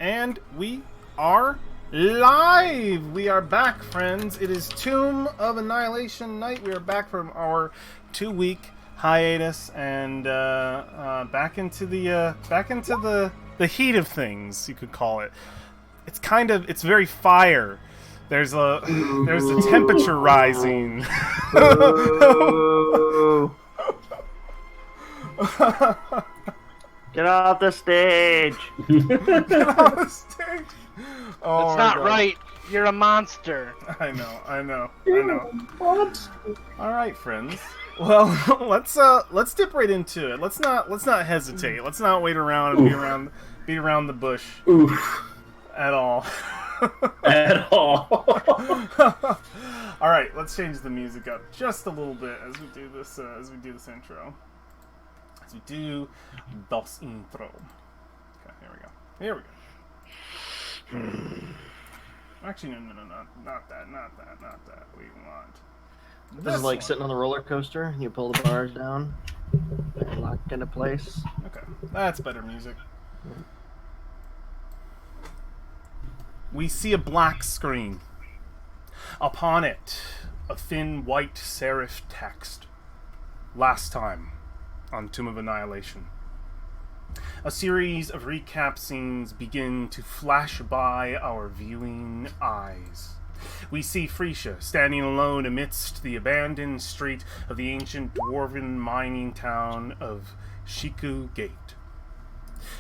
And we are live! We are back, friends. It is Tomb of Annihilation night. We are back from our 2-week hiatus and back into the heat of things, you could call it. It's very fire. There's a temperature rising. Get off the stage! Get off the stage! Oh, that's not right. You're a monster. I know. What? All right, friends. Well, let's dip right into it. Let's not hesitate. Let's not wait around and beat around the bush. Oof. At all. At all. All right, let's change the music up just a little bit as we do this intro. As we do dos intro. Okay, here we go. Actually, no, not that. We want This is like sitting on the roller coaster. You pull the bars down, and lock into place. Okay, that's better music. We see a black screen. Upon it, a thin white serif text. Last time on Tomb of Annihilation. A series of recap scenes begin to flash by our viewing eyes. We see Freesia standing alone amidst the abandoned street of the ancient dwarven mining town of Shiku Gate.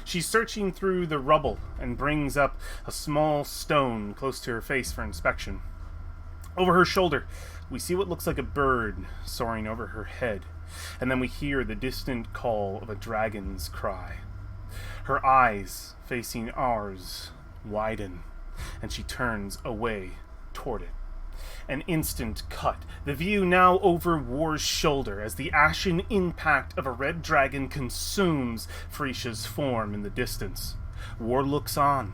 She's searching through the rubble and brings up a small stone close to her face for inspection. Over her shoulder, we see what looks like a bird soaring over her head, and then we hear the distant call of a dragon's cry. Her eyes, facing ours, widen, and she turns away toward it. An instant cut, the view now over War's shoulder as the ashen impact of a red dragon consumes Freesia's form in the distance. War looks on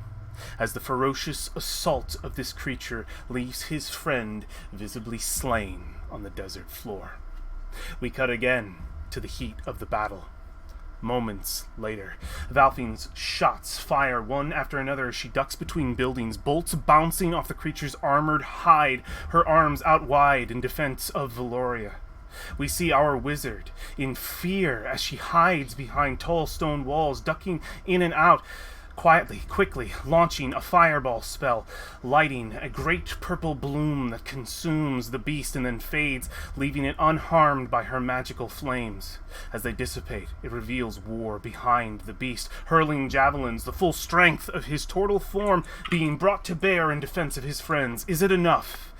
as the ferocious assault of this creature leaves his friend visibly slain on the desert floor. We cut again to the heat of the battle. Moments later, Valphine's shots fire one after another as she ducks between buildings, bolts bouncing off the creature's armored hide, her arms out wide in defense of Valoria. We see our wizard in fear as she hides behind tall stone walls, ducking in and out, quickly launching a fireball spell, lighting a great purple bloom that consumes the beast and then fades, leaving it unharmed by her magical flames. As they dissipate, it reveals War behind the beast, hurling javelins, the full strength of his turtle form being brought to bear in defense of his friends. Is it enough?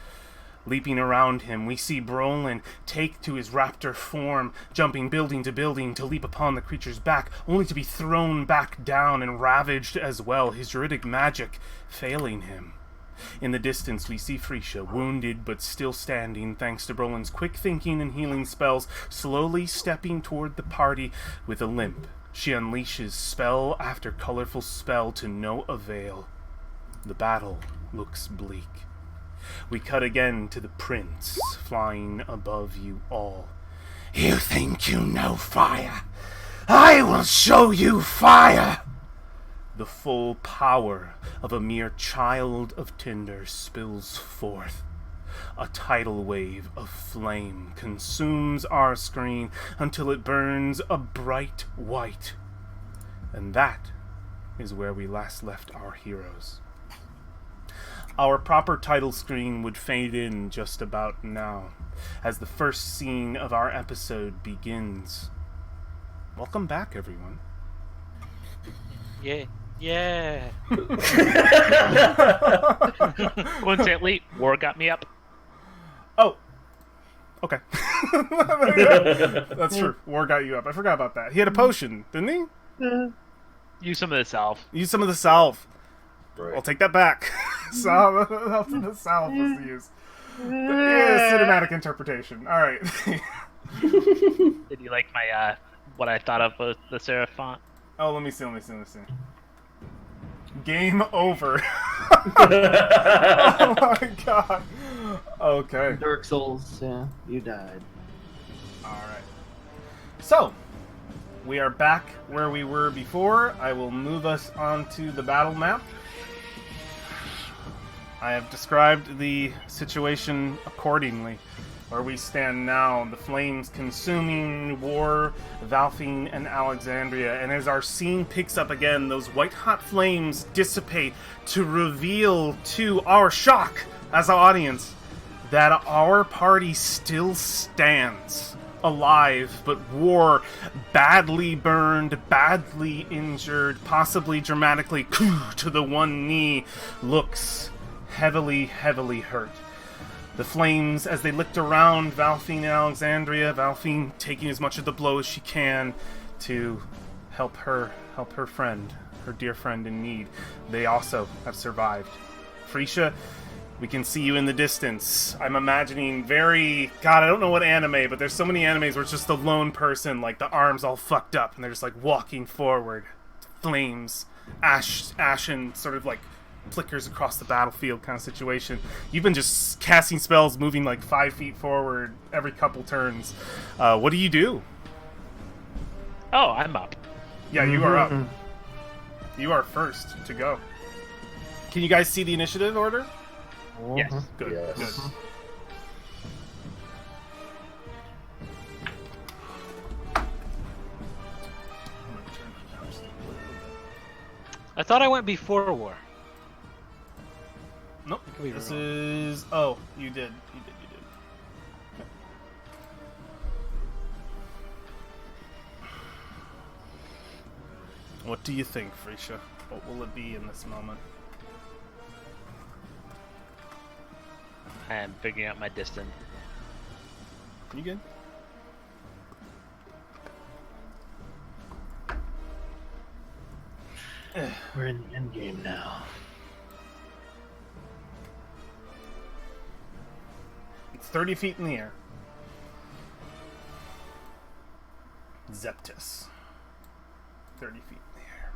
Leaping around him, we see Brolin take to his raptor form, jumping building to building to leap upon the creature's back, only to be thrown back down and ravaged as well, his druidic magic failing him. In the distance, we see Freesia, wounded but still standing thanks to Brolin's quick thinking and healing spells, slowly stepping toward the party with a limp. She unleashes spell after colorful spell to no avail. The battle looks bleak. We cut again to the prince, flying above you all. You think you know fire? I will show you fire! The full power of a mere child of tinder spills forth. A tidal wave of flame consumes our screen until it burns a bright white. And that is where we last left our heroes. Our proper title screen would fade in just about now, as the first scene of our episode begins. Welcome back, everyone. Yeah. Coincidentally, War got me up. Oh. Okay. That's true. War got you up. I forgot about that. He had a potion, didn't he? Use some of the salve. Use some of the salve. Right. I'll take that back. Salve the salve was used. Cinematic interpretation. All right. Did you like my what I thought of the serif font? Oh, let me see. Game over. Oh my god. Okay. Dark Souls, yeah, you died. Alright. So, we are back where we were before. I will move us onto the battle map. I have described the situation accordingly. Where we stand now, the flames consuming War, Valphine, and Alexandria. And as our scene picks up again, those white-hot flames dissipate to reveal to our shock as an audience that our party still stands alive, but War, badly burned, badly injured, possibly dramatically to the one knee, looks heavily, heavily hurt. The flames, as they licked around Valphine and Alexandria, Valphine taking as much of the blow as she can to help her friend, her dear friend in need. They also have survived. Frisia, we can see you in the distance. I'm imagining God, I don't know what anime, but there's so many animes where it's just the lone person, like the arms all fucked up, and they're just like walking forward. Flames, ashen, sort of like flickers across the battlefield kind of situation. You've been just casting spells, moving like 5 feet forward every couple turns. What do you do? Oh, I'm up. Yeah, you are up. You are first to go. Can you guys see the initiative order? Yes. Good. Yes. Good. I thought I went before War. Nope. could be This wrong. is... Oh, you did. You did. Okay. What do you think, Frisia? What will it be in this moment? I am figuring out my distance. You good? We're in the end game now. It's 30 feet in the air. Zeptus. 30 feet in the air.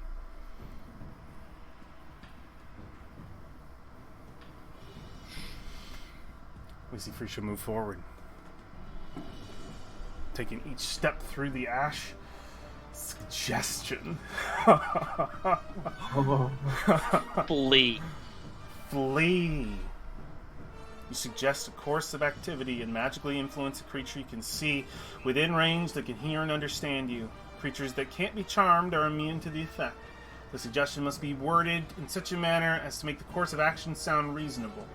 We see Frisia move forward. Taking each step through the ash. Suggestion. Flee. Flee. You suggest a course of activity and magically influence a creature you can see within range that can hear and understand you. Creatures that can't be charmed are immune to the effect. The suggestion must be worded in such a manner as to make the course of action sound reasonable.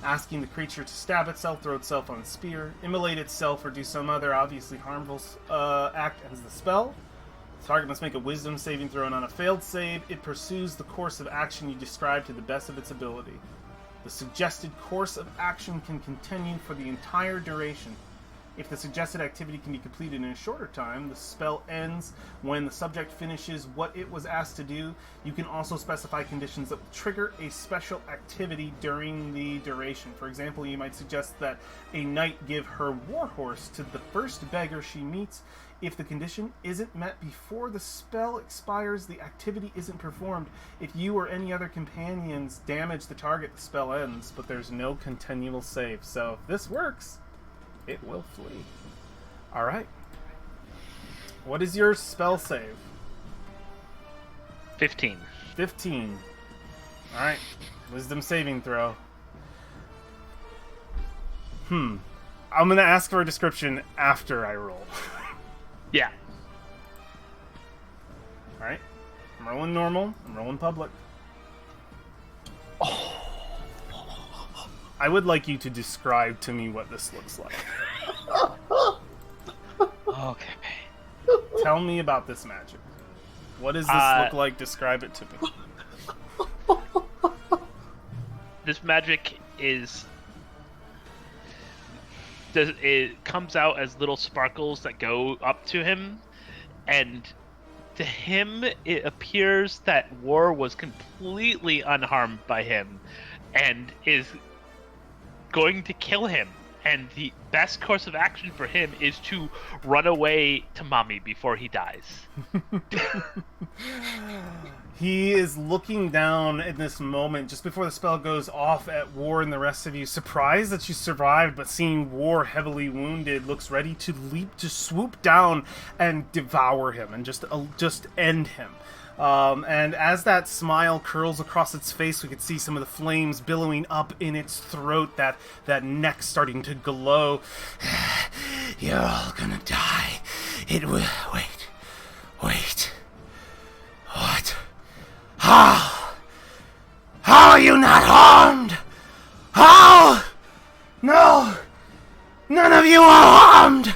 Asking the creature to stab itself, throw itself on a spear, immolate itself, or do some other obviously harmful act as the spell. The target must make a wisdom saving throw, and on a failed save, it pursues the course of action you describe to the best of its ability. The suggested course of action can continue for the entire duration. If the suggested activity can be completed in a shorter time, the spell ends when the subject finishes what it was asked to do. You can also specify conditions that will trigger a special activity during the duration. For example, you might suggest that a knight give her warhorse to the first beggar she meets. If the condition isn't met before the spell expires, the activity isn't performed. If you or any other companions damage the target, the spell ends, but there's no continual save. So if this works, it will flee. Alright. What is your spell save? 15. 15. Alright. Wisdom saving throw. I'm gonna ask for a description after I roll. Yeah. Alright. I'm rolling normal. I'm rolling public. I would like you to describe to me what this looks like. Okay. Tell me about this magic. What does this look like? Describe it to me. This magic it comes out as little sparkles that go up to him, and to him it appears that War was completely unharmed by him and is going to kill him, and the best course of action for him is to run away to mommy before he dies. He is looking down in this moment just before the spell goes off at War and the rest of you, surprised that you survived, but seeing War heavily wounded, looks ready to swoop down and devour him and just end him. And as that smile curls across its face, we could see some of the flames billowing up in its throat, that neck starting to glow. You're all gonna die. It will. Wait. What? How? How are you not harmed? How? No! None of you are harmed!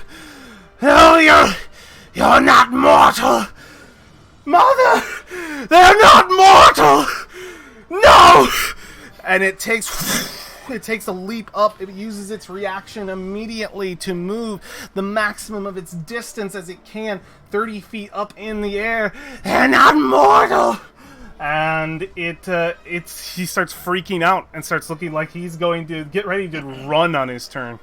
No, you're not mortal! Mother! They're not mortal! No! And it takes a leap up. It uses its reaction immediately to move the maximum of its distance as it can, 30 feet up in the air. They're not mortal! And he starts freaking out and starts looking like he's going to get ready to run on his turn.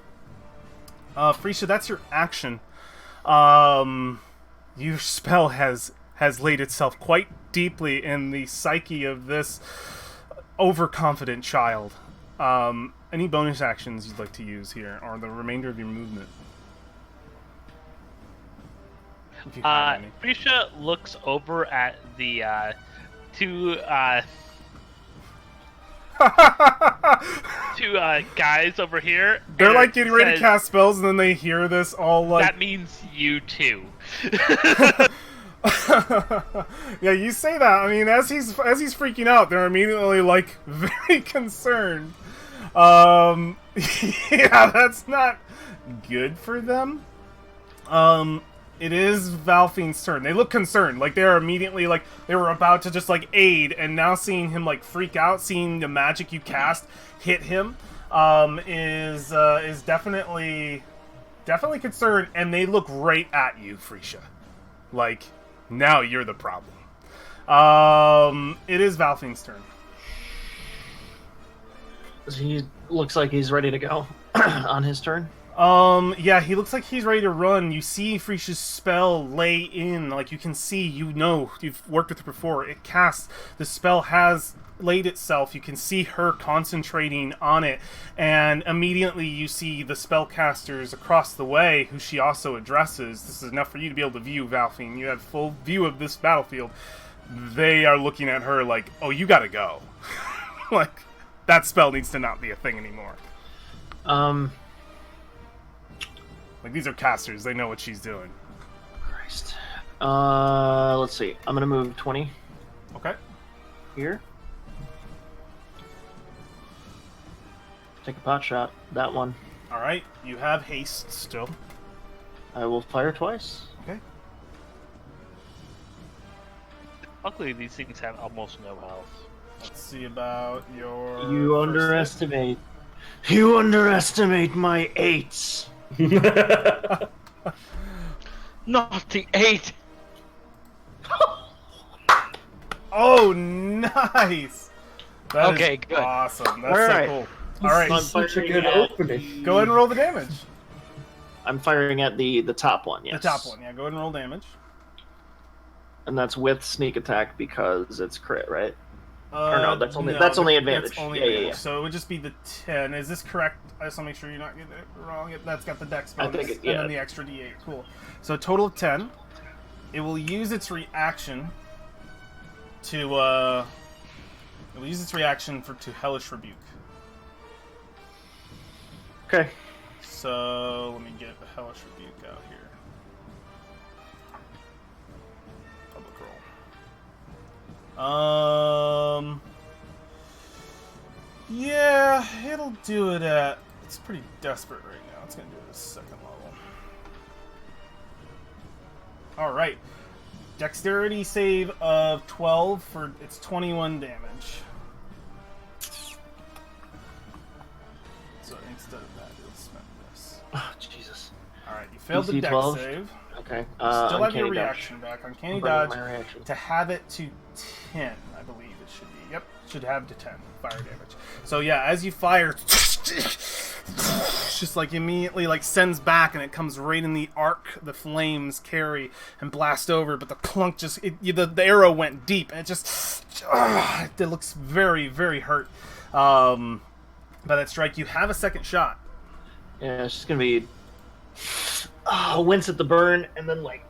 Frisha, that's your action. Your spell has laid itself quite deeply in the psyche of this overconfident child. Any bonus actions you'd like to use here, or the remainder of your movement? If you have any. Prisha looks over at the two guys over here. They're like getting ready to cast spells, and then they hear this all like. That means you too. Yeah, you say that. I mean, as he's freaking out, they're immediately like very concerned. Yeah, that's not good for them. It is Valphine's turn. They look concerned, like they're immediately like they were about to just like aid, and now seeing him like freak out, seeing the magic you cast hit him, is definitely concerned, and they look right at you, Frisha. Like, now you're the problem. It is Valphine's turn. He looks like he's ready to go on his turn. Yeah, he looks like he's ready to run. You see Frisha's spell lay in, like you can see, you know, you've worked with her before. It casts, the spell has laid itself. You can see her concentrating on it, and immediately you see the spellcasters across the way, who she also addresses. This is enough for you to be able to view Valphine. You have full view of this battlefield. They are looking at her like, oh, you gotta go. Like, that spell needs to not be a thing anymore. Like, these are casters. They know what she's doing. Christ. Let's see. I'm gonna move 20. Okay. Here. Take a pot shot. That one. Alright. You have haste still. I will fire twice. Okay. Luckily, these things have almost no health. Let's see about your... You first underestimate. You underestimate my 8s. Not the 8! Oh, nice! That Okay, is good. awesome. That's Alright. so cool. Alright, I'm Such a firing good at opening. go ahead and roll the damage. I'm firing at the top one, yes. The top one, yeah. Go ahead and roll damage. And that's with sneak attack because it's crit, right? Or no, that's only advantage. That's only Yeah. advantage. So it would just be the 10. Is this correct? I just want to make sure you're not getting it wrong. That's got the dex bonus. I think it- And yeah. then the extra d8. Cool. So a total of 10. It will use its reaction to, it will use its reaction to Hellish Rebuke. Okay. So let me get the Hellish Rebuke out here. Public roll. Yeah, it'll do it at... It's pretty desperate right now. It's gonna do it at second level. Alright. Dexterity save of 12 for its 21 damage. So instead of that, it'll spend this. Oh, Jesus. Alright, you failed the DC dex 12? save. Okay. Still have your Uncanny reaction dodge. back. Uncanny I'm burning dodge. my reaction. To have it to 10, I believe it should be. Yep, should have to 10 fire damage. So yeah, as you fire, it's just like immediately like sends back, and it comes right in the arc the flames carry and blast over. But the clunk just the arrow went deep, and it just it looks very, very hurt. By that strike, you have a second shot. Yeah, it's just gonna be wince at the burn, and then like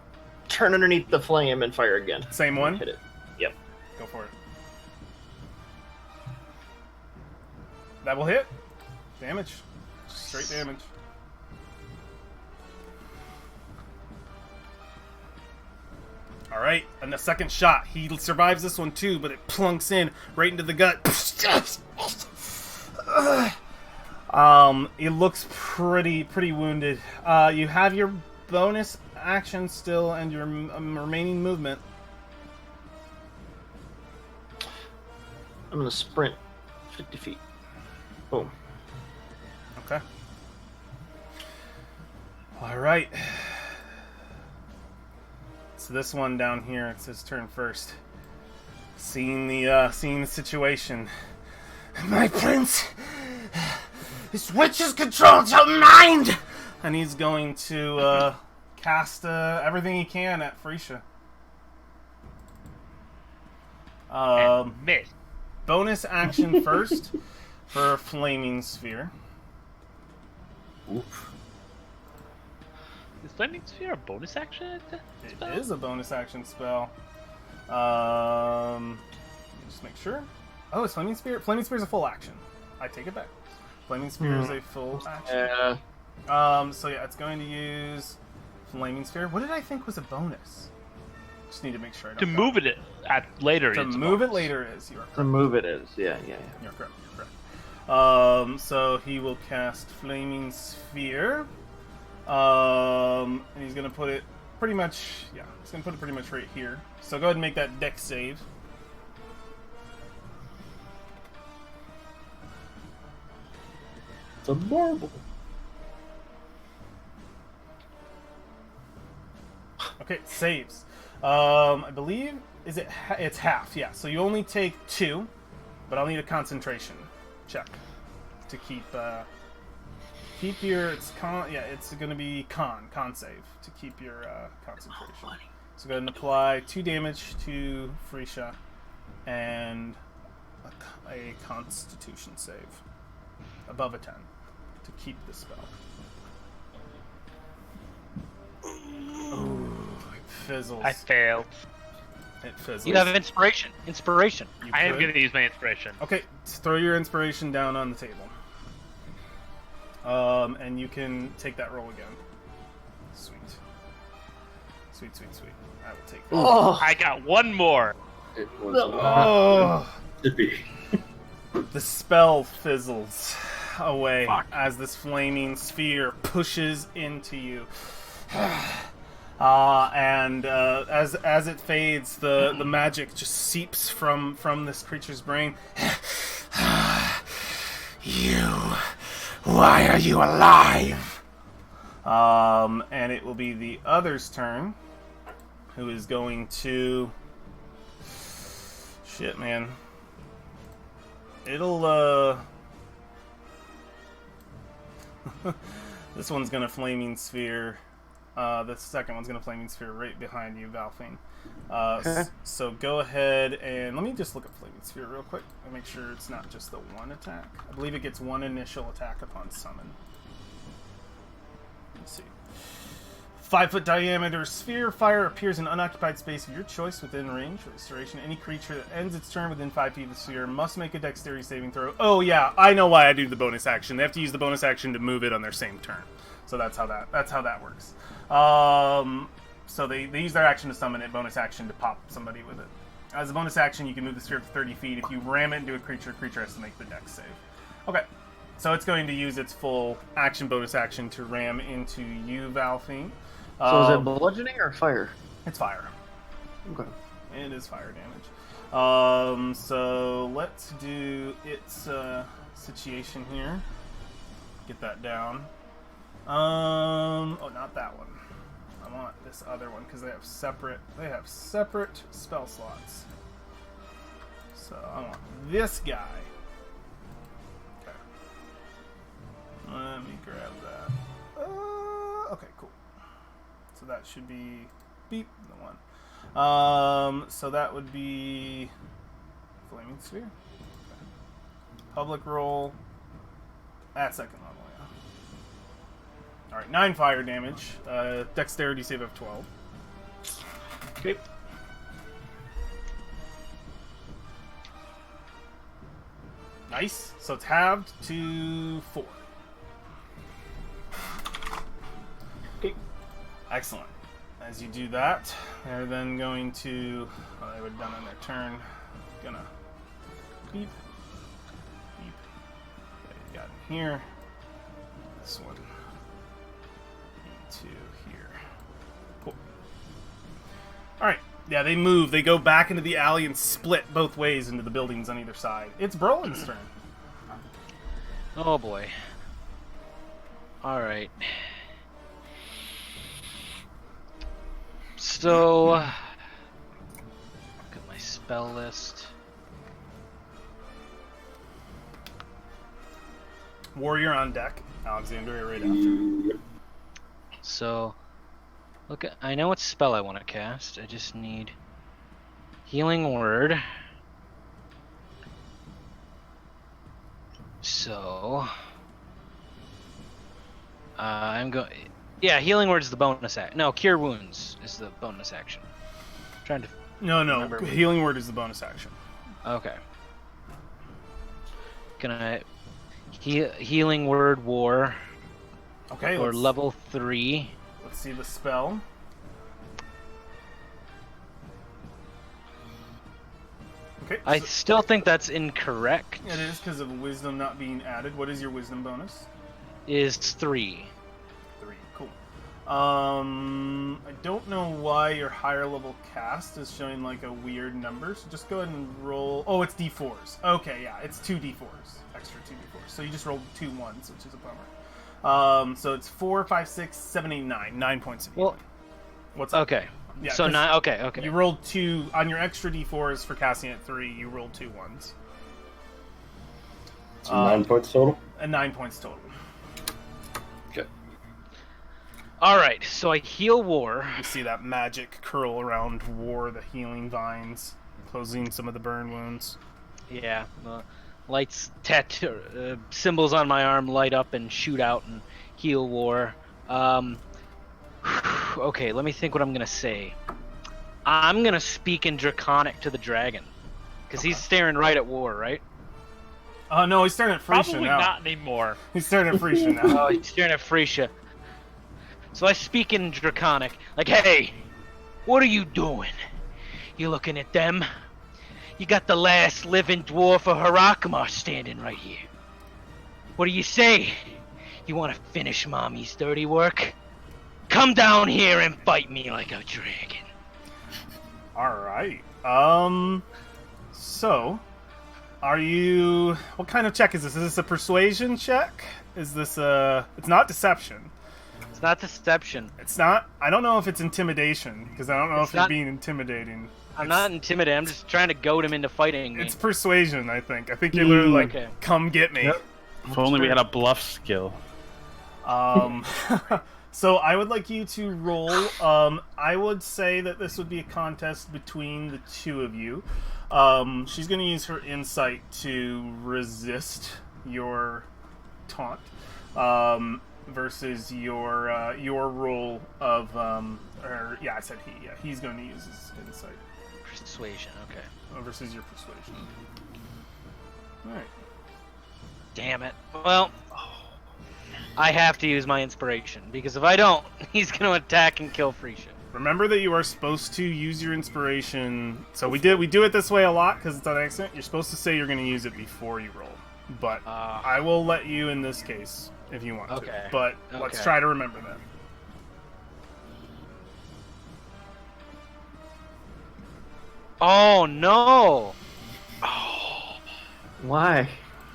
turn underneath the flame and fire again. Same one. Hit it. Go for it. That will hit. Damage. Straight damage. Alright, and the second shot. He survives this one too, but it plunks in right into the gut. It looks pretty wounded. You have your bonus action still and your remaining movement. I'm gonna sprint 50 feet. Boom. Okay. Alright. So this one down here, it's his turn first. Seeing the situation. My prince! This witch's controlled your mind! And he's going to cast everything he can at Freesia. Miss. Bonus action first for Flaming Sphere. Oof. Is Flaming Sphere a bonus action? It is a bonus action spell. Just make sure. Oh, it's Flaming Spear? Flaming Spear is a full action. I take it back. Flaming Spear is a full action. So yeah, it's going to use Flaming Sphere. What did I think was a bonus? Just need to make sure I don't To move it at later. To it's a move it bonus. later is. You are To correct. move it is. Yeah. You're correct. So he will cast Flaming Sphere. And he's going to put it pretty much, he's going to put it pretty much right here. So go ahead and make that dex save. It's a marble. Okay, saves. I believe, it's half, yeah. So you only take 2, but I'll need a concentration check to keep your, it's going to be con save to keep your concentration. So go ahead and apply 2 damage to Freesia and a constitution save above a 10 to keep the spell. Ooh, it fizzles. I failed. It fizzles. You have inspiration. Inspiration. You I am could. going to use my inspiration. Okay, throw your inspiration down on the table. And you can take that roll again. Sweet. I will take that. Oh, I got one more. It was Oh! to be. The spell fizzles away Fuck. as this flaming sphere pushes into you. And as it fades, the magic just seeps from this creature's brain. Why are you alive? And it will be the other's turn, who is going to... Shit, man. It'll, This one's gonna Flaming Sphere. The second one's gonna Flaming Sphere right behind you, Valphine. Okay. So go ahead and let me just look up Flaming Sphere real quick and make sure it's not just the one attack. I believe it gets 1 initial attack upon summon. Let's see. 5-foot diameter sphere fire appears in unoccupied space of your choice within range or restoration. Any creature that ends its turn within 5 feet of the sphere must make a dexterity saving throw. Oh yeah, I know why I do the bonus action. They have to use the bonus action to move it on their same turn. So that's how that works. So they use their action to summon it, bonus action to pop somebody with it. As a bonus action, you can move the sphere up to 30 feet. If you ram it into a creature has to make the dex save. Okay, so it's going to use its full action bonus action to ram into you, Valphine. so is it bludgeoning or fire? It's fire. Okay. It is fire damage. So let's do its situation here. Get that down. Oh, not that one. I want this other one because they have separate spell slots. So I want this guy. Okay. Let me grab that. Okay, cool. So that should be beep the one. So that would be Flaming Sphere. Okay. Public roll. That second level, yeah. Alright, 9 fire damage. Dexterity save of 12. Okay. Nice. So it's halved to 4. Okay. Excellent. As you do that, they're then going to, well, they would have done on their turn, gonna beep, beep. Okay, you got in here. This one. Into here. Cool. Alright. Yeah, they move. They go back into the alley and split both ways into the buildings on either side. It's Brolin's turn. Oh boy. Alright. So, look at my spell list. Warrior on deck. Alexandria right after. So, look at, I know what spell I want to cast. I just need Healing Word. So, I'm going. Yeah, Healing Word is the bonus act. No, Cure Wounds is the bonus action. I'm trying to. No, remember. Healing Word is the bonus action. Okay. Can I Healing Word War Okay, or level 3? let's see the spell. Okay, I so still think that's incorrect. it is because of wisdom not being added. What is your wisdom bonus? Is 3. 3. Cool. I don't know why your higher level cast is showing like a weird number, so just go ahead and roll. Oh, it's d4s. Okay, yeah, it's 2 d4s. Extra 2 d4s. So you just rolled 2 1s, which is a bummer. So it's 4, 5, 6, 7, 8, 9. 9 points of healing. Well, What's up? okay. Yeah, So 'cause not okay. Okay. You rolled 2 on your extra d4s for casting at 3. You rolled 2 1s. So 9 points total? And 9 points total. Okay. All right. So I heal War. You see that magic curl around War, the healing vines, closing some of the burn wounds. Yeah. Lights, symbols on my arm light up and shoot out and heal War. Okay, let me think what I'm gonna say. I'm gonna speak in Draconic to the dragon, because he's staring right at War, right? No, he's staring at Freesia Probably now. not anymore. He's staring at Freesia now. Oh, he's staring at Freesia. So I speak in Draconic, like, hey, what are you doing? You looking at them? You got the last living dwarf of Harakmar standing right here. What do you say? You want to finish Mommy's dirty work? Come down here and fight me like a dragon. Alright. So, are you... What kind of check is this? Is this a persuasion check? Is this a... It's not deception. It's not deception. It's not... I don't know if it's intimidation, because I don't know It's if you're not- being intimidating. I'm not intimidated. I'm just trying to goad him into fighting me. It's persuasion, I think. I think you're literally like, Okay. come get me. Yep. If only we had a bluff skill. So I would like you to roll. I would say that this would be a contest between the two of you. She's going to use her insight to resist your taunt versus your roll of yeah, I said he. Yeah, he's going to use his insight Persuasion, okay. versus your persuasion. All right. Damn it. Well, I have to use my inspiration, because if I don't, he's going to attack and kill Freesia. Remember that you are supposed to use your inspiration. So we do it this way a lot because it's on accident. You're supposed to say you're going to use it before you roll, but I will let you in this case if you want Okay. to. But let's Okay. try to remember that. Oh, no! Why?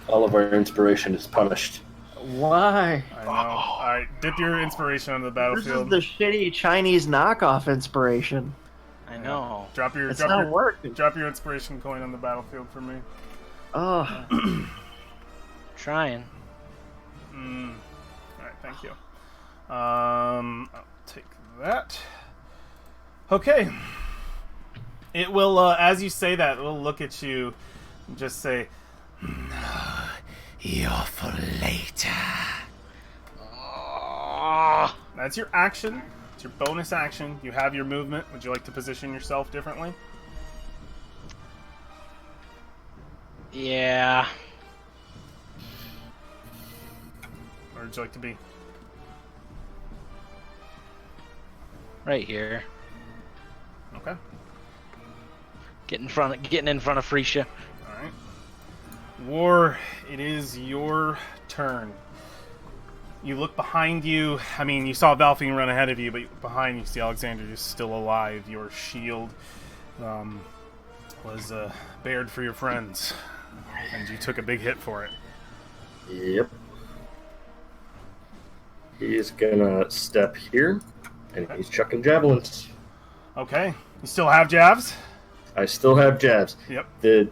All of our inspiration is punished. Why? I know. All right, dip your inspiration on the This battlefield. is the shitty Chinese knockoff inspiration. I know. Drop your It's not working. drop your inspiration coin on the battlefield for me. Oh, Trying. All right, thank you. I'll take that. Okay. It will, as you say that, it will look at you and just say, "You're for later." Oh, That's your action. It's your bonus action. You have your movement. Would you like to position yourself differently? yeah. Where would you like to be? Right here. Okay. Getting in front of Freesia. All right. War, it is your turn. You look behind you. I mean, you saw Valphine run ahead of you, but behind you see Alexander is still alive. Your shield was bared for your friends, and you took a big hit for it. Yep. He's gonna step here, and he's chucking javelins. Okay. You still have jabs? I still have jabs. Yep. The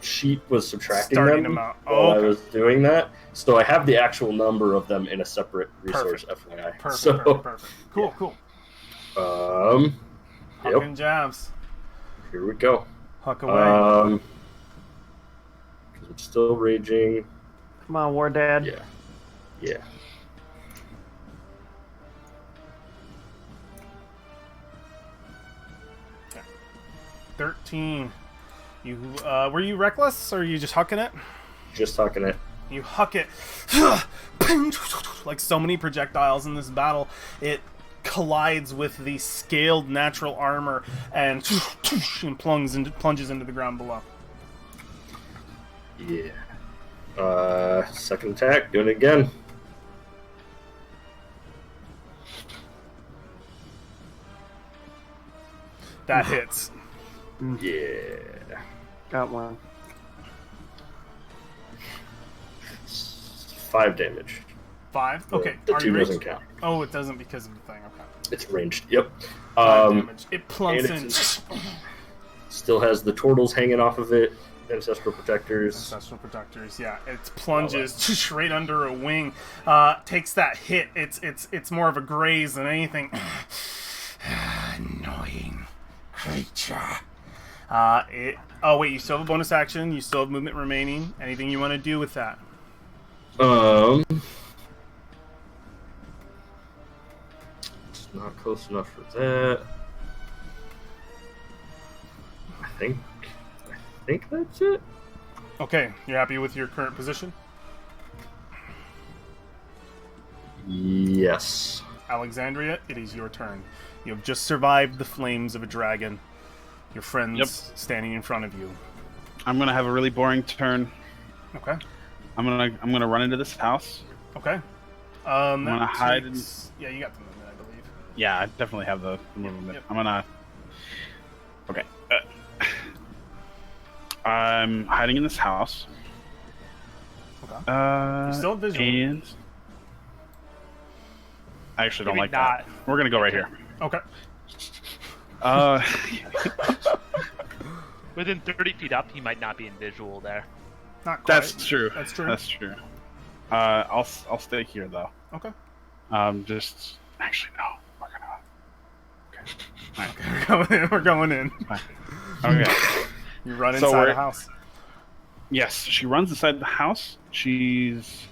sheet was subtracting Starting them them out. while Oh, I okay. was doing that, so I have the actual number of them in a separate resource, FYI. Perfect. Cool, cool. Hucking jabs. Here we go. Huck away. Because I'm still raging. Come on, War Dad. Yeah. 13. You were you reckless, or are you just hucking it? Just talking it. You huck it. Like so many projectiles in this battle, it collides with the scaled natural armor and plunges into the ground below. Yeah. Second attack, doing it again. That hits. Yeah. Got one. 5 damage. 5? Okay. The Are 2 you doesn't ranged? count. Oh, it doesn't because of the thing. Okay. It's ranged. Yep. 5 damage. It plunks and in. Still has the turtles hanging off of it. Ancestral protectors. Ancestral protectors, yeah. It plunges right under a wing. Takes that hit. It's more of a graze than anything. Annoying creature. Oh wait, you still have a bonus action. You still have movement remaining. Anything you want to do with that? It's not close enough for that. I think that's it. Okay, you're happy with your current position? Yes. Alexandria, it is your turn. You have just survived the flames of a dragon. Your friends standing in front of you. I'm gonna have a really boring turn. Okay. I'm gonna run into this house. Okay. I'm gonna hide in... Yeah, you got the movement, I believe. Yeah, I definitely have the movement. Yep. I'm gonna... Okay. I'm hiding in this house. Okay. You still have visual. And... I actually don't Maybe like that. We're gonna go right here. Okay. Within 30 feet up, he might not be in visual there. Not quite. That's true. That's true. That's true. I'll stay here though. Okay. Just actually no. We're gonna. Okay, we're going in. Okay. You run So inside we're- the house. Yes, she runs inside the house. She's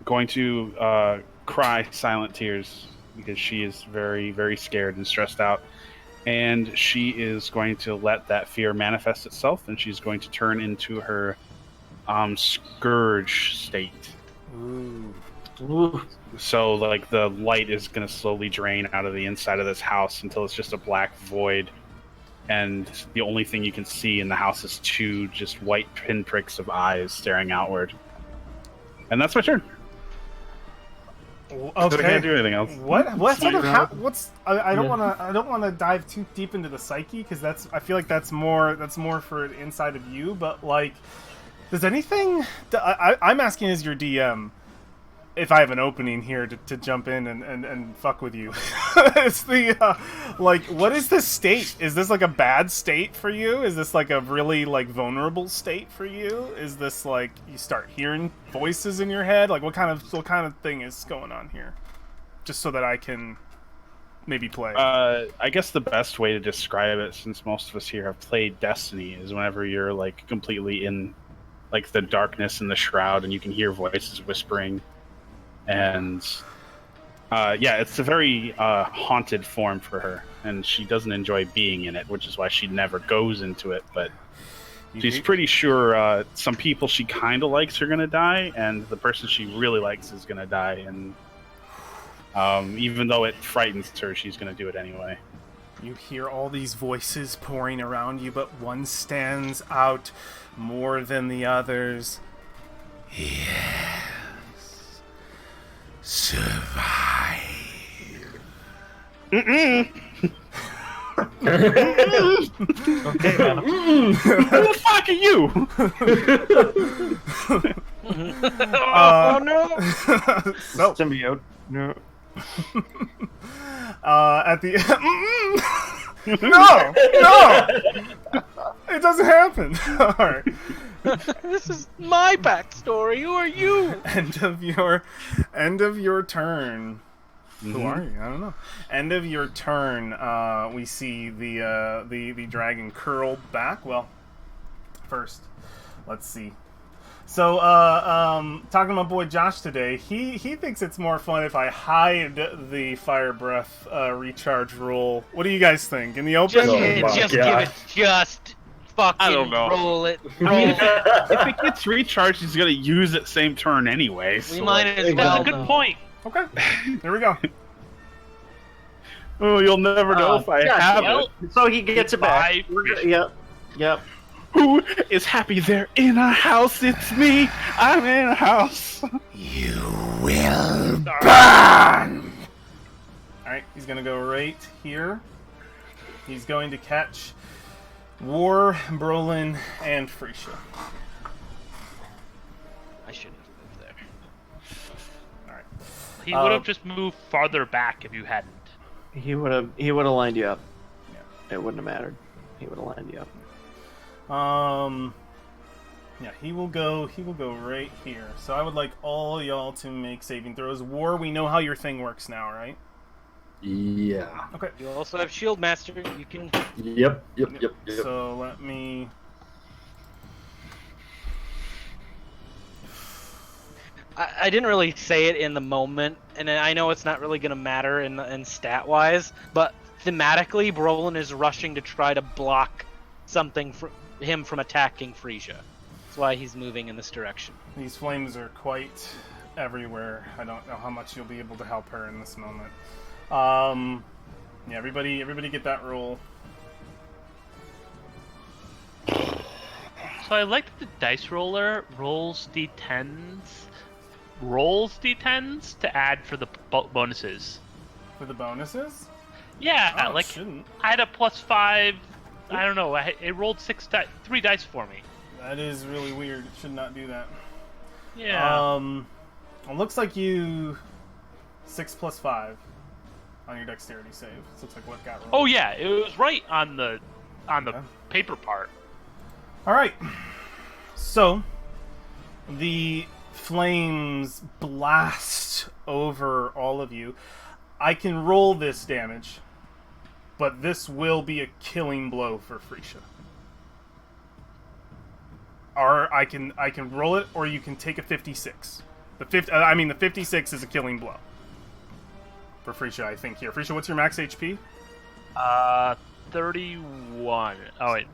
going to cry silent tears because she is very, very scared and stressed out. And she is going to let that fear manifest itself, and she's going to turn into her scourge state. Ooh. So, like, the light is going to slowly drain out of the inside of this house until it's just a black void. And the only thing you can see in the house is 2 just white pinpricks of eyes staring outward. And that's my turn. Okay. I can't do anything else. What sort of what's I don't want to dive too deep into the psyche because I feel like that's more for the inside of you, but like does anything I'm asking as your DM if I have an opening here to jump in and fuck with you. It's the like what is this state? Is this like a bad state for you? Is this like a really like vulnerable state for you? Is this like you start hearing voices in your head? Like what kind of thing is going on here? Just so that I can maybe play. I guess the best way to describe it, since most of us here have played Destiny, is whenever you're like completely in like the darkness and the shroud and you can hear voices whispering. And yeah, it's a very haunted form for her, and she doesn't enjoy being in it, which is why she never goes into it. But She's pretty sure some people she kind of likes are going to die, and the person she really likes is going to die. And even though it frightens her, she's going to do it anyway. You hear all these voices pouring around you, but one stands out more than the others. Yes. Survive. Okay, man. Who the fuck are you? Oh no! So, Symbiote. No. at the no, it doesn't happen. All right. This is my backstory. Who are you? End of your turn. Who are you? I don't know. End of your turn. We see the dragon curl back. Well, first, let's see. So, talking to my boy Josh today, he thinks it's more fun if I hide the fire breath recharge roll. What do you guys think? In the open? Just give it. Just fucking I don't know. roll it. I mean, if it gets recharged, he's going to use it same turn anyway. We So. might as well. That's a good know. point. Okay. Here we go. Oh, you'll never know if I yeah, have well, it. So he gets it back. Five. Yep. Who is happy they're in a house? It's me. I'm in a house. You will burn! Alright, he's gonna go right here. He's going to catch War, Brolin, and Freesia. I shouldn't have moved there. Alright. He would have just moved farther back if you hadn't. He would have lined you up. Yeah. It wouldn't have mattered. He would have lined you up. Yeah, he will go right here. So I would like all y'all to make saving throws. War, we know how your thing works now, right? Yeah. Okay. You also have Shield Master. You can. Yep. So let me... I didn't really say it in the moment, and I know it's not really going to matter in stat wise, but thematically, Brolin is rushing to try to block something from him from attacking Freesia. That's why he's moving in this direction. These flames are quite everywhere. I don't know how much you'll be able to help her in this moment. Yeah, everybody get that roll. So I like that the dice roller rolls d10s to add for the bonuses. For the bonuses? Yeah, Oh, it like shouldn't. I had a +5. I don't know. It rolled 3 dice for me. That is really weird. It should not do that. Yeah. It looks like you 6 + 5 on your dexterity save. This looks like what got rolled. Oh yeah, it was right on the Okay. paper part. All right. So the flames blast over all of you. I can roll this damage, but this will be a killing blow for Freesia. Or I can roll it, or you can take a 56. The 56 is a killing blow for Freesia, I think. Here, Freesia, what's your max HP? 31. Oh wait.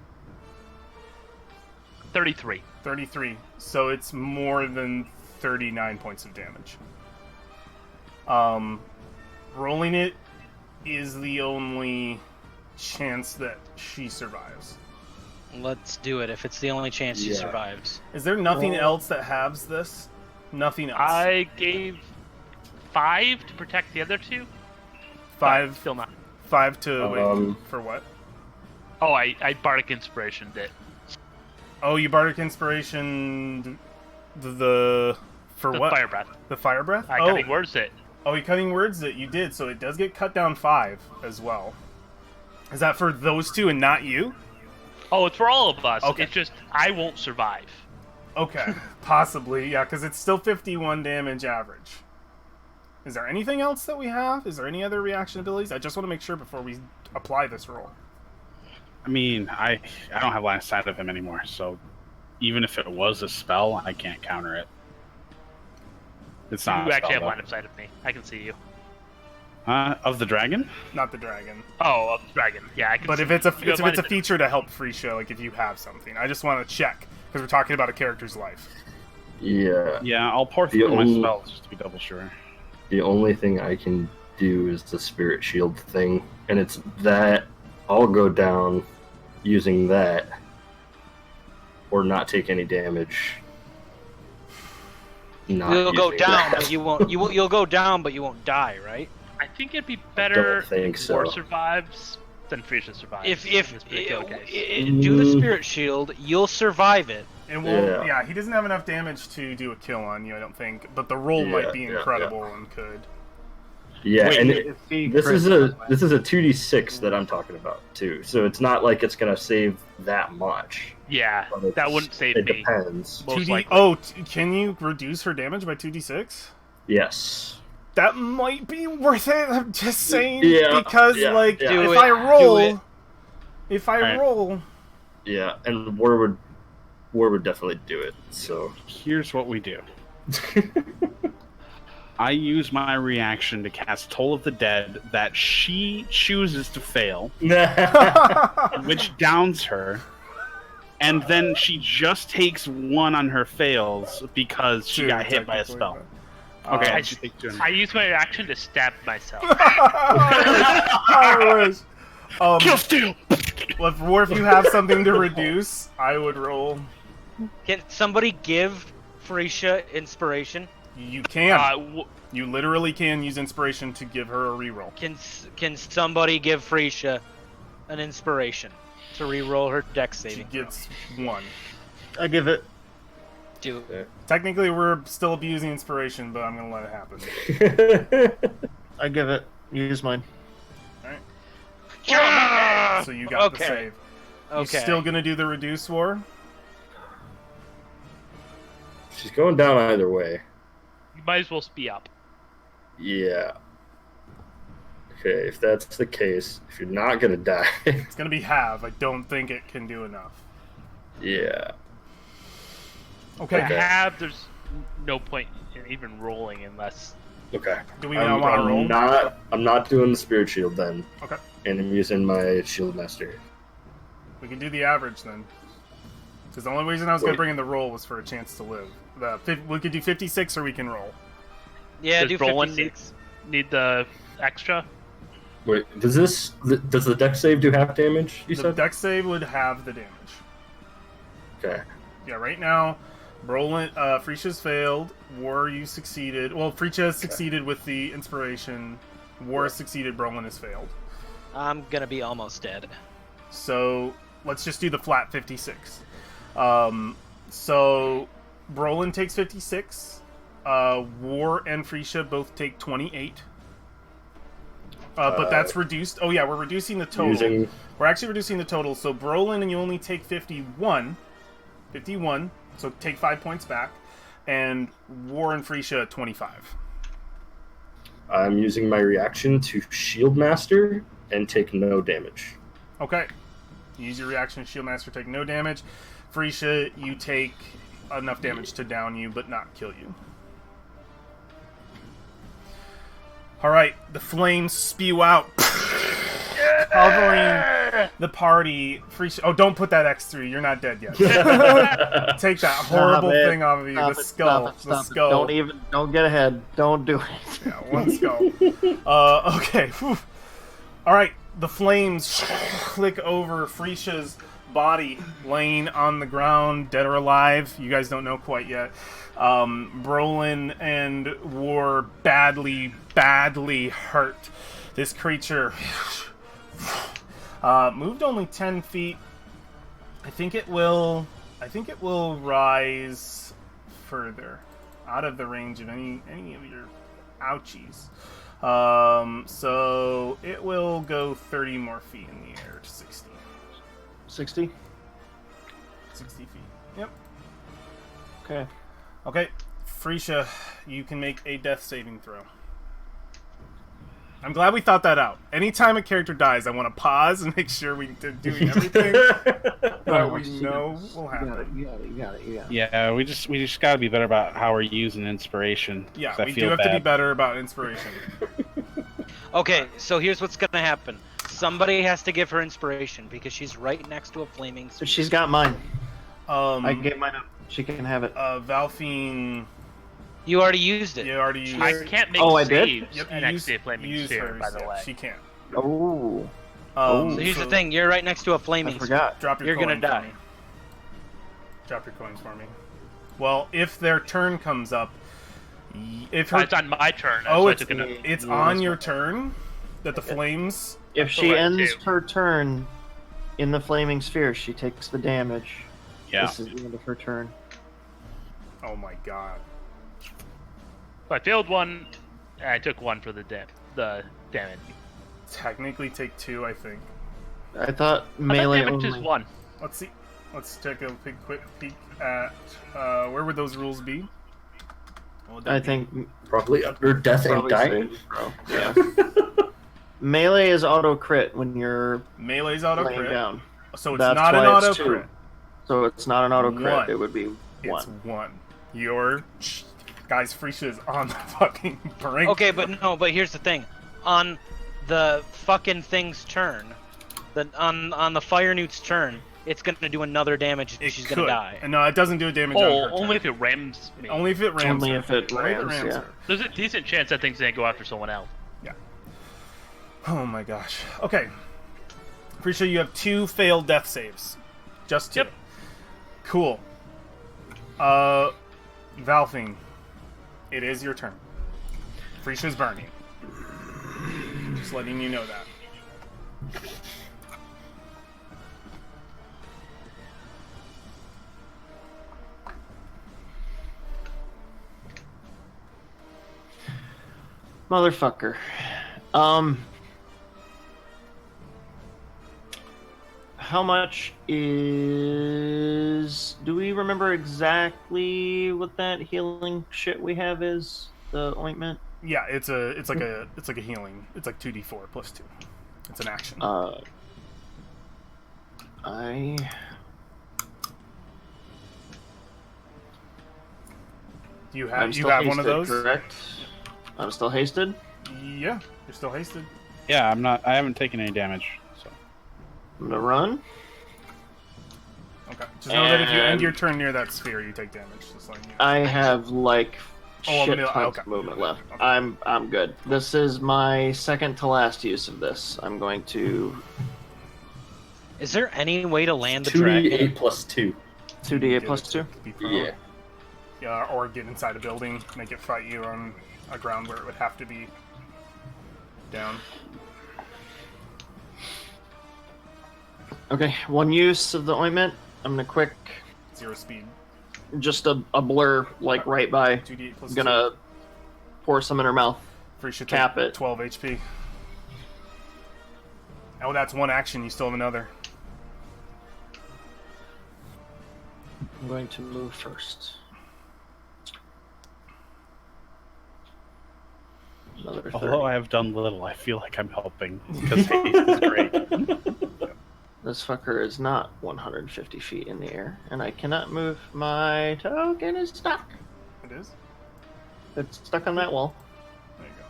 33. 33. So it's more than 39 points of damage. Rolling it is the only chance that she survives. Let's do it if it's the only chance she Yeah. survives. Is there nothing else that halves this? Nothing else. I gave 5 to protect the other 2. Five. Still not. 5 to wait, for what? Oh, I Bardic Inspiration did. Oh, you Bardic Inspiration the for The what? Fire Breath. The fire breath? I cutting words it. Oh, you cutting words that you did, so it does get cut down 5 as well. Is that for those two and not you? Oh, it's for all of us. Okay. It's just I won't survive. Okay, possibly, yeah, because it's still 51 damage average. Is there anything else that we have? Is there any other reaction abilities? I just want to make sure before we apply this roll. I mean, I don't have line of sight of him anymore, so even if it was a spell, I can't counter it. It's not. You a actually spell, have line of sight of me. I can see you. Of the dragon? Not the dragon. Oh, of the dragon. Yeah, I can. But see. if it's a You if might it's a have- feature to help Frisha, like if you have something, I just want to check because we're talking about a character's life. Yeah. Yeah, I'll pour The through my only- spells just to be double sure. The only thing I can do is the spirit shield thing, and it's that I'll go down using that, or not take any damage. Not You'll go using down, that. but you won't. You'll go down, but you won't die, right? I think it'd be better think if War so. survives than Frisha survives. If in this particular case. do the spirit shield, you'll survive it. And we'll, Yeah. he doesn't have enough damage to do a kill on you, I don't think. But the roll might be Yeah, incredible and could. Yeah, Wait, and If he this crits, is a 2d6 that I'm talking about too. So it's not like it's gonna save that much. Yeah, But that it's- wouldn't save it me. depends. Most 2d. likely. Oh, can you reduce her damage by 2d6? Yes. That might be worth it. I'm just saying Yeah, because yeah, like yeah. Do if it, I do roll, it. if I Alright. roll, Yeah, and War would definitely do it. So Here's what we do. I use my reaction to cast Toll of the Dead that she chooses to fail, which downs her, and then she just takes 1 on her fails because she two, got hit by a technically, spell. but- Okay, Um, I should take 2. I use my reaction to stab myself. I wish. Kill steal! Or if you have something to reduce, I would roll. Can somebody give Frisha inspiration? You can. Uh, You literally can use inspiration to give her a reroll. Can somebody give Frisha an inspiration to re-roll her dex She saving? gets 1. I give it. Do Technically, we're still abusing inspiration, but I'm gonna let it happen. I give it. Use mine. So you got the Okay. save. You okay. still gonna do the reduce war? she's going down either way. you might as well be up. Yeah. Okay, if that's the case, if you're not gonna die, It's gonna be half. I don't think it can do enough. yeah. Okay. Okay. There's no point in even rolling unless. Okay. Do we not want to roll? I'm not doing the spirit shield then. Okay. And I'm using my shield master. We can do the average then. Because the only reason I was gonna Wait. bring in the roll was for a chance to live. We could do 56 or we can roll. Yeah, Does do Roland 56. need the extra? Wait, does the deck save do half damage? You The said. dex save would have the damage. Okay. Yeah, right now, Roland, Frisha's failed. War, you succeeded. Well, Frisha has succeeded with the inspiration. War has succeeded. Brolin has failed. I'm gonna be almost dead. So let's just do the flat 56. So Brolin takes 56. War and Frisha both take 28. But that's reduced. Oh yeah, we're reducing the total. Using We're actually reducing the total. So Brolin and you only take 51. 51. So take 5 points back. And War and Frisha 25. I'm using my reaction to shield master and take no damage. Okay. Use your reaction to Shield Master, take no damage. Frisha, you take enough damage to down you, but not kill you. Alright, the flames spew out. Covering the party. Frisha, oh, don't put that X3. You're not dead yet. Take that horrible it. thing off of you. Stop The it, skull. stop it, The stop it. skull. Don't get ahead. Don't do it. Yeah, one skull. Okay. Whew. All right. The flames click over Frisha's body, laying on the ground, dead or alive. You guys don't know quite yet. Brolin and War badly hurt. This creature moved only 10 feet. I think it will rise further, out of the range of any of your ouchies. So it will go 30 more feet in the air to 60. 60? 60 feet. Yep. Okay. Okay, Frisha, you can make a death saving throw. I'm glad we thought that out. Anytime a character dies, I want to pause and make sure we're doing everything that we know will happen. You got it. Yeah, we just gotta be better about how we're using inspiration. Yeah, 'cause I we feel do have to be bad. better about inspiration. Okay, so here's what's gonna happen. Somebody has to give her inspiration because she's right next to a flaming sphere. She's got mine. I Um, gave mine up. She can have it. Valphine, You already used it. you already used. I can't make Oh, I did? saves Yep, you next used, to a flaming you used sphere, hers, by the yeah, way. She can't. Oh, So here's the thing. You're right next to a I flaming sphere. forgot. Drop your You're gonna coin for die. me. Drop your coins for me. Well, if their turn comes up, if her, It's on my turn. oh, so I it's took it. it's on your turn that the flames. If she Correct, ends too. her turn in the flaming sphere, she takes the damage. Yeah. This is the end of her turn. Oh my god. So I failed one, and I took one for the damage. Technically, take 2, I think. I thought I thought melee damage only. is 1. Let's see. Let's take a quick peek at where would those rules be? What would that I be? think Probably under death and probably dying. safe, bro. Yeah. Melee is auto crit when you're Melee's auto laying crit, down. so it's That's not an why it's auto 2. crit. So it's not an auto crit. One. It would be It's 1. 1. Your guys, Frisha is on the fucking brink. Okay, but here's the thing. On the fucking thing's turn, on the fire newt's turn, it's gonna do another damage. It She's could. gonna die. And no, it doesn't do damage on Oh, her turn. only if it rams me. Only if it rams Only her. if it Only rams, yeah. her. There's a decent chance that thing's gonna go after someone else. Yeah. Oh my gosh. Okay. Pretty sure you have 2 failed death saves. Just 2. Yep. Cool. Valphine, it is your turn. Frisha's burning. Just letting you know that. Motherfucker. How much is... Do we remember exactly what that healing shit we have is? The ointment? Yeah, it's like a healing. It's like 2d4 plus 2. It's an action. You I'm have still one hasted, of those? correct? I'm still hasted? Yeah, you're still hasted. Yeah, I'm not. I haven't taken any damage. So I'm gonna run. Okay. Just know that if you end And- your turn near that sphere, you take damage. Just like you. I have like Oh, shit no, tons okay. of movement left. Okay. I'm good. This is my second to last use of this. I'm going to Is there any way to land the dragon? 2d8 plus 2. 2d8 plus 2. Be prone. Yeah. Yeah, or get inside a building, make it fight you on a ground where it would have to be down. Okay, one use of the ointment. I'm gonna quick, 0 speed. just a blur like right by. 2d8 plus I'm gonna pour some in her mouth. 2. Free should cap take it. 12 HP. Oh, that's one action. You still have another. I'm going to move first. Another 30. although I have done little, I feel like I'm helping because haste is great. This fucker is not 150 feet in the air, and I cannot move. My token is stuck. It is? It's stuck on that wall. There you go.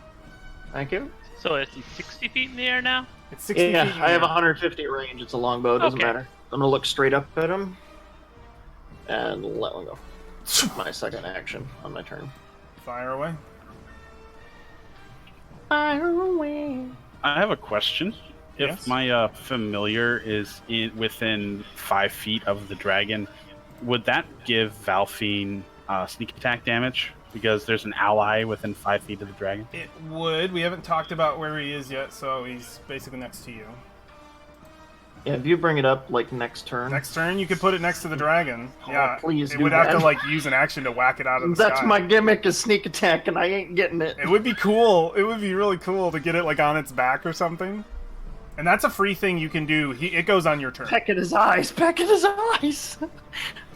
Thank you. So it's 60 feet in the air now? It's 60 Yeah, feet in I have the air. 150 range. It's a longbow. Doesn't Okay. matter. I'm gonna look straight up at him and let one go. My second action on my turn. Fire away. Fire away. I have a question. If Yes? my familiar is within 5 feet of the dragon, would that give Valphine sneak attack damage? Because there's an ally within 5 feet of the dragon. It would. We haven't talked about where he is yet, so he's basically next to you. Yeah, if you bring it up like next turn. Next turn, you could put it next to the dragon. Oh, Yeah, please it do would have that. to like use an action to whack it out of the That's sky. my gimmick is sneak attack, and I ain't getting it. It would be cool. It would be really cool to get it like on its back or something. And that's a free thing you can do. It goes on your turn. Peck at his eyes. Peck at his eyes.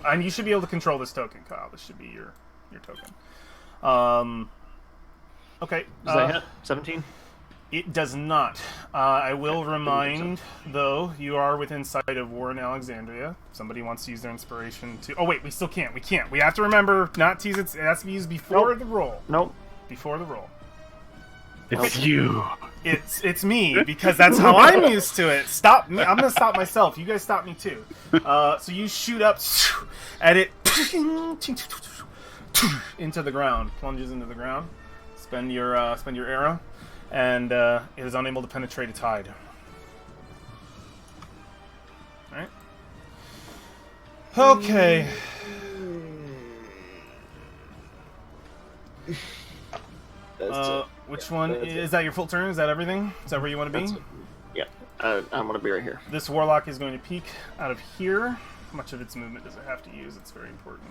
And you should be able to control this token, Kyle. This should be your token. Okay. Does that hit? 17? It does not. I will remind, though, you are within sight of War in Alexandria. If somebody wants to use their inspiration to... Oh, wait, we still can't. We can't. We have to remember not to use it. It has to be used before Nope. the roll. Nope. Before the roll. It's you. It's me, because that's how I'm used to it. Stop me. I'm gonna stop myself. You guys stop me too. So you shoot up, and it into the ground, plunges into the ground. Spend your arrow, and it is unable to penetrate its hide. All right. Okay. Which one is that? Your full turn? Is that everything? Is that where you want to be? Yeah, I'm gonna be right here. This warlock is going to peek out of here. How much of its movement does it have to use? It's very important.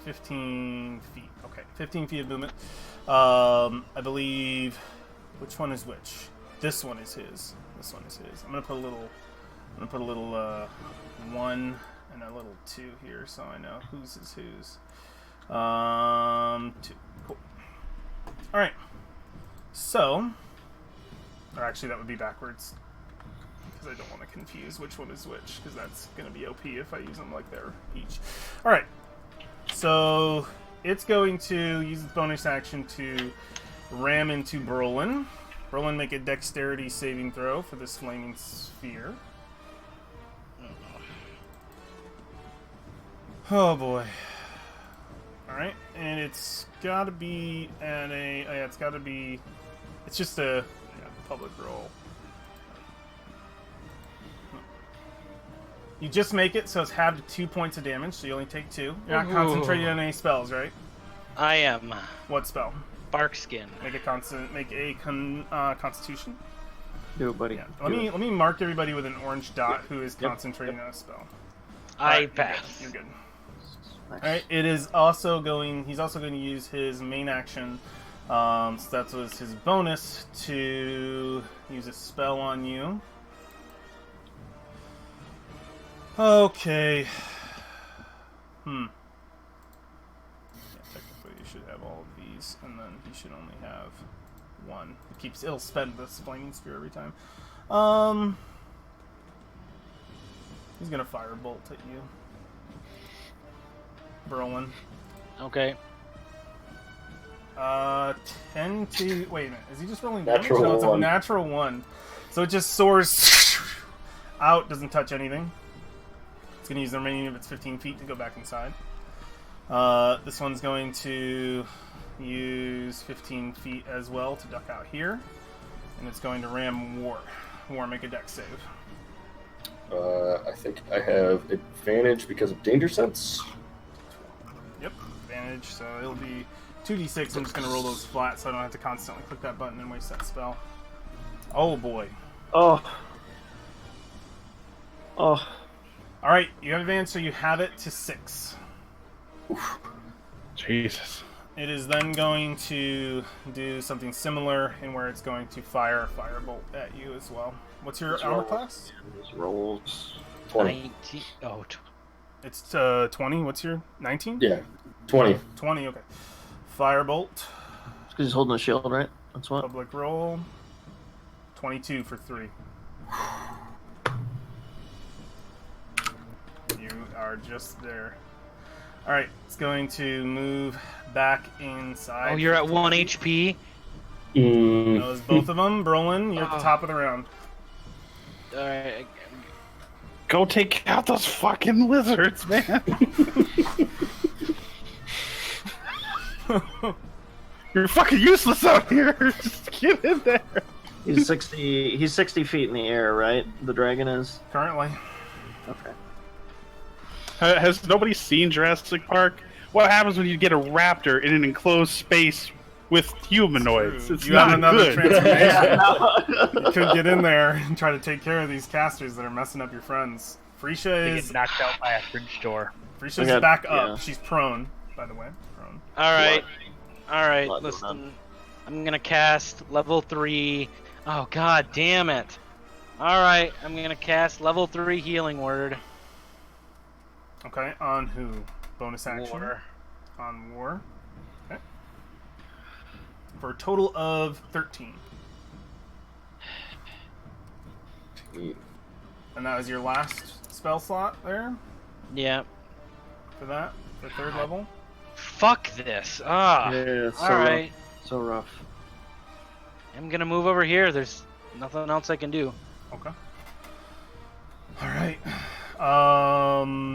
15 feet. Okay, 15 feet of movement. I believe. Which one is which? This one is his. This one is his. I'm gonna put a little. One and a little 2 here, so I know whose is whose. 2. Cool. All right. So, or actually, that would be backwards, because I don't want to confuse which one is which, because that's going to be OP if I use them like they're each. All right. So it's going to use its bonus action to ram into Brolin. Brolin, make a dexterity saving throw for this flaming sphere. Oh boy. Alright, and it's gotta be at a... Oh yeah, it's gotta be... It's just a public roll. You just make it, so it's halved to 2 points of damage, so you only take 2. You're not concentrating on any spells, right? I am. What spell? Barkskin. Make a Constitution. Do it, buddy. Yeah. Let me mark everybody with an orange dot who is concentrating on a spell. I pass. You're good. Nice. All right. It is also going. He's also going to use his main action. So that was his bonus to use a spell on you. Okay. Yeah, technically, you should have all of these, and then he should only have 1. It'll spend this flaming spear every time. He's gonna fire a bolt at you, Brolin. Okay. 10 to... Wait a minute. Is he just rolling damage? Natural No, it's a 1. natural 1. So it just soars out, doesn't touch anything. It's going to use the remaining of its 15 feet to go back inside. This one's going to use 15 feet as well to duck out here. And it's going to ram War. War, make a dex save. I think I have advantage because of danger sense. Yep, advantage. So it'll be 2d6. I'm just going to roll those flat so I don't have to constantly click that button and waste that spell. Oh boy. Oh. Alright, you have advantage, so you have it to 6. Oof. Jesus. It is then going to do something similar in where it's going to fire a firebolt at you as well. What's your armor class? These rolls. 20. 19. Oh, It's 20. What's your 19? Yeah, 20. 20, okay. Firebolt. It's because he's holding a shield, right? That's what. Public roll. 22 for 3. You are just there. Alright, it's going to move back inside. oh, you're at 1 HP. Those both of them. Brolin, you're at the top of the round. All right. Go take out those fucking lizards, man. You're fucking useless out here. Just get in there. He's 60. He's 60 feet in the air, right? The dragon is. Currently. Okay. Has nobody seen Jurassic Park? What happens when you get a raptor in an enclosed space with humanoids? It's You have not another good. transformation. You could get in there and try to take care of these casters that are messing up your friends. Frisha They is get knocked out by a fridge door. Frisha's Okay, back up. yeah. She's prone, by the way. Prone. All right. All right. Blood Listen, I'm gonna cast level 3. Oh god damn it! All right, I'm gonna cast level 3 healing word. Okay, on who? Bonus action. War. On War. Okay. For a total of 13. And that was your last spell slot there Yeah. for that? For third level? Fuck this. Ah. Yeah, it's so All right. rough. So rough. I'm gonna move over here. There's nothing else I can do. Okay. All right.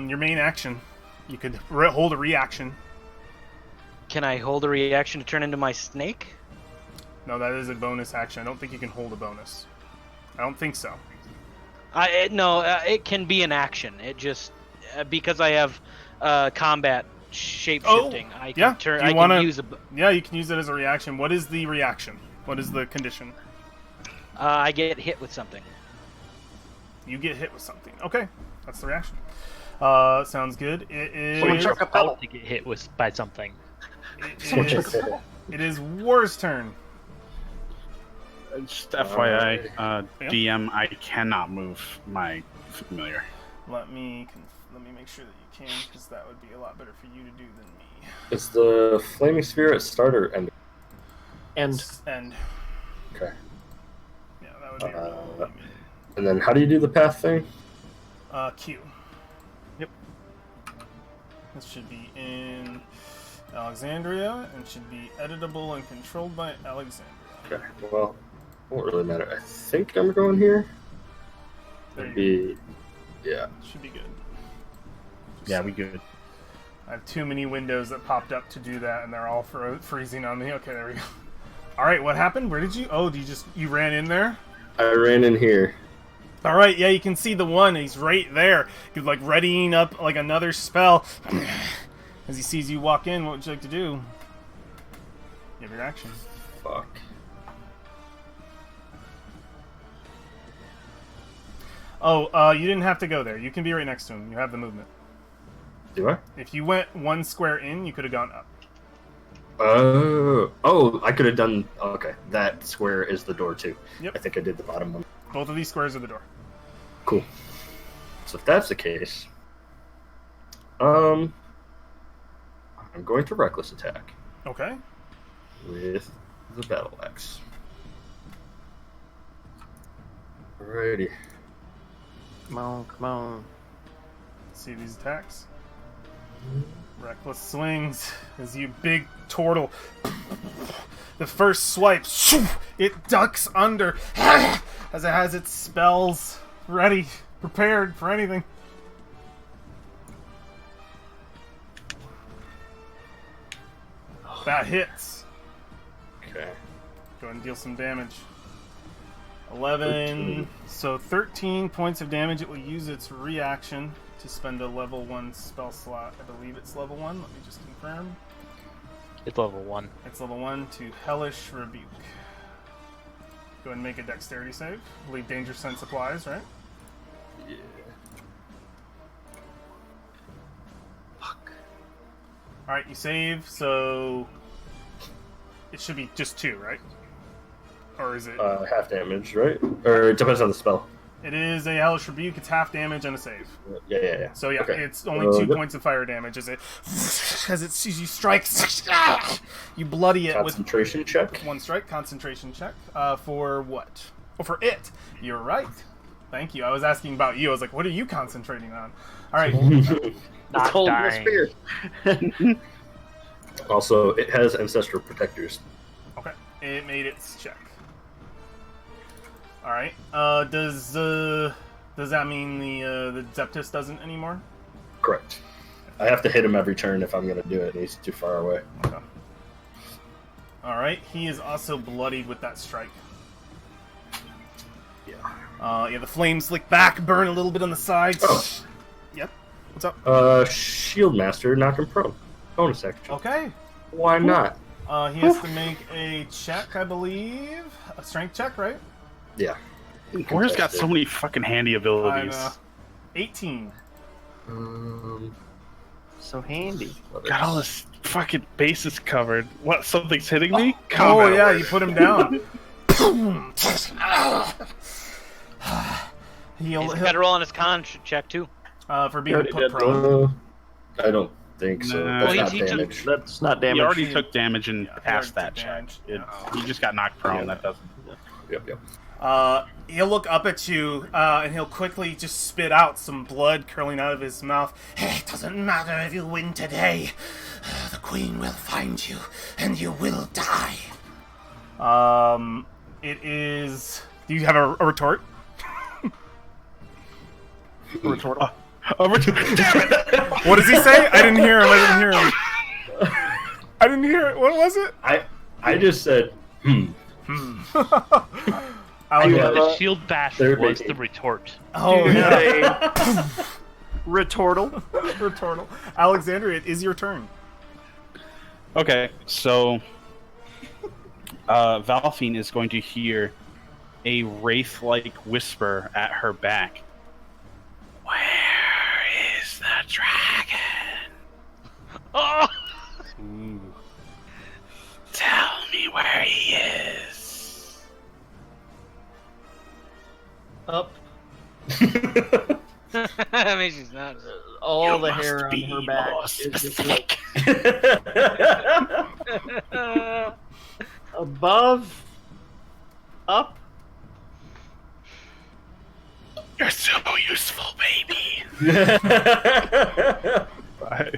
Your main action. You could hold a reaction. Can I hold a reaction to turn into my snake? No, that is a bonus action. I don't think you can hold a bonus. I don't think so. It can be an action. It just because I have combat shape-shifting. I can yeah. turn. Do you I wanna- can use a. Yeah, you can use it as a reaction. What is the reaction? What is the condition? I get hit with something. You get hit with something. Okay, that's the reaction. Sounds good. It is. Someone You're chuck a pebble. about to get hit by something. It is War's turn. Just FYI, Yeah. DM, I cannot move my familiar. Let me make sure that you can, because that would be a lot better for you to do than me. Is the flaming sphere at start or end? And And Okay. yeah, that would be really And then how do you do the path thing? Q. Yep. This should be in Alexandria and should be editable and controlled by Alexandria. Okay, well, it won't really matter. I think I'm going here. There It'd you be, yeah. go. Should be good. Yeah, we good. I have too many windows that popped up to do that, and they're all freezing on me. Okay, there we go. All right, what happened? Where did you? Oh, you ran in there? I ran in here. All right, yeah, you can see the one. He's right there. He's like readying up like another spell. As he sees you walk in, what would you like to do? You have your action. Fuck. Oh, you didn't have to go there. You can be right next to him. You have the movement. Do I? If you went one square in, you could have gone up. Oh, I could have done. Okay, that square is the door too. Yep. I think I did the bottom one. Both of these squares are the door. Cool. So if that's the case, I'm going to reckless attack Okay. with the battle axe. Alrighty. come on, come on. See these attacks? Reckless swings as you big turtle. The first swipe, it ducks under as it has its spells ready, prepared for anything. That hits. Okay. Go ahead and deal some damage. 11. 13. So 13 points of damage. It will use its reaction to spend a level 1 spell slot. I believe it's level 1. Let me just confirm. It's level 1. It's level 1 to Hellish Rebuke. Go ahead and make a dexterity save. I believe danger sense applies, right? Yeah. Alright, you save, so it should be just 2, right? Or is it? Half damage, right? Or it depends on the spell. It is a Hellish Rebuke, it's half damage and a save. Yeah. So yeah, Okay. it's only 2 yep. points of fire damage as it sees you strike. You bloody it with Concentration check. 1 strike. Concentration check. For what? Oh, for it. You're right. Thank you. I was asking about you. I was like, what are you concentrating on? All right. Not holding the dying. spear. Also, it has ancestral protectors. Okay. It made its check. All right. Does that mean the Zeptus doesn't anymore? Correct. I have to hit him every turn if I'm going to do it, and he's too far away. Okay. All right. He is also bloodied with that strike. Yeah. Yeah. The flames lick back, burn a little bit on the sides. Oh. Yep. What's up? Shield Master, knock him prone. Bonus action. Okay. Why not? He has to make a check, I believe. A strength check, right? Yeah. War's got so many fucking handy abilities. 18. So handy. Got all this fucking bases covered. What? Something's hitting me? Come Oh, on. yeah, you put him down. he'll, He's got to roll on his con check too. for being already put did, prone. I don't think so. No. That's Well, not he took- damage. That's not damage. He already took damage and Yeah, he passed already that took check. damage. He just got knocked prone. Yeah. That doesn't. Yep. He'll look up at you, and he'll quickly just spit out some blood curling out of his mouth. It doesn't matter if you win today. The queen will find you, and you will die. It is... Do you have a retort? A retort. Damn it! What does he say? I didn't hear him. I didn't hear it. What was it? I just said, The shield bash They're was big. the retort. Oh, yeah. Retortal. Retortal. Alexandria, it is your turn. Okay, so Valphine is going to hear a wraith-like whisper at her back. Where is the dragon? Oh! Ooh. Tell me where he is. Up. I mean, she's not. All the hair on her back is just above, up. You're so useful, baby.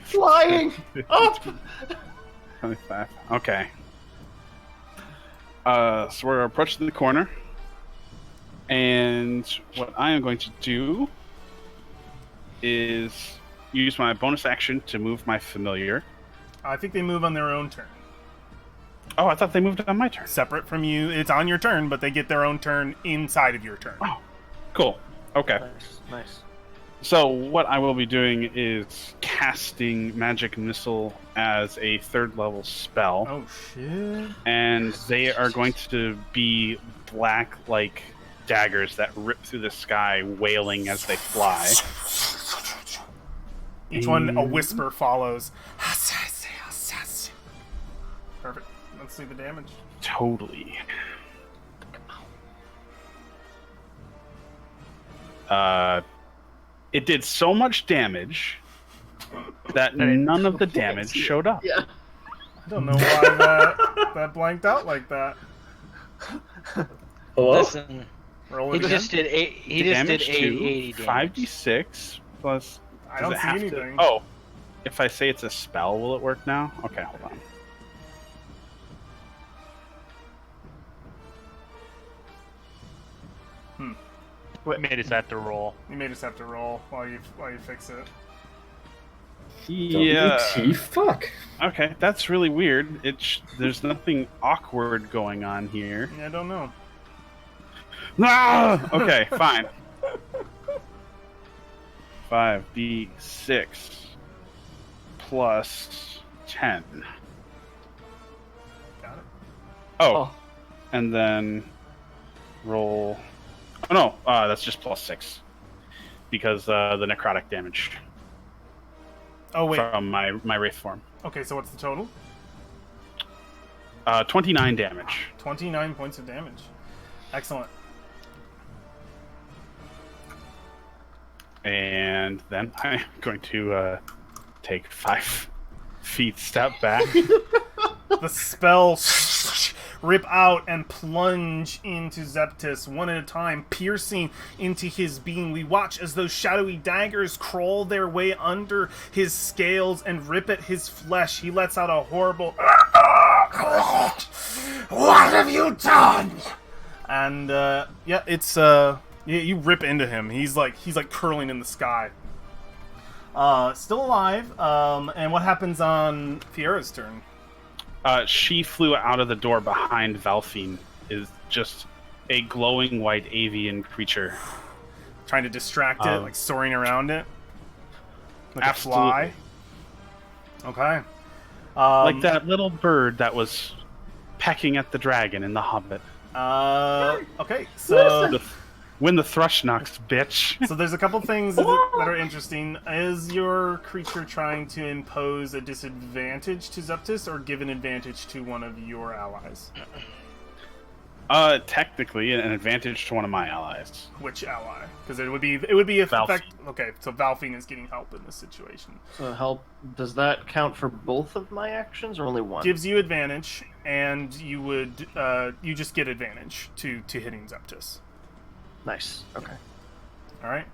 Flying up. 25. Okay. So we're approaching the corner. And what I am going to do is use my bonus action to move my familiar. I think they move on their own turn. Oh, I thought they moved on my turn. Separate from you. It's on your turn, but they get their own turn inside of your turn. Oh, cool. Okay. Nice. So what I will be doing is casting Magic Missile as a 3rd level spell. Oh, shit. And they are going to be black, like, daggers that rip through the sky, wailing as they fly. Each one, a whisper follows. Perfect. Let's see the damage. Totally. It did so much damage that none of the damage showed up. Yeah. I don't know why that blanked out like that. Hello? Listen, Roll he it again. just did eight. He The just did damage 80 to damage. 5d6 plus. I does don't it see have anything. To, oh, if I say it's a spell, will it work now? Okay, hold on. Made us have to roll. You may just have to roll while you fix it. Yeah. WT? Fuck. Okay, that's really weird. There's nothing awkward going on here. Yeah, I don't know. Ah! Okay, fine. 5d6 plus 10. Got it. Oh, and then roll. Oh no, that's just plus 6 because the necrotic damage Oh, wait. from my wraith form. Okay, so what's the total? 29 damage. 29 points of damage. Excellent. And then I'm going to take 5 feet step back. The spell rip out and plunge into Zeptus one at a time, piercing into his being. We watch as those shadowy daggers crawl their way under his scales and rip at his flesh. He lets out a horrible What have you done? and yeah, it's you rip into him. He's like curling in the sky. Still alive. And what happens on Fiera's turn? She flew out of the door behind Valphine, is just a glowing white avian creature. Trying to distract it, like soaring around it, like Absolutely. a fly. Okay. Like that little bird that was pecking at the dragon in The Hobbit. Okay, so Win the thrush knocks, bitch. so there's a couple things that are interesting. Is your creature trying to impose a disadvantage to Zeptus or give an advantage to one of your allies? Technically, an advantage to one of my allies. Which ally? Because it would be if Valphine. okay, so Valphine is getting help in this situation. So help. Does that count for both of my actions or only one? Gives you advantage, and you would you just get advantage to hitting Zeptus. Nice. Okay. All right.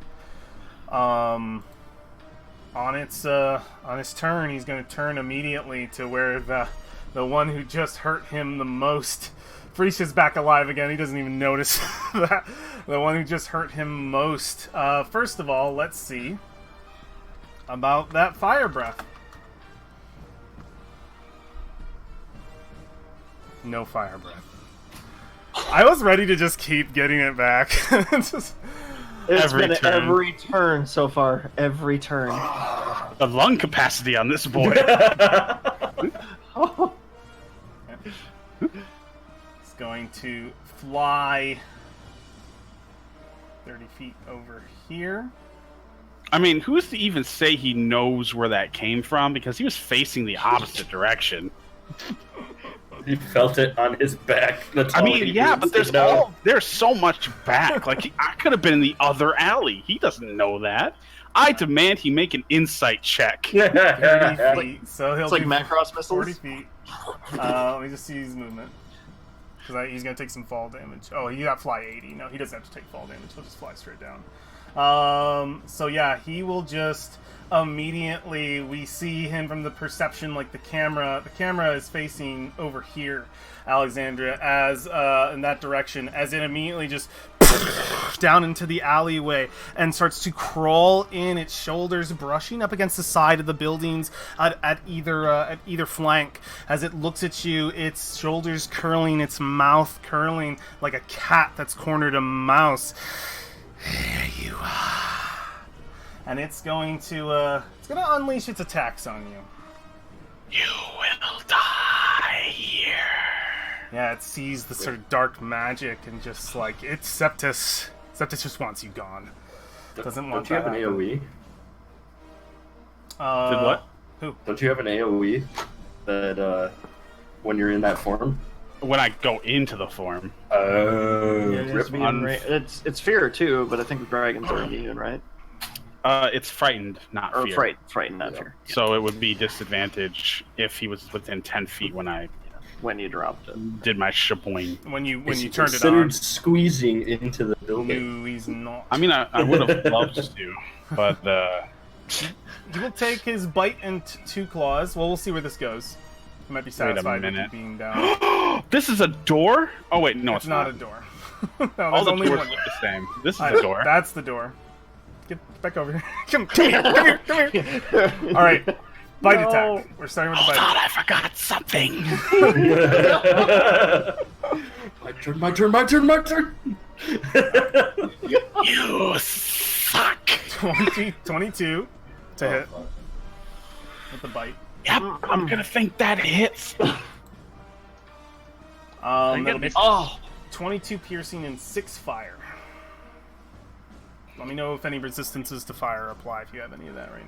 on his turn, he's going to turn immediately to where the one who just hurt him the most. Frisch is back alive again. He doesn't even notice that. The one who just hurt him most. First of all, let's see about that fire breath. No fire breath. I was ready to just keep getting it back. It's been every turn so far. Every turn. The lung capacity on this boy. It's going to fly 30 feet over here. I mean, who's to even say he knows where that came from? Because he was facing the opposite direction. He felt it on his back. That's I all mean, he yeah, needs but to know. there's so much back. Like, I could have been in the other alley. He doesn't know that. I demand he make an insight check. 30 feet. So he'll It's like do Macross 40 missiles. feet. Let me just see his movement. Because he's going to take some fall damage. Oh, he got fly 80. No, he doesn't have to take fall damage. He'll just fly straight down. So yeah, he will just immediately, we see him from the perception, like the camera is facing over here, Alexandria, as in that direction, as it immediately just down into the alleyway and starts to crawl in, its shoulders brushing up against the side of the buildings at either flank. As it looks at you, its shoulders curling, its mouth curling like a cat that's cornered a mouse. There you are. And it's going to unleash its attacks on you. You will die here. Yeah, it sees the sort of dark magic and just like, it's Septus. Septus just wants you gone. Doesn't want Don't you have that an happen. AoE? Did what? Who? Don't you have an AoE that when you're in that form? When I go into the form. It has to be on- it's fear too, but I think the dragons are immune, right? It's frightened, not Or fear. frightened, not fear. So it would be disadvantage if he was within 10 feet when I When you dropped it. did my shaboing. When you Is he turned it considered on. squeezing into the building? No, he's not. I mean, I would have loved to, but He will take his bite and two claws. Well, we'll see where this goes. He might be satisfied with minute. being down. this is a door? Oh, wait, no, It's it's not a door. No, All there's the only doors one. look the same. This is a door. That's the door. Get back over here. Come here. All right. Bite No. attack. We're starting with the Hold bite on, attack. I forgot something. My turn. You suck. 22 to hit with the bite. Yep, I'm gonna think that hits. That'll be Oh, 22 piercing and 6 fire. Let me know if any resistances to fire apply if you have any of that right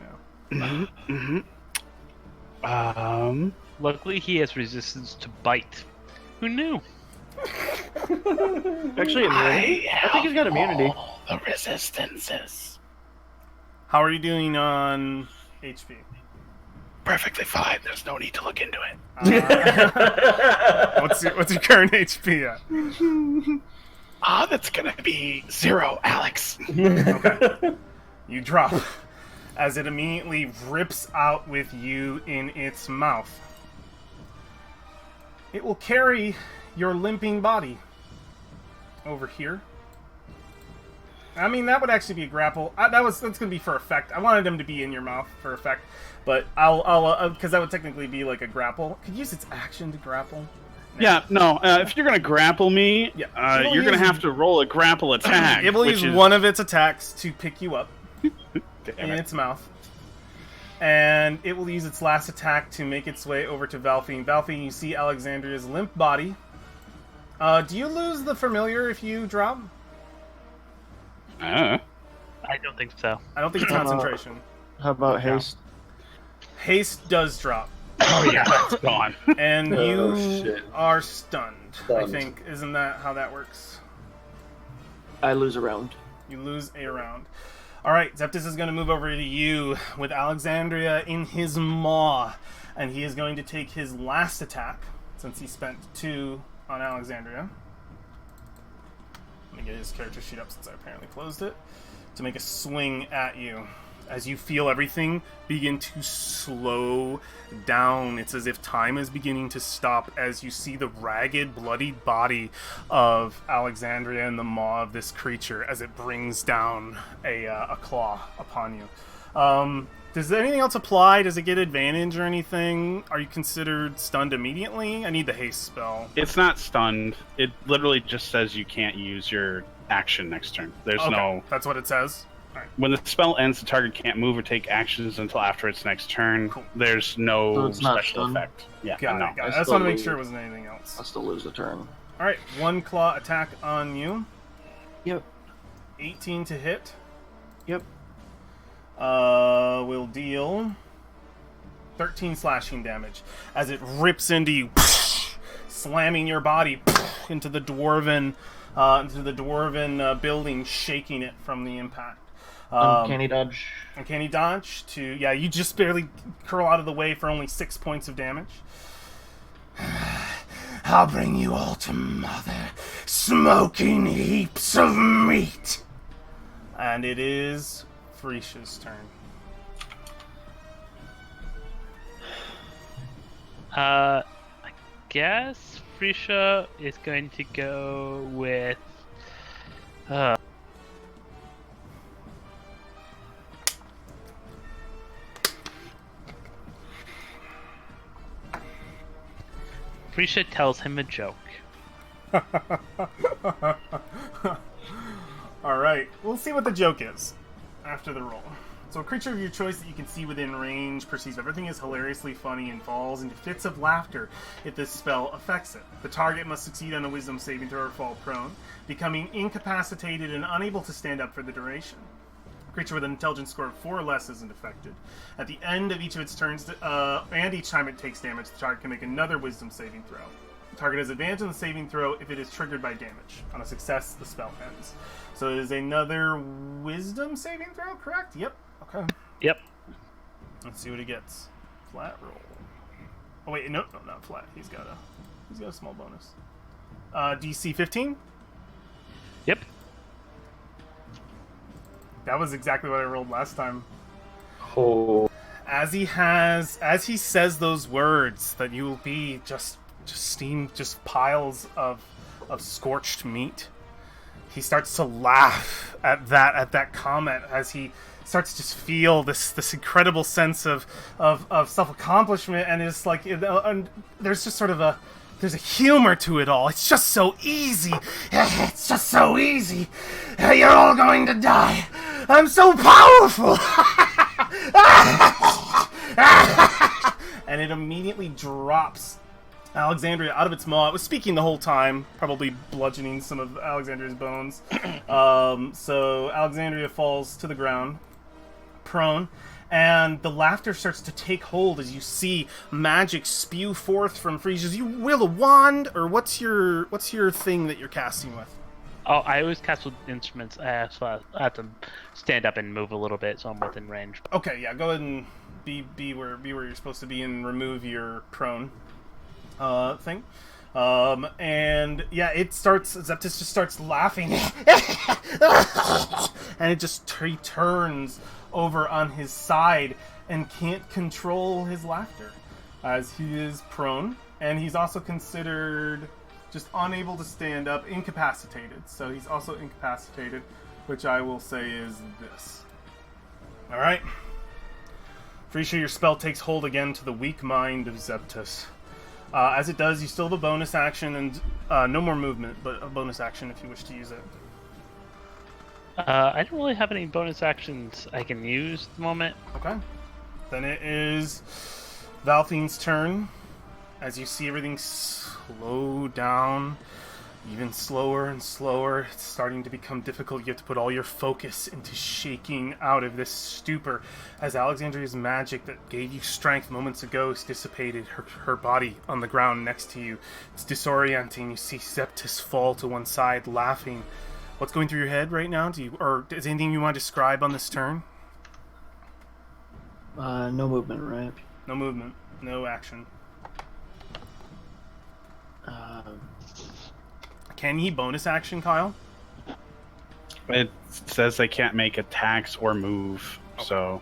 now. Luckily, he has resistance to bite. Who knew? actually immunity. I think he's got immunity. All the resistances. How are you doing on HP? Perfectly fine. There's no need to look into it. What's your current HP at? That's gonna be 0, Alex. Okay. You drop as it immediately rips out with you in its mouth. It will carry your limping body over here. I mean, that would actually be a grapple. That's going to be for effect. I wanted them to be in your mouth for effect, but I'll because that would technically be like a grapple. Could use its action to grapple. Yeah, no. If you're gonna grapple me, Yeah. you're gonna have to roll a grapple attack. It will which use is... one of its attacks to pick you up Damn in it. its mouth. And it will use its last attack to make its way over to Valphine. Valphine, you see Alexandria's limp body. Do you lose the familiar if you drop? I don't think so. I don't think it's concentration. How about haste? Haste does drop. Oh yeah, that's gone. And Oh, you shit. are stunned, I Stunned. think. Isn't that how that works? I lose a round. You lose a round. Alright, Zeptus is going to move over to you with Alexandria in his maw. And he is going to take his last attack, since he spent 2 on Alexandria. Let me get his character sheet up since I apparently closed it. To make a swing at you. as you feel everything begin to slow down. It's as if time is beginning to stop as you see the ragged, bloodied body of Alexandria and the maw of this creature as it brings down a claw upon you. Does anything else apply? Does it get advantage or anything? Are you considered stunned immediately? I need the haste spell. It's not stunned. It literally just says you can't use your action next turn. There's no... That's what it says? Alright. When the spell ends, the target can't move or take actions until after its next turn. Cool. There's no So it's not special stunned? effect. Yeah, Got no. it. I I just want still to make lose. sure it wasn't anything else. I'll still lose the turn. Alright, 1 claw attack on you. Yep. 18 to hit. Yep. Will deal 13 slashing damage as it rips into you, slamming your body into the dwarven building, shaking it from the impact. Uncanny dodge. Uncanny dodge to you just barely curl out of the way for only 6 points of damage. I'll bring you all to mother, smoking heaps of meat. And it is Frisia's turn. I guess Frisha is going to go with. Frisha tells him a joke. Alright, we'll see what the joke is after the roll. So a creature of your choice that you can see within range perceives everything as hilariously funny and falls into fits of laughter if this spell affects it. The target must succeed on a wisdom saving throw or fall prone, becoming incapacitated and unable to stand up for the duration. A creature with an intelligence score of 4 or less isn't affected. At the end of each of its turns, and each time it takes damage, the target can make another wisdom saving throw. The target has advantage on the saving throw if it is triggered by damage. On a success, the spell ends. So it is another wisdom saving throw, correct? Yep. Okay. Yep. Let's see what he gets. Flat roll. Oh wait, no, not flat. He's got a small bonus. DC 15. Yep. That was exactly what I rolled last time. Oh, As he says those words, that you will be just piles of scorched meat. He starts to laugh at that comment as he starts to just feel this incredible sense of self-accomplishment, and it's like, and there's just sort of there's a humor to it all. It's just so easy. It's just so easy. You're all going to die. I'm so powerful. And it immediately drops Alexandria out of its maw. It was speaking the whole time, probably bludgeoning some of Alexandria's bones. So Alexandria falls to the ground, prone, and the laughter starts to take hold as you see magic spew forth from Frisia's. You will a wand, or what's your thing that you're casting with? Oh, I always cast with instruments, so I have to stand up and move a little bit, so I'm within range. Okay, yeah, go ahead and be where you're supposed to be and remove your prone thing. And yeah, Zeptus just starts laughing. And it just he turns over on his side and can't control his laughter as he is prone, and he's also considered just unable to stand up, incapacitated. So he's also incapacitated, which I will say is this. Alright. Frisia, your spell takes hold again to the weak mind of Zeptus. As it does, you still have a bonus action and no more movement, but a bonus action if you wish to use it. I don't really have any bonus actions I can use at the moment. Okay. Then it is Valphine's turn. As you see everything slow down, even slower and slower, it's starting to become difficult. You have to put all your focus into shaking out of this stupor. As Alexandria's magic that gave you strength moments ago is dissipated, her body on the ground next to you. It's disorienting. You see Zeptus fall to one side, laughing. What's going through your head right now? Or is anything you want to describe on this turn? No movement, right? No movement. No action. Um, Can he bonus action, Kyle? It says they can't make attacks or move. Okay. So,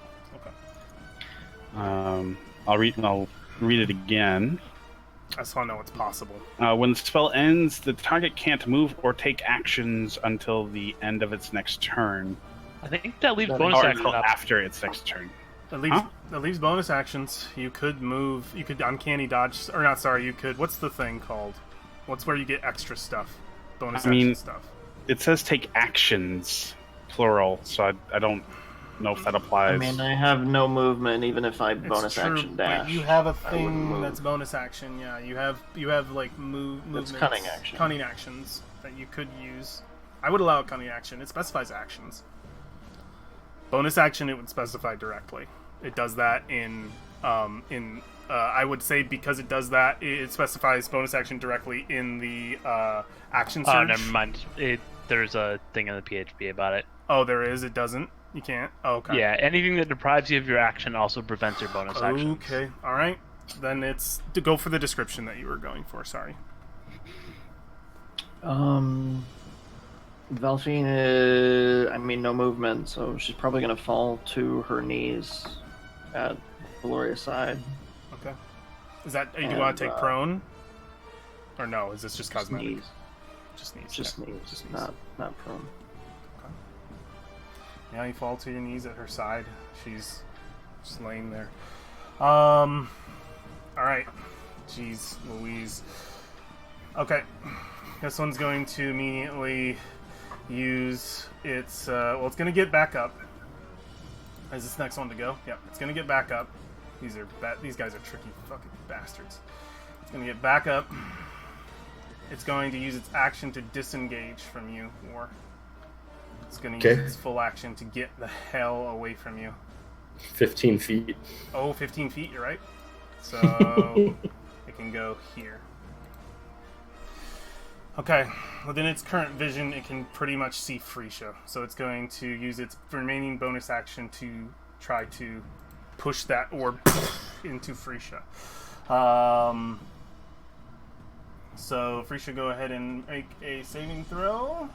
Okay. I'll read it again. I just want to know what's possible. When the spell ends, the target can't move or take actions until the end of its next turn, I think that leaves Or bonus or action until up. after its next turn. That leaves bonus actions. You could move. You could uncanny dodge, or not? Sorry, you could. What's the thing called? What's where you get extra stuff? Bonus action stuff. It says take actions, plural, so I don't know if that applies. I mean, I have no movement even if I It's bonus true, action dash. but you have a I wouldn't thing move. that's bonus action. Yeah, you have like movements, cunning action. cunning actions that you could use. I would allow a cunning action. It specifies actions. Bonus action, it would specify directly. It does that in I would say because it does that, it specifies bonus action directly in the action surge. Oh, never mind. There's a thing in the PHP about it. Oh, there is. It doesn't. You can't. Oh, okay. Yeah, anything that deprives you of your action also prevents your bonus action. Okay. All right. Then it's to go for the description that you were going for. Sorry. Valphine is, I mean, no movement, so she's probably gonna fall to her knees at Gloria's side. Okay. Is that? Do you And, want to take prone? Or no? Is this just cosmetic? Knees. Just knees. Just yeah. knees, Just knees. not prone. Yeah, you fall to your knees at her side. She's just laying there. All right. Jeez Louise. Okay. This one's going to immediately use its... well, it's going to get back up. Is this next one to go? Yep, it's going to get back up. These guys are tricky fucking bastards. It's going to get back up. It's going to use its action to disengage from you, War. It's going to use its full action to get the hell away from you. 15 feet. Oh, 15 feet, you're right. So it can go here. Okay, within its current vision, it can pretty much see Freesia. So it's going to use its remaining bonus action to try to push that orb into Freesia. So Freesia, go ahead and make a saving throw.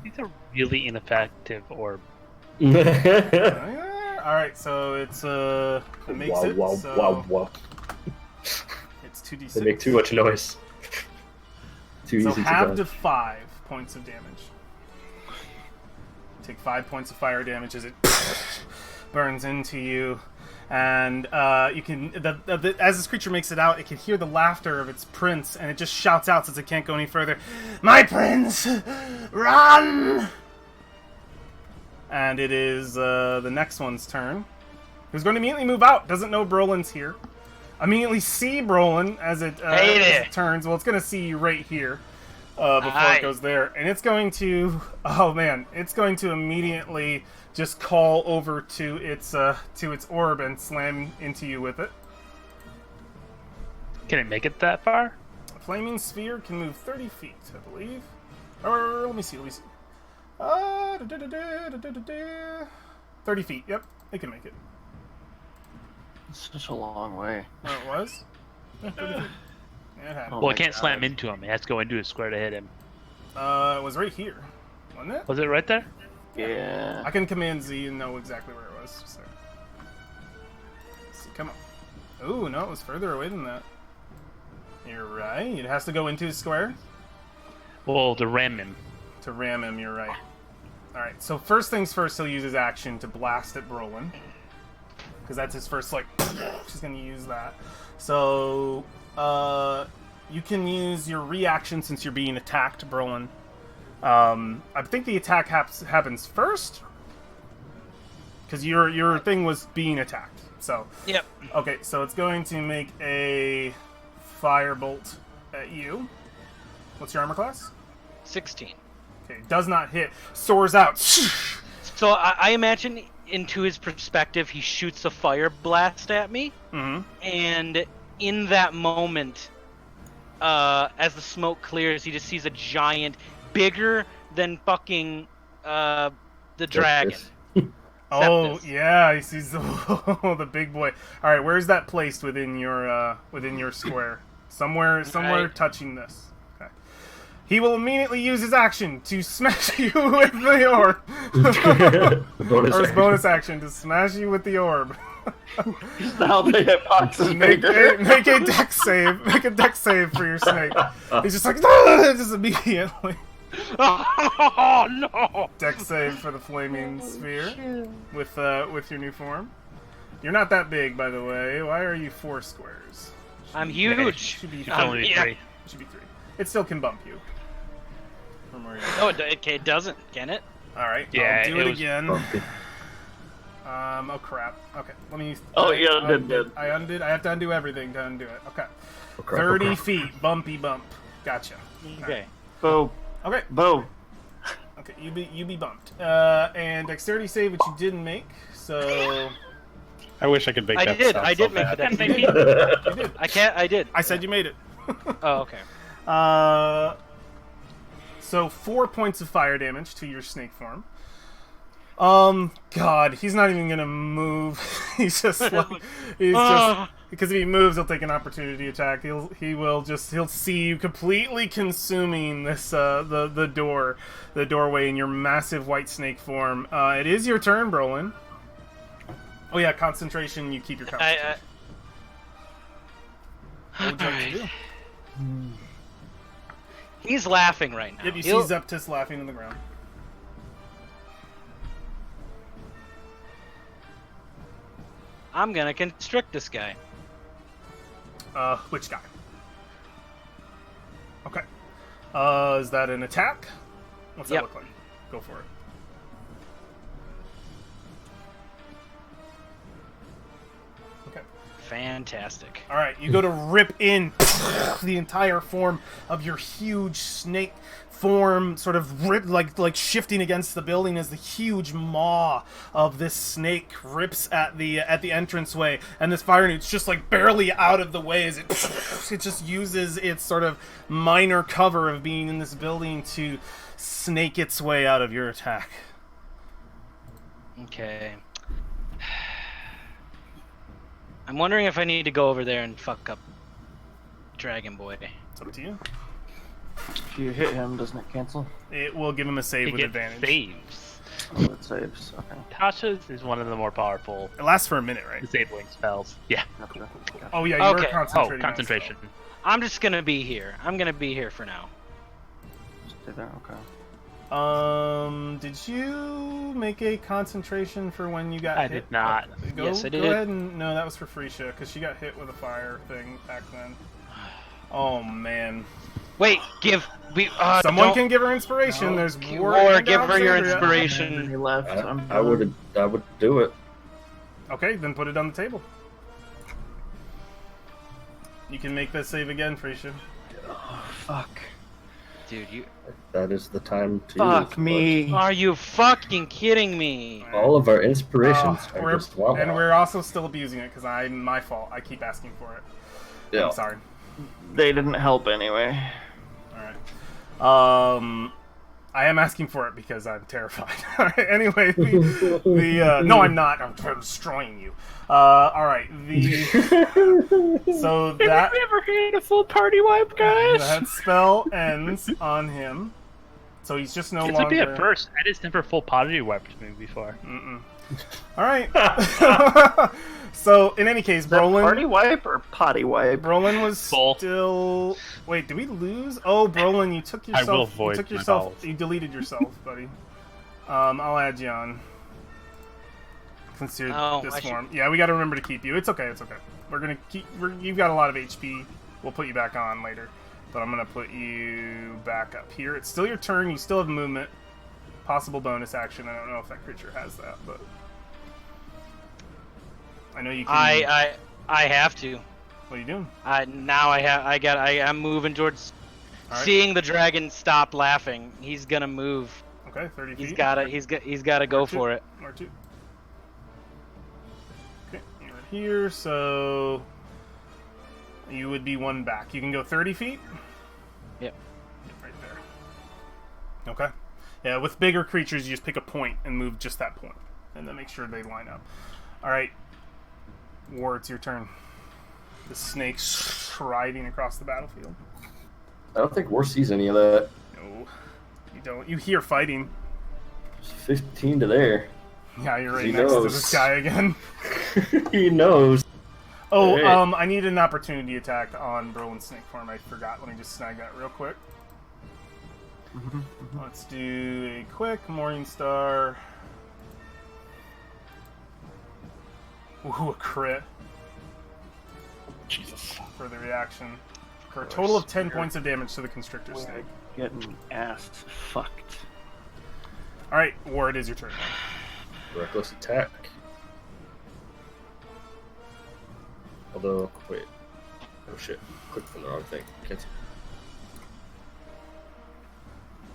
These are really ineffective orb. Alright, so it's it makes it. So it's 2d6. They make too much noise. Too So easy half to to dodge. 5 points of damage. Take 5 points of fire damage as it burns into you, and you can. As this creature makes it out, it can hear the laughter of its prince, and it just shouts out since it can't go any further. My prince, run! And it is the next one's turn. Who's going to immediately move out? Doesn't know Brolin's here. Immediately see Brolin as it turns. Well, it's going to see you right here before it goes there. And it's going to... Oh, man. It's going to immediately just call over to its orb and slam into you with it. Can it make it that far? A flaming sphere can move 30 feet, I believe. Or, let me see. 30 feet, yep. It can make it. It's such a long way. Oh, it was? Yeah, 30 feet. Yeah, it had. Oh Well, my it can't God. slam into him. It has to go into a square to hit him. It was right here, wasn't it? Was it right there? Yeah. I can command Z and know exactly where it was. So. Let's see, come on. Ooh, no, it was further away than that. You're right. It has to go into his square Well, to ram him. to ram him. You're right. All right. So first things first, he'll use his action to blast at Brolin, because that's his first. Like, she's gonna use that. So you can use your reaction since you're being attacked, Brolin. I think the attack happens first, because your thing was being attacked. So Yep. okay, so it's going to make a firebolt at you. What's your armor class? 16. Okay, does not hit. Soars out. So I imagine into his perspective, he shoots a fire blast at me, and in that moment, as the smoke clears, he just sees a giant, bigger than fucking the dragon. Oh Septus. yeah, he sees the big boy. All right, where's that placed within your square? Somewhere Right. touching this. Okay. He will immediately use his action to smash you with the orb. Bonus Or his action. bonus action to smash you with the orb. Now the hitbox is bigger. Make a dex save. Make a dex save for your snake. He's just like, just immediately. Oh no! Dex save for the flaming sphere with your new form. You're not that big, by the way. Why are you 4 squares? I'm huge. Should be You can only be yeah. 3. Should be 3. It still can bump you. From where you No, it doesn't. Can it? All right. Yeah, I'll do it it was again. Bumpy. Oh crap. Okay, let me. Oh, I yeah, undid. did. I undid. I have to undo everything to undo it. Okay. Oh, crap, 30 oh, crap. feet, bumpy bump. Gotcha. Okay. Boom. Okay. Boom. Okay. You be bumped. And dexterity save, which you didn't make. So I wish I could make I that. did. sound I so did make the bad. deck. you did. I can't. I did. I said you made it. Oh, okay. So 4 points of fire damage to your snake form. God, he's not even gonna move. He's just like, because if he moves, he'll take an opportunity attack. He'll see you completely consuming this the doorway in your massive white snake form. It is your turn, Brolin. Oh yeah, concentration. You keep your concentration. What would you like to do? He's laughing right now. Yep, you see He'll- Zeptus laughing on the ground. I'm gonna constrict this guy. Which guy? Okay. Is that an attack? What's that Yep. look like? Go for it. Okay. Fantastic. All right, you go to rip in the entire form of your huge snake form, sort of rip like shifting against the building as the huge maw of this snake rips at the entranceway, and this fire nuke's just like barely out of the way as it just uses its sort of minor cover of being in this building to snake its way out of your attack. Okay. I'm wondering if I need to go over there and fuck up Dragon Boy. It's up to you. If you hit him, doesn't it cancel? It will give him a save He with gets advantage. saves. Oh, it saves. Okay. Tasha's is one of the more powerful It lasts for a minute, right? disabling spells. Yeah. Gotcha. Gotcha. Oh yeah, you were Okay. concentrating. Oh, on concentration. I'm just gonna be here. I'm gonna be here for now. Stay there. Okay. Did you make a concentration for when you got I hit? did not. Go, Yes, I Go did. ahead and no, that was for Freesia because she got hit with a fire thing back then. Oh man! Wait, give we. Someone don't- can give her inspiration. No. There's War, give her your Alexandria. inspiration. He left. I would do it. Okay, then put it on the table. You can make that save again, Freesia. Fuck. Dude, you. That is the time to Fuck use me. Are you fucking kidding me? all of our inspirations. Oh, are just wah-wah. and we're also still abusing it because my fault. I keep asking for it. Yeah. I'm sorry. They didn't help anyway. All right. I am asking for it because I'm terrified. All right, anyway, no, I'm not. I'm destroying you. All right. So that ever had a full party wipe, guys? that spell ends on him. So he's just no It's longer. would be a first. That is never full pottery wiped me before. All right. So in any case, Is that party Brolin. wipe or potty wipe? Brolin was Both. still. Wait, did we lose? Oh, Brolin, you took yourself. will void you took my yourself. bowels. You deleted yourself, buddy. I'll add you on. Consider Oh, this I should- form. Yeah, we got to remember to keep you. It's okay. It's okay. We're gonna keep. You've got a lot of HP. We'll put you back on later, but I'm gonna put you back up here. It's still your turn. You still have movement. Possible bonus action. I don't know if that creature has that, but I know you can. I have to. What are you doing? I'm moving towards All right. seeing the dragon stop laughing. He's gonna move. Okay, 30 feet. He's gotta go for it. Or two. Okay, you're here, so you would be one back. You can go 30 feet? Yep. Right there. Okay. Yeah, with bigger creatures, you just pick a point and move just that point, and then make sure they line up. All right, War, it's your turn. The snake's striding across the battlefield. I don't think War sees any of that. No, you don't. You hear fighting. It's 15 to there. Yeah, you're right He next to knows. this guy again. He knows. Oh, Hey. I need an opportunity attack on Brolin Snake form. I forgot. Let me just snag that real quick. Let's do a quick Morningstar. Ooh, a crit Jesus. for the reaction. For a total of 10 points of damage to the Constrictor Snake. Getting ass fucked. Alright, War, it is your turn. Reckless attack. Although, wait. Oh shit. Clicked on the wrong thing. Cancel.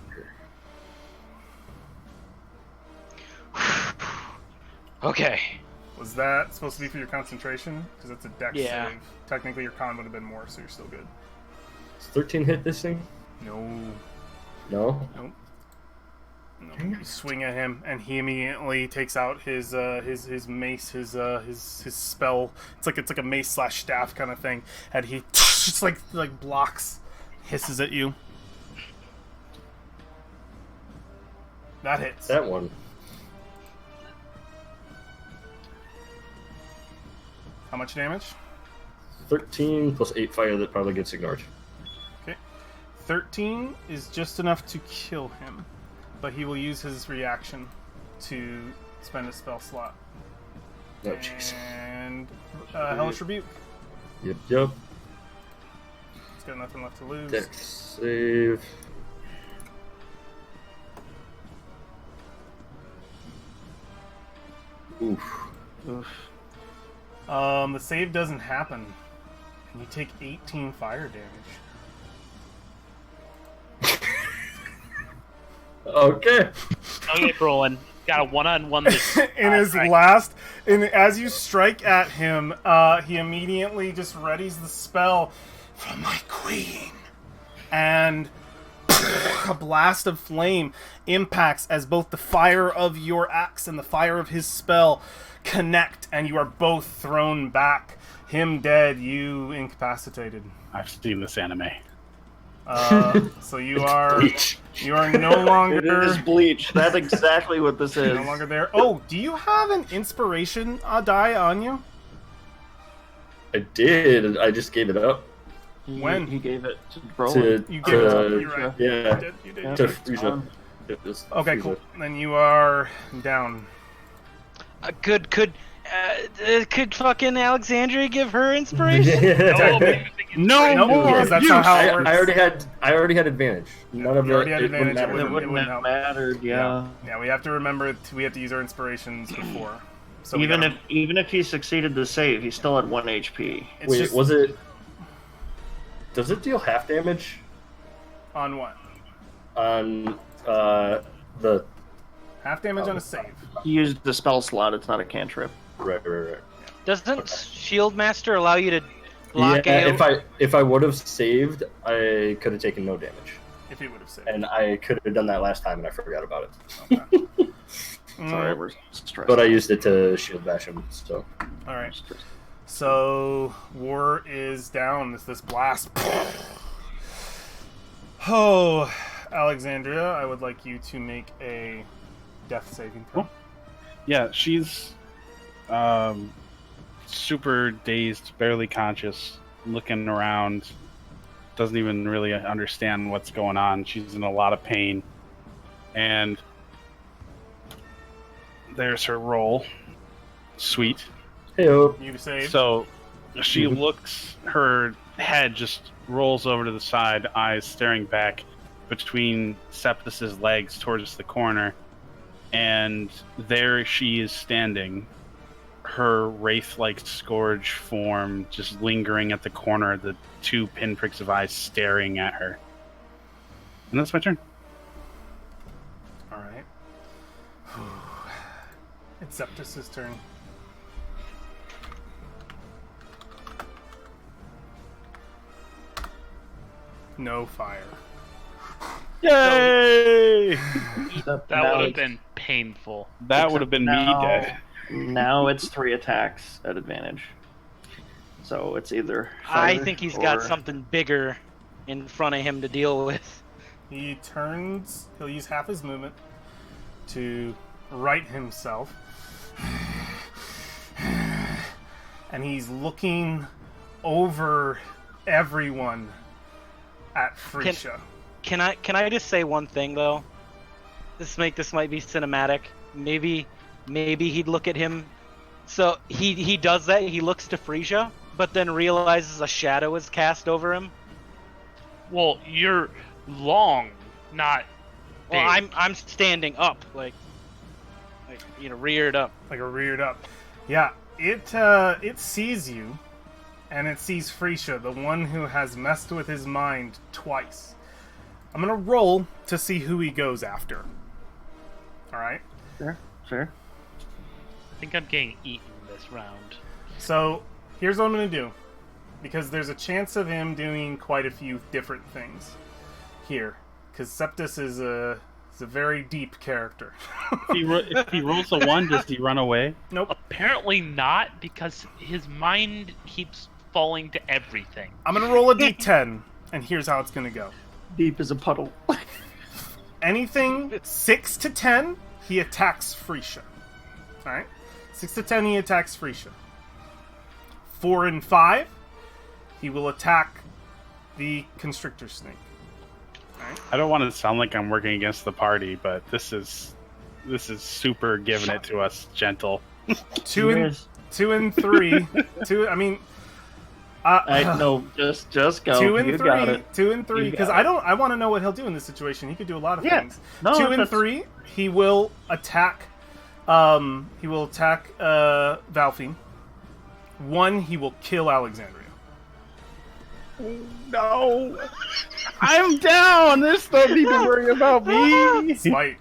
Here. Okay. Was that supposed to be for your concentration? Because it's a dex Yeah. save. Technically, your con would have been more, so you're still good. Does 13 hit this thing? No. No? Nope. No. You swing at him, and he immediately takes out his mace, his spell. It's like a mace / staff kind of thing, and he just like blocks, hisses at you. That hits. That one. How much damage? 13 plus 8 fire that probably gets ignored. Okay. 13 is just enough to kill him, but he will use his reaction to spend a spell slot. Oh, jeez. And Hellish Rebuke. Yep. He's got nothing left to lose. Dex save. Oof. Oof. The save doesn't happen, and you take 18 fire damage. Okay. Okay, Brolin. Got a one-on-one this In his right. last, as you strike at him, he immediately just readies the spell from my queen, and a blast of flame impacts as both the fire of your axe and the fire of his spell connect, and you are both thrown back. Him dead, you incapacitated. I've seen this anime. So you are no longer. It is Bleach. That's exactly what this is. No longer there. Oh, do you have an inspiration die on you? I did. I just gave it up. When? He gave it to Brolin. You gave it up. You're right. Yeah. You did. Yeah. To Frieza. It was Okay, Frieza. cool. Then you are down. Could fucking Alexandria give her inspiration? No Nope, more. because that's not how it I works. I already had advantage. None of You already had it wouldn't advantage, matter. It wouldn't wouldn't have help. mattered, yeah. Yeah, we have to remember we have to use our inspirations before. So we Even gotta- if he succeeded to save, he still had 1 HP. it's Wait, just was it? Does it deal half damage on what? on the? Half damage on a save. He used the spell slot. It's not a cantrip. Right. Doesn't Shield Master allow you to block Yeah, AoE? if I would have saved, I could have taken no damage, If he would have saved. and I could have done that last time, and I forgot about it. Okay. Sorry, we're stressed. But I used it to shield bash him. So All right. So War is down. It's this blast. Oh, Alexandria, I would like you to make a death saving throw. Yeah, she's super dazed, barely conscious, looking around, doesn't even really understand what's going on. She's in a lot of pain. And there's her roll. Sweet. hey-o. You save. So she looks, her head just rolls over to the side, eyes staring back between Septus's legs towards the corner. And there she is standing, her wraith-like scourge form just lingering at the corner, the 2 pinpricks of eyes staring at her. And that's my turn. All right. It's Septus's turn. No fire. Yay! That Now would have it's- been painful. That would have been me now- dead. Now it's 3 attacks at advantage. So it's either I fire think he's got or- something bigger in front of him to deal with. He turns. He'll use half his movement to right himself. And he's looking over everyone at Frisha. Can I just say one thing though? This might be cinematic. Maybe he'd look at him. So he does that. He looks to Frisia, but then realizes a shadow is cast over him. Well, you're long, not big. Well, I'm standing up, like reared up. Like a reared up. Yeah, it sees you, and it sees Frisha, the one who has messed with his mind twice. I'm gonna roll to see who he goes after. Alright? Sure. I think I'm getting eaten this round. So, here's what I'm gonna do. Because there's a chance of him doing quite a few different things here. Because Septus is a very deep character. If he rolls a 1, does he run away? Nope. Apparently not, because his mind keeps falling to everything. I'm gonna roll a d10, and here's how it's gonna go. Deep as a puddle. Anything 6 to 10, he attacks Frisha. Alright? 6 to 10, he attacks Frisha. 4 and 5, he will attack the Constrictor Snake. Alright? I don't want to sound like I'm working against the party, but this is super giving it to us gentle. 2 and 3. No, just go. 2 and You 3. got it. 2 and 3. You Because got I want to know what he'll do in this situation. He could do a lot of Yeah. things. No, 2 and that's- 3, he will attack. He will attack Valphine. 1, he will kill Alexandria. No! I'm down! There's no need to worry about me! Slight.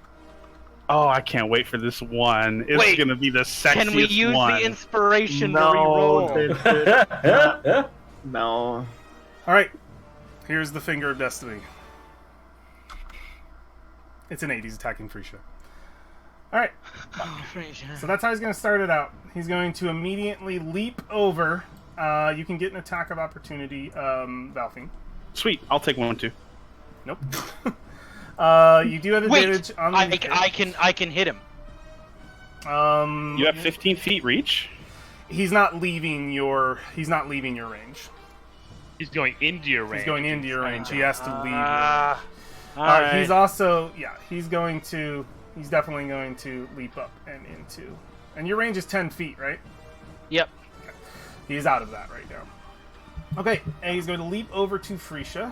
Oh, I can't wait for this one. It's Wait, gonna be the sexiest Can we use one. the inspiration to No, re-roll? no. Alright. Here's the Finger of Destiny. It's an 8. He's attacking Frisha. Alright. So that's how he's going to start it out. He's going to immediately leap over. You can get an attack of opportunity, Valphine. Sweet, I'll take 1 too. Nope. You do have advantage Wait, on the I can hit him. You have 15 feet reach? He's not leaving your range. He's going into your range. He's going into your range. He has to leave. Alright. He's also he's definitely going to leap up and into. And your range is 10 feet, right? Yep. He's out of that right now. Okay, and he's going to leap over to Frisha.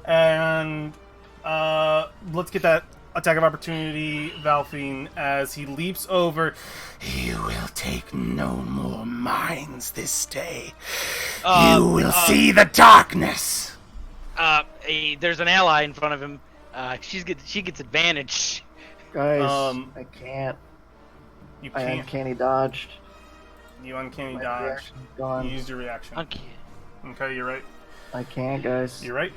And let's get that attack of opportunity, Valphine, as he leaps over. You will take no more minds this day. Uh, You will see the darkness. There's an ally in front of him. She gets advantage. Guys, Um, I can't. You I can't. uncanny dodged. You uncanny My dodge. reaction's gone. You used your reaction. Okay. Okay, you're right. I can't, guys. You're right.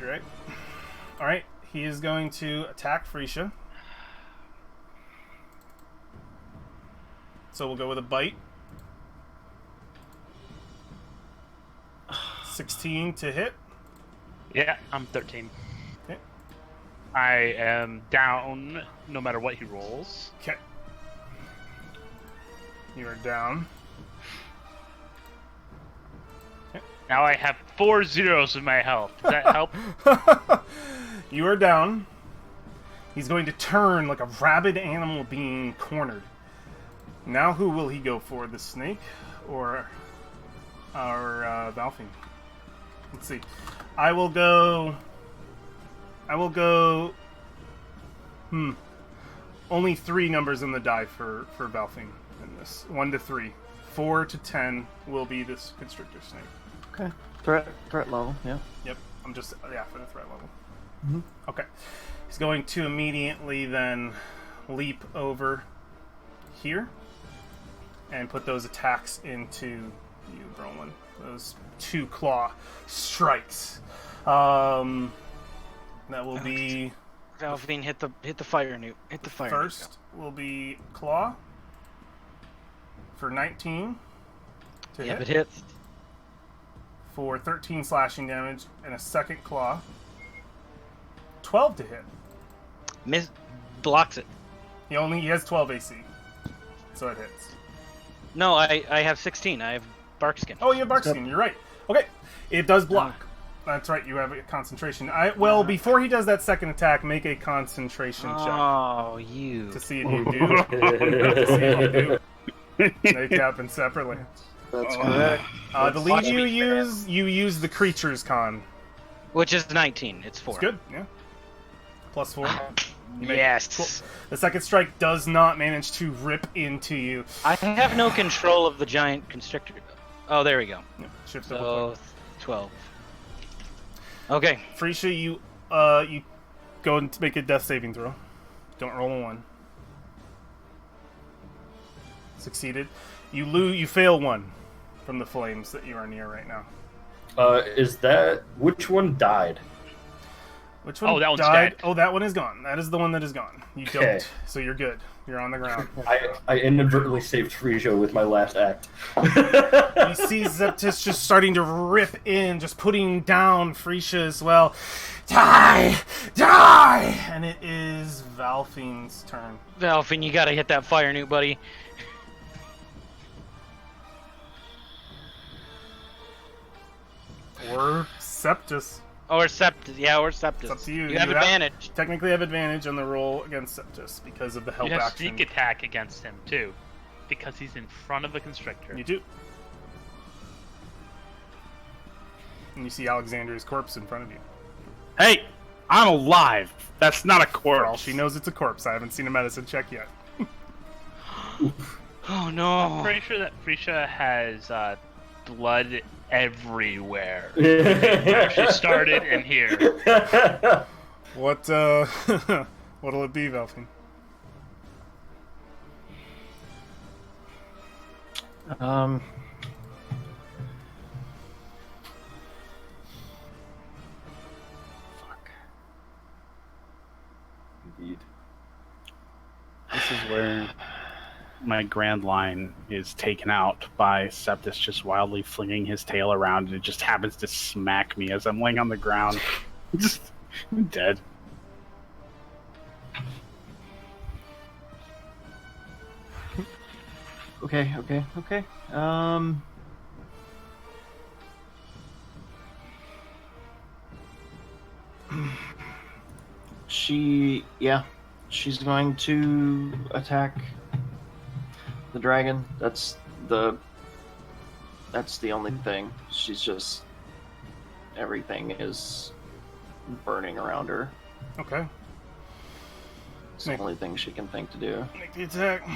Alright, he is going to attack Frisha. So we'll go with a bite. 16 to hit. Yeah, I'm 13. Okay. I am down no matter what he rolls. Okay. You are down. Now I have 4 zeros in my health. Does that help? You are down. He's going to turn like a rabid animal being cornered. Now who will he go for? The snake or Valphine? Let's see. I will go. Only 3 numbers in the die for Valphine in this. 1 to 3. 4 to 10 will be this constrictor snake. Okay. Threat level, yeah. Yep. I'm just for the threat level. Mm-hmm. Okay. He's going to immediately then leap over here and put those attacks into you, Brolin. Those 2 claw strikes. That will be Valphine, hit the fire newt. Hit the fire. first will be claw for 19 to Yep, hit it hits. for 13 slashing damage, and a second claw 12 to hit. Miss blocks it. He has 12 AC. So it hits. No, I have 16. I have Barkskin. Oh, you have Barkskin. You're right. Okay. It does block. That's right. You have a concentration. Before he does that second attack, make a concentration check. Oh, you. To see if you do. To see if you do. They happen separately. That's correct. The lead you use the creature's con. Which is 19. It's 4. It's good, yeah. Plus 4. Yes. Cool. The second strike does not manage to rip into you. I have no control of the giant constrictor. Oh, there we go. Yeah, shift So 12. Okay. Freesia, you go and make a death saving throw. Don't roll a 1. Succeeded. You fail 1 from the flames that you are near right now. Which one died? Which one that one's died? dead. Oh, that one is gone. That is the one that is gone. You don't. So you're good. You're on the ground. I inadvertently saved Frigio with my last act. You see Zeptis just starting to rip in, just putting down Freesia as well. Die! Die! And it is Valphine's turn. Valphine, you gotta hit that fire newt, buddy. Or Septus. Or Septus. Yeah, or Septus. It's up to you. You have advantage. Technically have advantage on the roll against Septus because of the help You have action. sneak attack against him too, because he's in front of a constrictor. You do. And you see Alexandria's corpse in front of you. Hey, I'm alive. That's not a For all corpse. she knows, it's a corpse. I haven't seen a medicine check yet. Oh no. I'm pretty sure that Freesia has blood everywhere. Where she started and here. What, what'll it be, Valphine? Indeed. This is where my grand line is taken out by Septus just wildly flinging his tail around, and it just happens to smack me as I'm laying on the ground. I'm dead. Okay. She's going to attack the dragon. That's the only thing. She's just, everything is burning around her. Okay. It's the only thing she can think to do. Make the attack.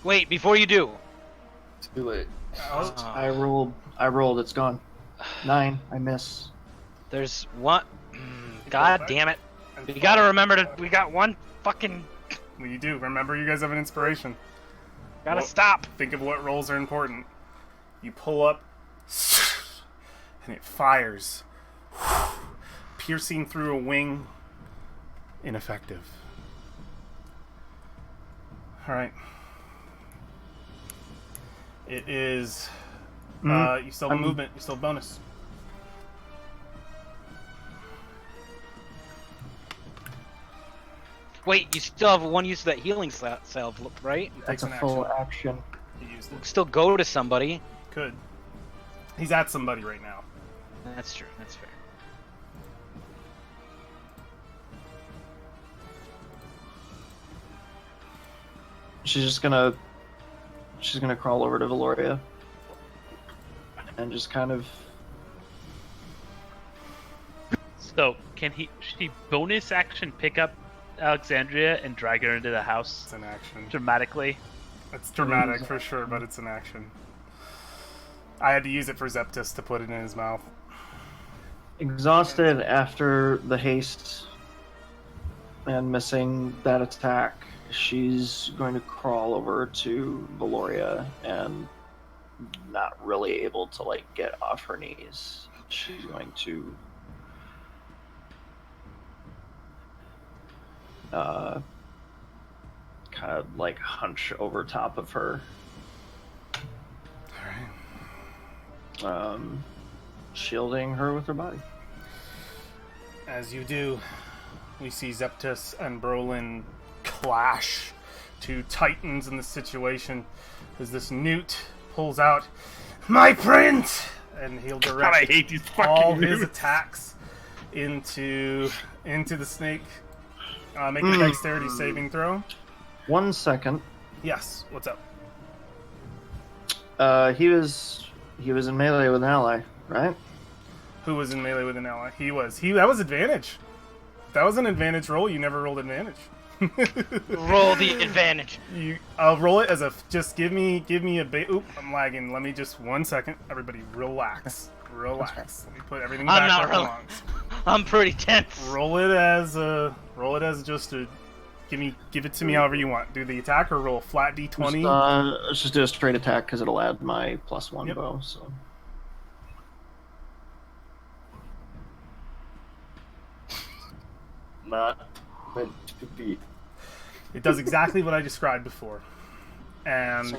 Wait, before you do. Too late. Oh. I rolled, it's gone. 9, I miss. There's one. God damn it. We gotta remember to. We got one fucking. Well, you do. Remember, you guys have an inspiration. Gotta stop. Think of what rolls are important. You pull up, and it fires, piercing through a wing. Ineffective. All right. It is. You still have movement. You still have bonus. Wait, you still have one use of that healing salve, right? It That's takes a an full action. action. You used it. Still go to somebody. Could. He's at somebody right now. That's true. That's fair. She's gonna crawl over to Valoria and just kind of. So should he bonus action pick up Alexandria and drag her into the house It's an action. dramatically? It's dramatic for sure, but it's an action. I had to use it for Zeptus to put it in his mouth. Exhausted after the haste and missing that attack, she's going to crawl over to Valoria and not really able to get off her knees. She's going to kind of hunch over top of her. Alright. shielding her with her body. As you do, we see Zeptus and Brolin clash, two titans in the situation, as this newt pulls out, "My prince!" and he'll God, I direct hate these fucking all his newts. attacks into the snake. Make a dexterity saving throw. 1 second. Yes, what's up? He was in melee with an ally, right? Who was in melee with an ally? He was. That was advantage. That was an advantage roll. You never rolled advantage. Roll the advantage. I'll roll it as a. Just give me a. Oop, I'm lagging. Let me just 1 second. Everybody, relax. Relax. Let me put everything back I'm not where it really. belongs. I'm pretty tense. Roll it as just a. Give it to me however you want. Do the attack or roll flat d20. Let's just do a straight attack because it'll add my +1 Yep. bow. So Not meant to be. It does exactly what I described before, and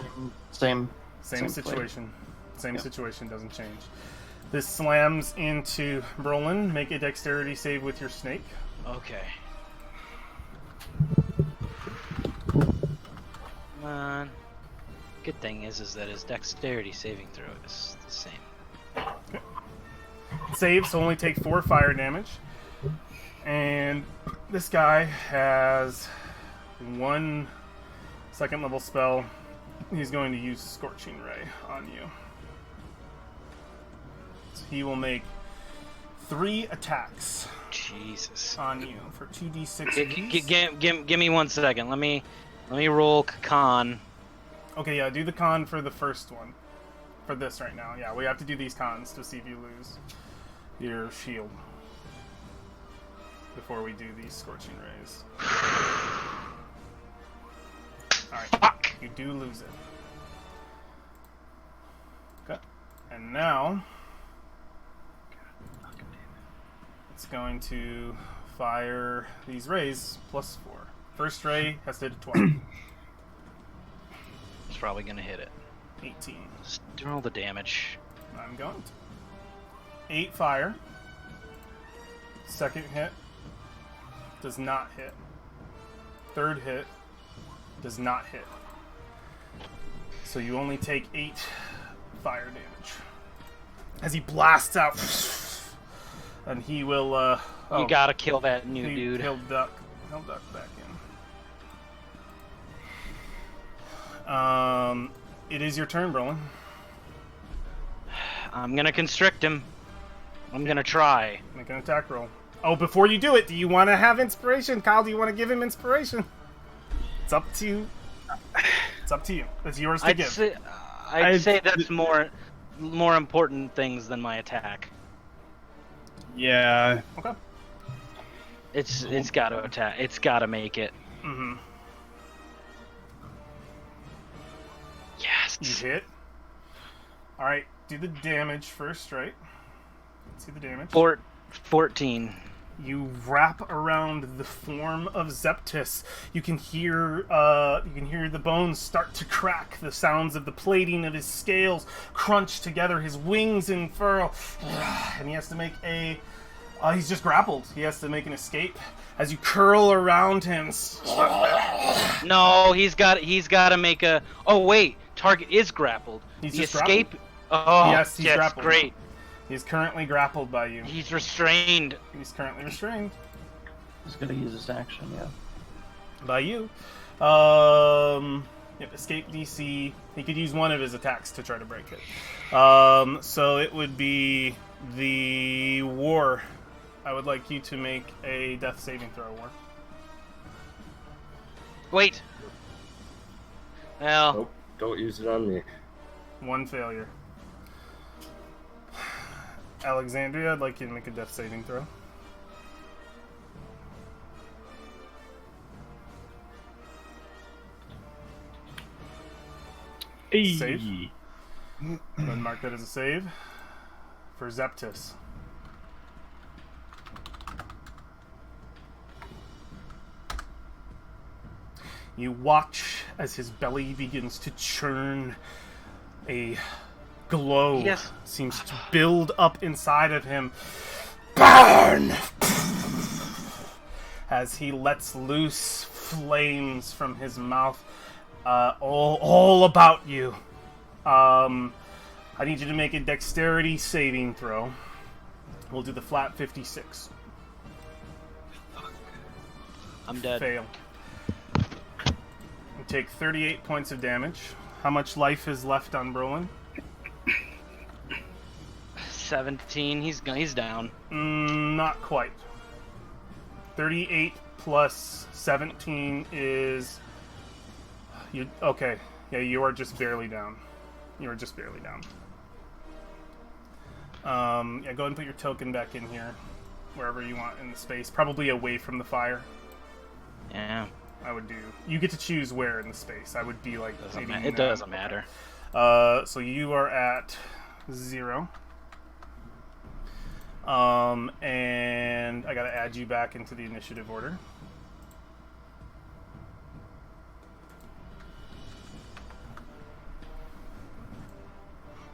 same same play. situation. Same Yep. situation doesn't change. This slams into Brolin. Make a dexterity save with your snake. Okay. Come on. Good thing is that his dexterity saving throw is the same. Save, so only take 4 fire damage. And this guy has 1 second level spell. He's going to use Scorching Ray on you. So he will make 3 attacks Jesus. on you for 2d6. Give me 1 second. Let me roll con. Okay, yeah, do the con for the first one. For this right now. Yeah, we have to do these cons to see if you lose your shield. Before we do these Scorching Rays. Alright, Fuck. you do lose it. Okay. And now it's going to fire these rays +4. First ray has to hit a 12. It's probably gonna hit it. 18. Just roll the damage. I'm going to. 8 fire. Second hit does not hit. Third hit does not hit. So you only take 8 fire damage. As he blasts out. And he will, You gotta kill that new dude. He'll duck back in. It is your turn, Brolin. I'm gonna constrict him. I'm gonna try. Make an attack roll. Oh, before you do it, do you want to have inspiration, Kyle? Do you want to give him inspiration? It's up to you. It's up to you. It's yours to give. I'd say that's more important things than my attack. Yeah. Okay. It's got to attack. It's got to make it. Mm-hmm. Yes. You hit. All right. Do the damage first, right? Let's see the damage. 14. You wrap around the form of Zeptus. You can hear the bones start to crack. The sounds of the plating of his scales crunch together. His wings unfurl, and he has to make a. He's just grappled. He has to make an escape. As you curl around him. No, he's got to make a. Oh wait, target is grappled. He's the just escape. grappled. Oh, Yes, he's that's grappled. great. He's currently grappled by you. He's restrained. He's currently restrained he's gonna use his action. Yeah. by you. Escape DC. He could use one of his attacks to try to break it. So it would be the War. I would like you to make a death saving throw, War. Wait. Well, Nope, don't use it on me. 1 failure. Alexandria, I'd like you to make a death saving throw. Hey. Save. Then mark that as a save. For Zeptus. You watch as his belly begins to churn a glow Yes. seems to build up inside of him. Burn! As he lets loose flames from his mouth, all about you. I need you to make a dexterity saving throw. We'll do the flat 56. I'm dead. Fail. You take 38 points of damage. How much life is left on Brolin? 17. He's down. Not quite. 38 plus 17 is... Okay. Yeah, you are just barely down. You are just barely down. Yeah, go ahead and put your token back in here. Wherever you want in the space. Probably away from the fire. Yeah. I would do. You get to choose where in the space. I would be like... It doesn't matter. So you are at 0. And I gotta add you back into the initiative order.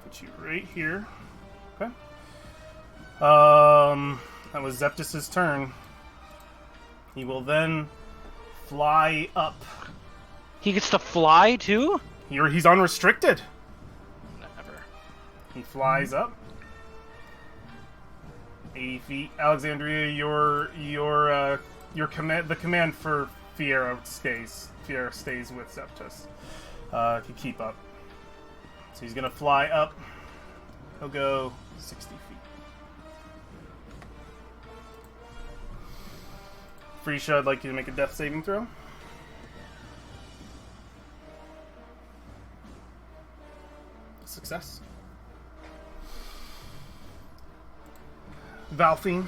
Put you right here. Okay. That was Zeptus's turn. He will then fly up. He gets to fly too? He's unrestricted. Never. He flies up. 80 feet. Alexandria, your command, the command for Fiera stays. Fiera stays with Zeptus. If you keep up. So he's gonna fly up. He'll go 60 feet. Frisha, I'd like you to make a death saving throw. Success. Valphine,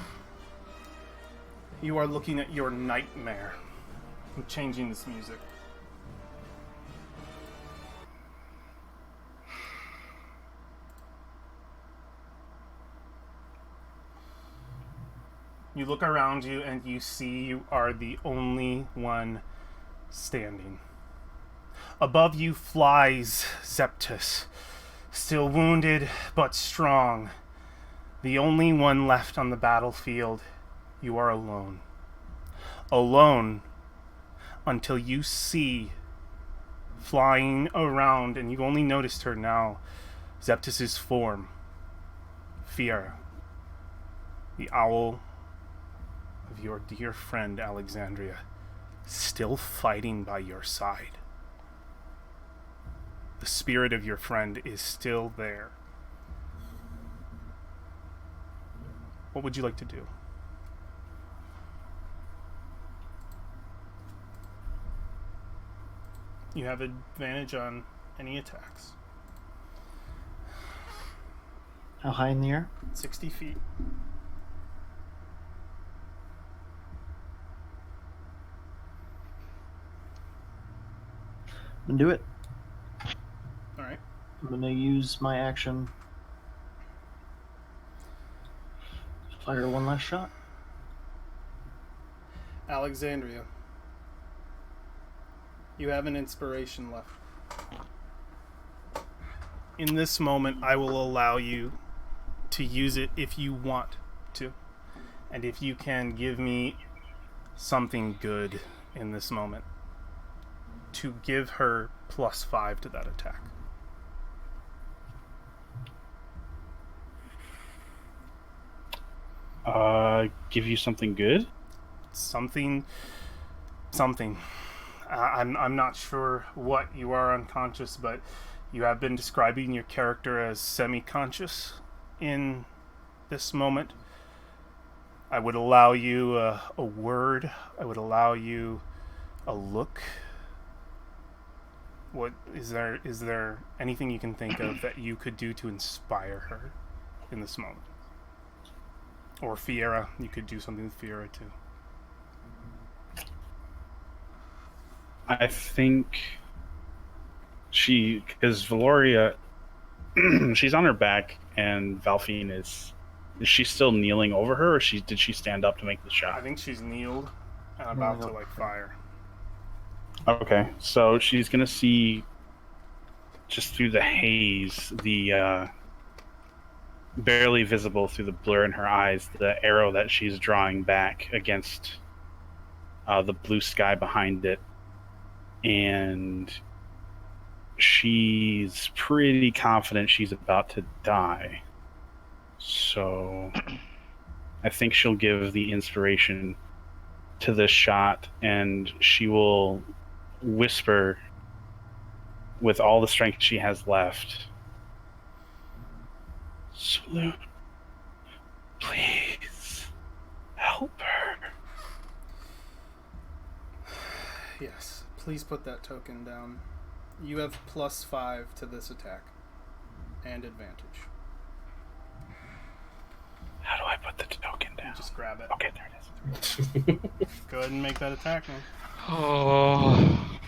you are looking at your nightmare. I'm changing this music. You look around you and you see you are the only one standing. Above you flies Zeptus, still wounded but strong. The only one left on the battlefield. You are alone. Alone until you see flying around, and you only noticed her now, Zeptus's form. Fiera, the owl of your dear friend Alexandria, still fighting by your side. The spirit of your friend is still there. What would you like to do? You have advantage on any attacks. How high in the air? 60 feet. I'm gonna do it. Alright. I'm gonna use my action. Fire one last shot. Alexandria. You have an inspiration left. In this moment, I will allow you to use it if you want to. And if you can give me something good in this moment to give her +5 to that attack. Give you something good? Something. I'm not sure what you are unconscious, but you have been describing your character as semi-conscious in this moment. I would allow you a word. I would allow you a look. What is there? Is there anything you can think of that you could do to inspire her in this moment? Or Fiera, you could do something with Fiera too. I think because Valoria, she's on her back, and Valphine is she still kneeling over her, or did she stand up to make the I shot? think she's kneeled and about to fire. Okay, so she's gonna see just through the haze the barely visible through the blur in her eyes, the arrow that she's drawing back against the blue sky behind it. And she's pretty confident she's about to die. So I think she'll give the inspiration to this shot, and she will whisper with all the strength she has left, "Saloon, please help her." Yes, please put that token down. You have +5 to this attack. And advantage. How do I put the token down? Just grab it. Okay, there it is. Go ahead and make that attack, man. Oh.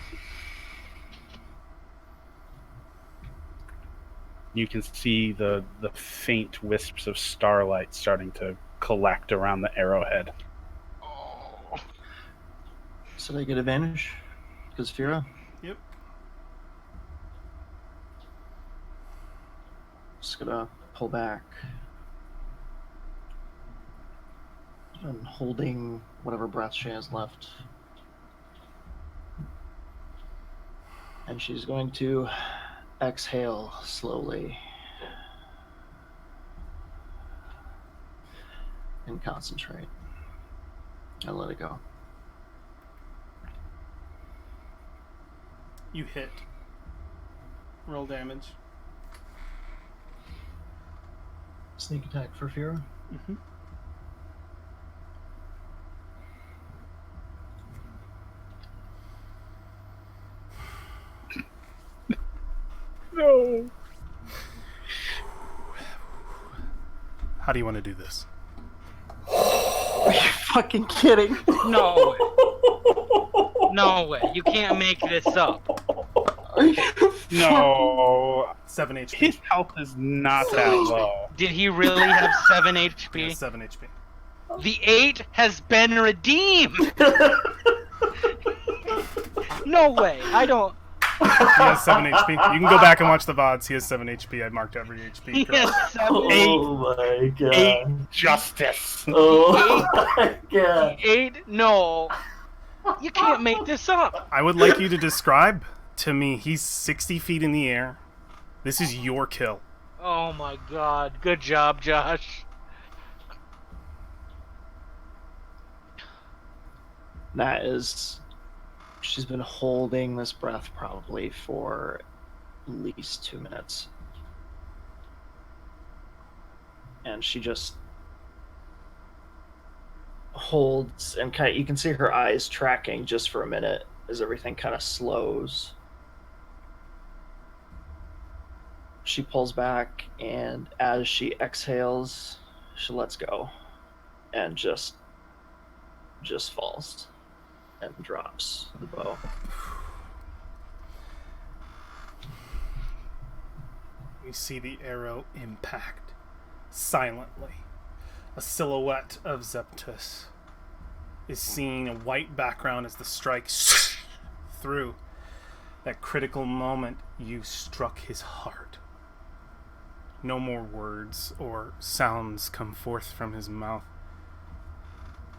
You can see the faint wisps of starlight starting to collect around the arrowhead. So they get advantage? Because Fira? Yep. Just gonna pull back. And holding whatever breath she has left. And she's going to exhale slowly. And concentrate. And let it go. You hit. Roll damage. Sneak attack for Fira. Mm-hmm. No. How do you want to do this? Are you fucking kidding? No way. No way. You can't make this up. Are you No. 7 HP. His health is not that low. Did he really have 7 HP? Yeah, 7 HP. The 8 has been redeemed! No way. I don't. He has 7 HP. You can go back and watch the VODs. He has 7 HP. I marked every HP. He correctly. has 7 Oh my god. 8 justice. Oh my god. 8? No. You can't make this up. I would like you to describe to me. He's 60 feet in the air. This is your kill. Oh my god. Good job, Josh. That is... She's been holding this breath probably for at least 2 minutes. And she just holds and kind of, you can see her eyes tracking just for a minute as everything kind of slows. She pulls back, and as she exhales, she lets go and just falls and drops the bow. You see the arrow impact silently. A silhouette of Zeptus is seen, a white background as the strike through. That critical moment, you struck his heart. No more words or sounds come forth from his mouth.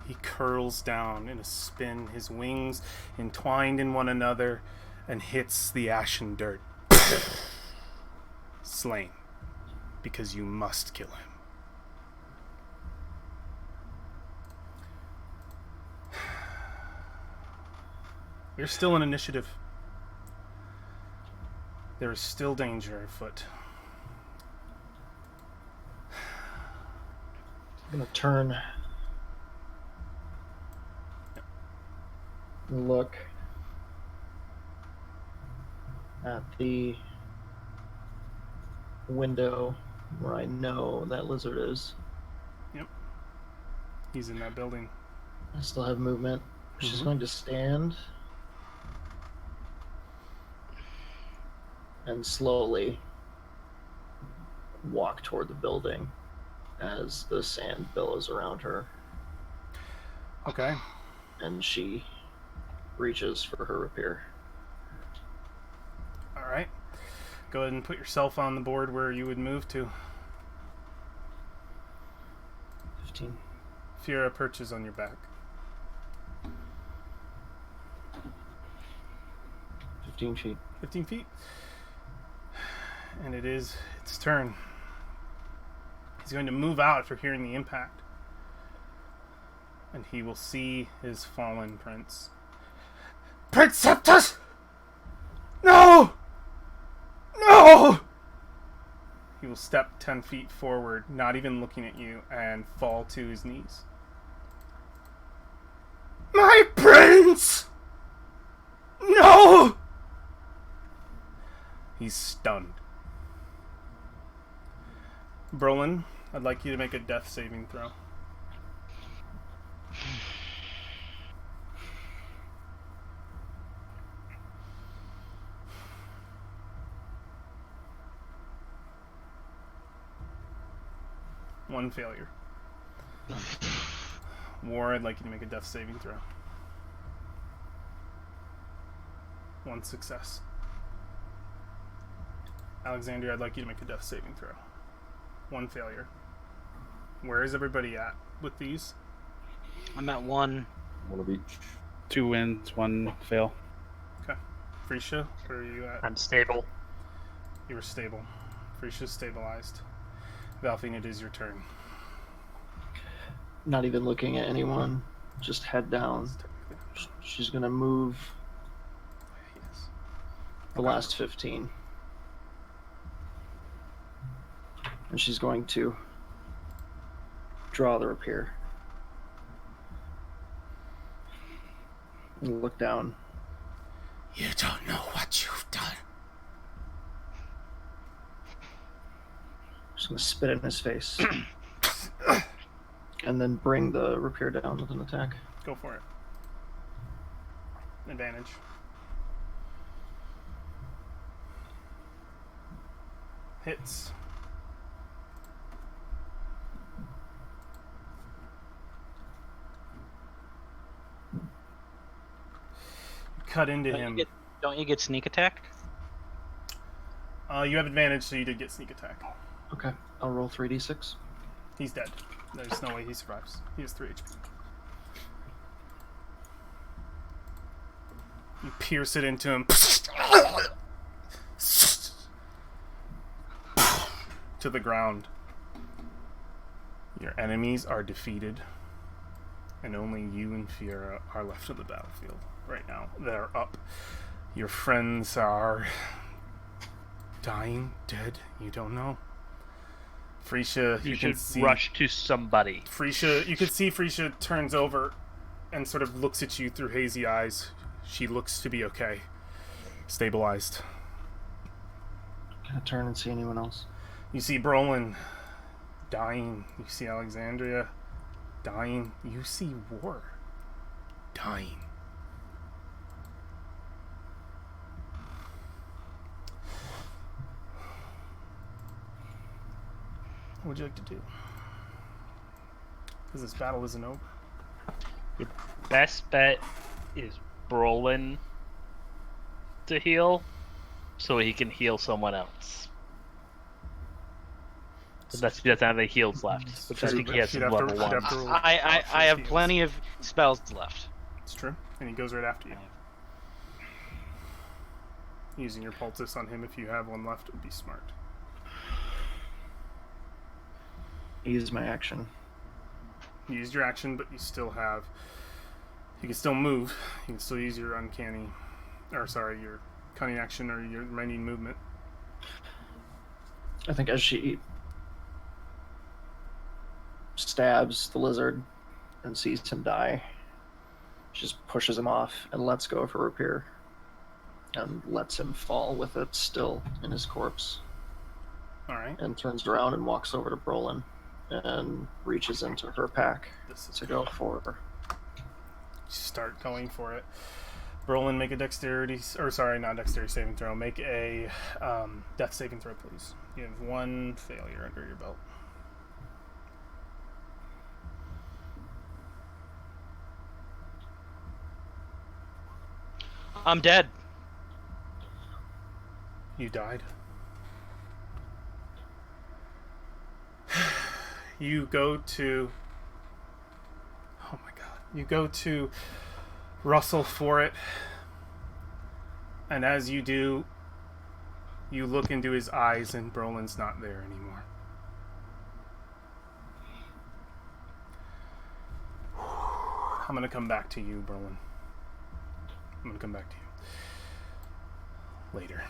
He curls down in a spin, his wings entwined in one another, and hits the ashen dirt. Slain, because you must kill him. We're still in initiative. There is still danger afoot. I'm gonna turn and look at the window where I know that lizard is. Yep. He's in that building. I still have movement. She's going to stand and slowly walk toward the building as the sand billows around her, Okay. and she reaches for her rapier. Alright. Go ahead and put yourself on the board where you would move to. 18. Fira perches on your back. 15 feet. 15 feet. And it is its turn. He's going to move out after hearing the impact. And he will see his fallen prince. Princeptus! No! No! He will step 10 feet forward, not even looking at you, and fall to his knees. My prince! No! He's stunned. Brolin, I'd like you to make a death saving throw. One failure. War, I'd like you to make a death saving throw. One success. Alexandria, I'd like you to make a death saving throw. One failure. Where is everybody at with these? I'm at 1. One of each. 2 wins, 1 fail. Okay. Freesia, where are you at? I'm stable. You were stable. Freesia's stabilized. Valphine, it is your turn. Not even looking at anyone. Just head down. She's going to move Yes. the last 15. And she's going to draw the rapier. And look down. You don't know what you've done. Just going to spit in his face. And then bring the rapier down with an attack. Go for it. Advantage. Hits. Cut into him. Don't you get sneak attack? You have advantage, so you did get sneak attack. Okay, I'll roll 3d6. He's dead. There's no way he survives. He has 3 HP. You pierce it into him. To the ground. Your enemies are defeated. And only you and Fiora are left on the battlefield right now. They're up. Your friends are dying, dead. You don't know. Freesia, You can should see. rush to somebody. Freesia, you can see Freesia turns over and sort of looks at you through hazy eyes. She looks to be okay. Stabilized. Can I turn and see anyone else? You see Brolin dying. You see Alexandria dying. You see War dying. What would you like to do? Because this battle isn't over. Your best bet is Brolin to heal, so he can heal someone else. Unless he doesn't have any heals left, which I think he has She'd in have to- level she'd 1. have to roll I for have heals. plenty of spells left. It's true. And he goes right after you. Using your poultice on him if you have one left would be smart. Use my action. You used your action, but you still have... You can still move. You can still use your uncanny... Or, sorry, your cunning action or your remaining movement. I think as she stabs the lizard and sees him die, she just pushes him off and lets go of her rapier and lets him fall with it still in his corpse, Alright. and turns around and walks over to Brolin and reaches into her pack This is to go for her. Start going for it. Brolin, make a dexterity... Or, sorry, not dexterity saving throw. Make a death saving throw, please. You have 1 failure under your belt. I'm dead. You died. You go to You go to rustle for it, and as you do, you look into his eyes, and Brolin's not there anymore. I'm gonna come back to you, Brolin. I'm gonna come back to you later.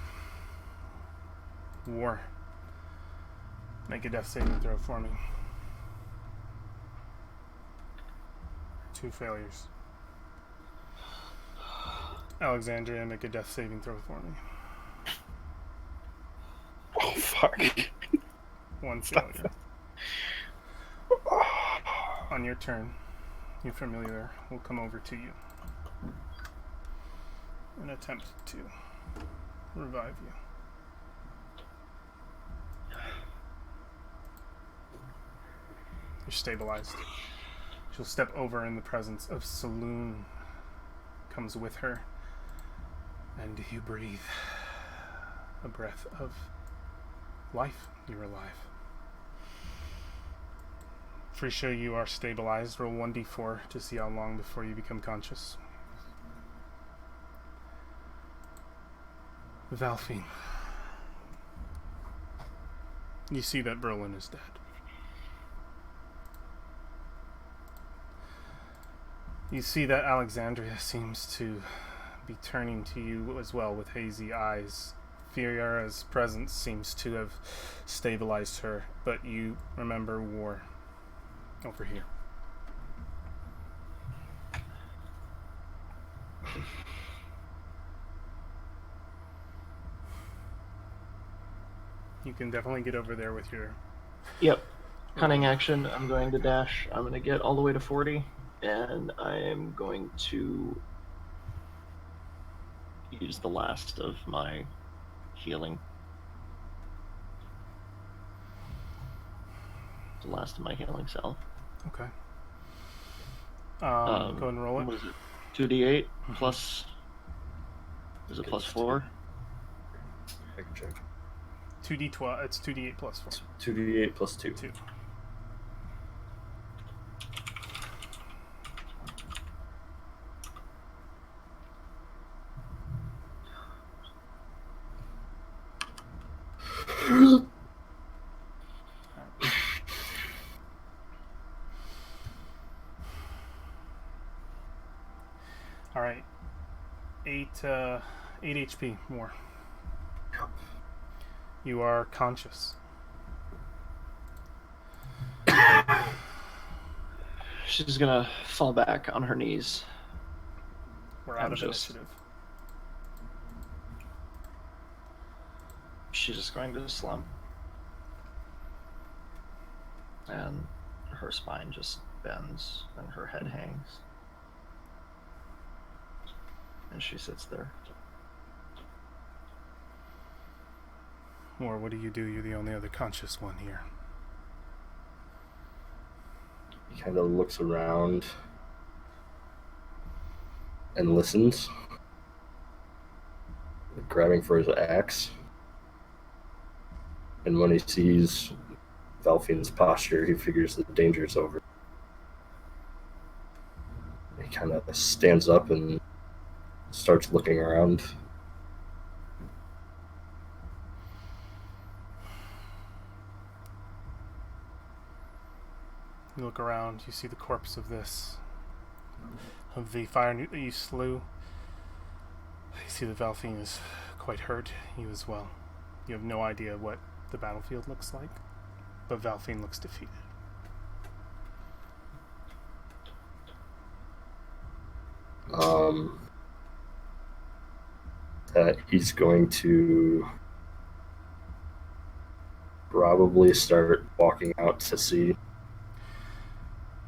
War. Make a death saving throw for me. 2 failures. Alexandria, make a death saving throw for me. Oh, fuck. 1 failure. On your turn, your familiar will come over to you and attempt to revive you. You're stabilized. She'll step over in the presence of Saloon. Comes with her. And you breathe a breath of life. You're alive. Frisha, you are stabilized. Roll 1d4 to see how long before you become conscious. Valphine. You see that Brolin is dead. You see that Alexandria seems to be turning to you as well with hazy eyes. Fiera's presence seems to have stabilized her, but you remember war over here. You can definitely get over there with your... Yep. Cunning action. I'm going to dash. I'm going to get all the way to 40. And I am going to use the last of my healing. The last of my healing cell. Okay. Go ahead and roll it. What is it? 2d8 plus... Is it plus 4? I can check. 2d12. It's 2d8 plus 4. 2d8 plus 2. 2. All right. 8 HP more. You are conscious. She's gonna fall back on her knees. We're out I'm of just- initiative. She's just going to slump. And her spine just bends and her head hangs. And she sits there. Or what do? You're the only other conscious one here. He kind of looks around and listens, grabbing for his axe. And when he sees Valphine's posture, he figures the danger's over. He kind of stands up and starts looking around. You look around, you see the corpse of the fire newt that you slew. You see that Valphine is quite hurt, you as well. You have no idea what the battlefield looks like, but Valphine looks defeated. That he's going to probably start walking out to sea.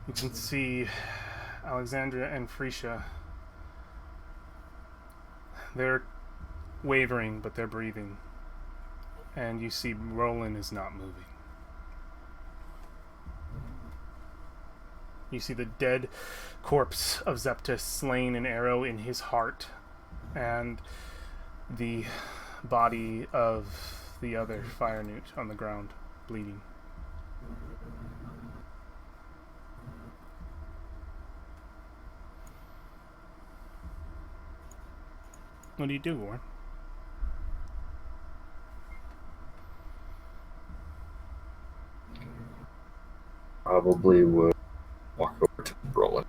You can see Alexandria and Frisha. They're wavering, but they're breathing. And you see Roland is not moving. You see the dead corpse of Zeptus slain an arrow in his heart, and the body of the other fire newt on the ground, bleeding. What do you do, Warren? Probably would walk over to Roland.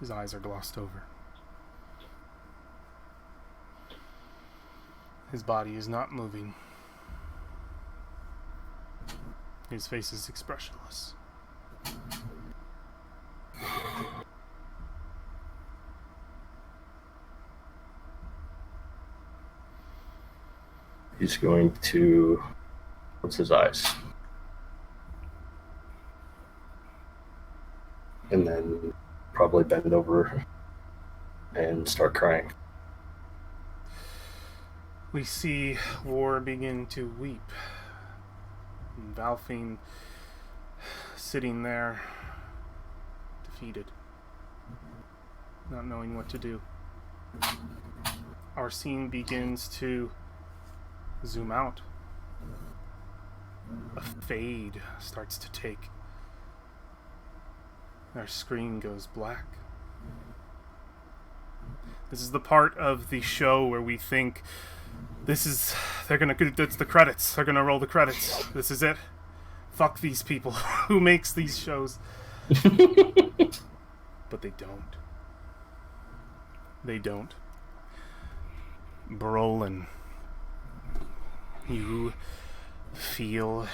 His eyes are glossed over. His body is not moving. His face is expressionless. He's going to close his eyes. And then probably bend over and start crying. We see War begin to weep. And Valphine sitting there, defeated, not knowing what to do. Our scene begins to zoom out. A fade starts to take. Our screen goes black. This is the part of the show where we think it's the credits. They're gonna roll the credits. This is it. Fuck these people. Who makes these shows? But they don't. They don't. Brolin, you feel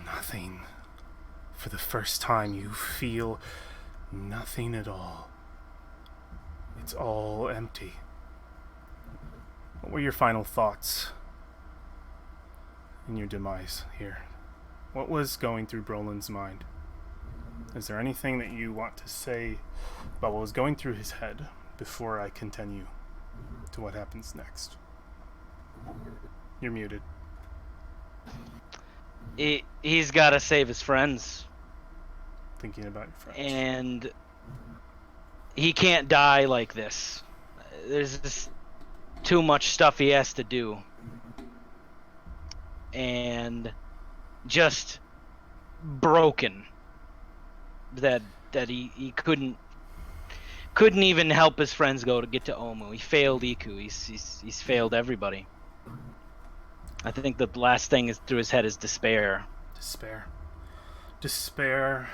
nothing. For the first time, you feel nothing at all. It's all empty. What were your final thoughts in your demise here? What was going through Brolin's mind? Is there anything that you want to say about what was going through his head before I continue to what happens next? You're muted. He's got to save his friends. Thinking about your friends. And he can't die like this. There's just too much stuff he has to do. And just broken that he couldn't even help his friends to get to Omu. He failed Iku. He's failed everybody. I think the last thing is through his head is despair. Despair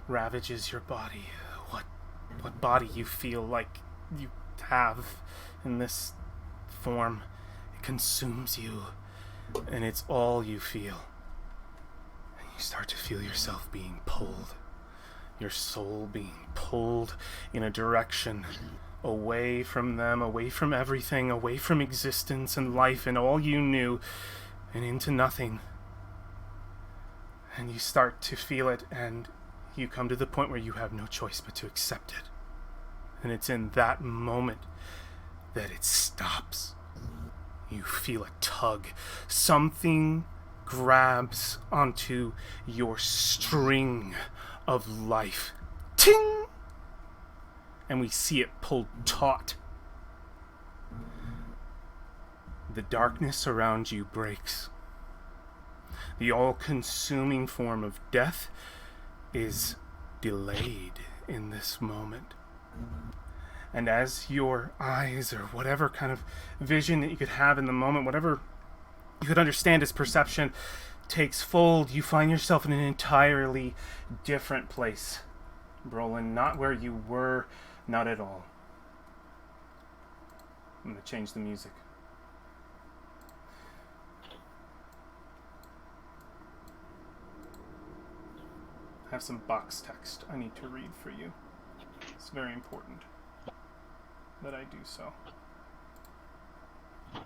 ravages your body. What body you feel like you have in this form. It consumes you, and it's all you feel. And you start to feel yourself being pulled. Your soul being pulled in a direction away from them, away from everything, away from existence and life and all you knew, and into nothing. And you start to feel it, and you come to the point where you have no choice but to accept it. And it's in that moment that it stops. You feel a tug. Something grabs onto your string of life. Ting! And we see it pulled taut. The darkness around you breaks. The all-consuming form of death is delayed in this moment. And as your eyes, or whatever kind of vision that you could have in the moment, whatever you could understand as perception, takes fold, you find yourself in an entirely different place. Brolin, not where you were, not at all. I'm going to change the music. I have some box text I need to read for you. It's very important that I do so. Okay.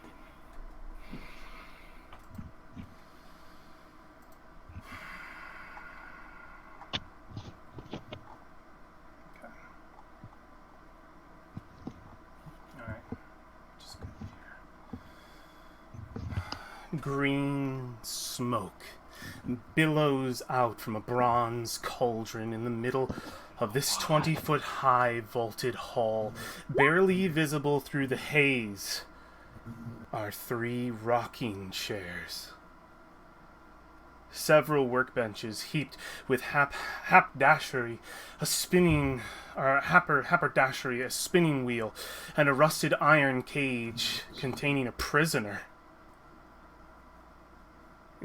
Alright. Just go here. Green smoke billows out from a bronze cauldron in the middle of this 20-foot high vaulted hall. Barely visible through the haze are 3 rocking chairs. Several workbenches heaped with haberdashery, a spinning wheel, and a rusted iron cage containing a prisoner.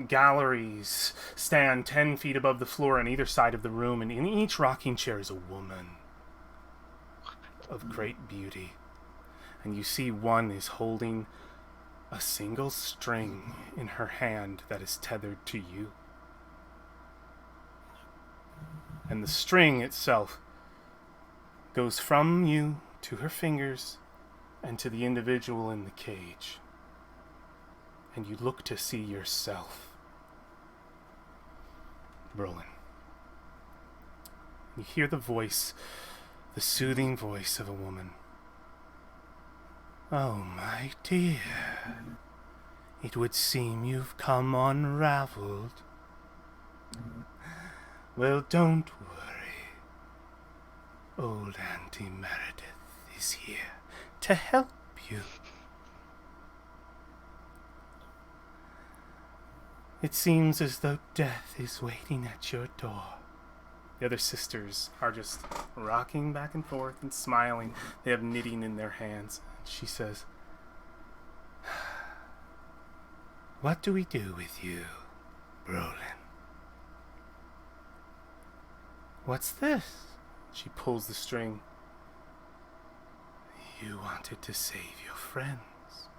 Galleries stand 10 feet above the floor on either side of the room, and in each rocking chair is a woman of great beauty. And you see one is holding a single string in her hand that is tethered to you. And the string itself goes from you to her fingers and to the individual in the cage. And you look to see yourself. Brolin. You hear the voice, the soothing voice of a woman. Oh, my dear, it would seem you've come unraveled. Well, don't worry. Old Auntie Meredith is here to help you. It seems as though death is waiting at your door. The other sisters are just rocking back and forth and smiling. They have knitting in their hands. She says, "What do we do with you, Brolin?" "What's this?" She pulls the string. "You wanted to save your friends."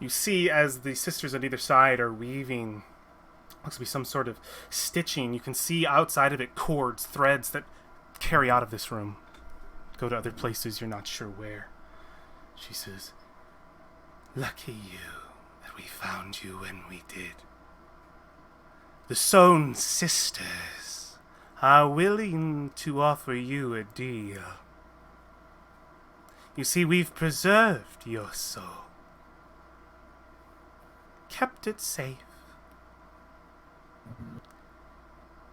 You see, as the sisters on either side are weaving, looks to be some sort of stitching. You can see outside of it cords, threads that carry out of this room, go to other places you're not sure where. She says, "Lucky you that we found you when we did. The Sohn sisters are willing to offer you a deal. You see, we've preserved your soul, kept it safe.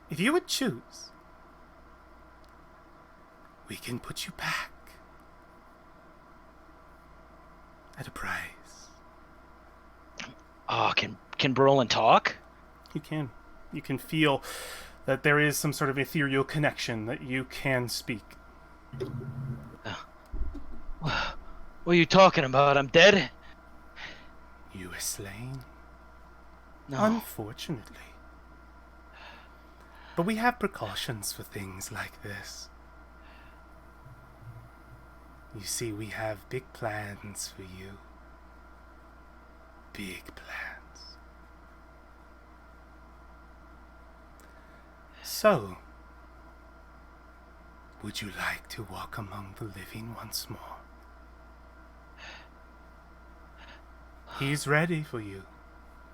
If you would choose, we can put you back at a price." Oh, can Brolin talk? You can. You can feel that there is some sort of ethereal connection, that you can speak. What are you talking about? I'm dead? You were slain. No. Unfortunately. But we have precautions for things like this. You see, we have big plans for you. Big plans. So, would you like to walk among the living once more? He's ready for you.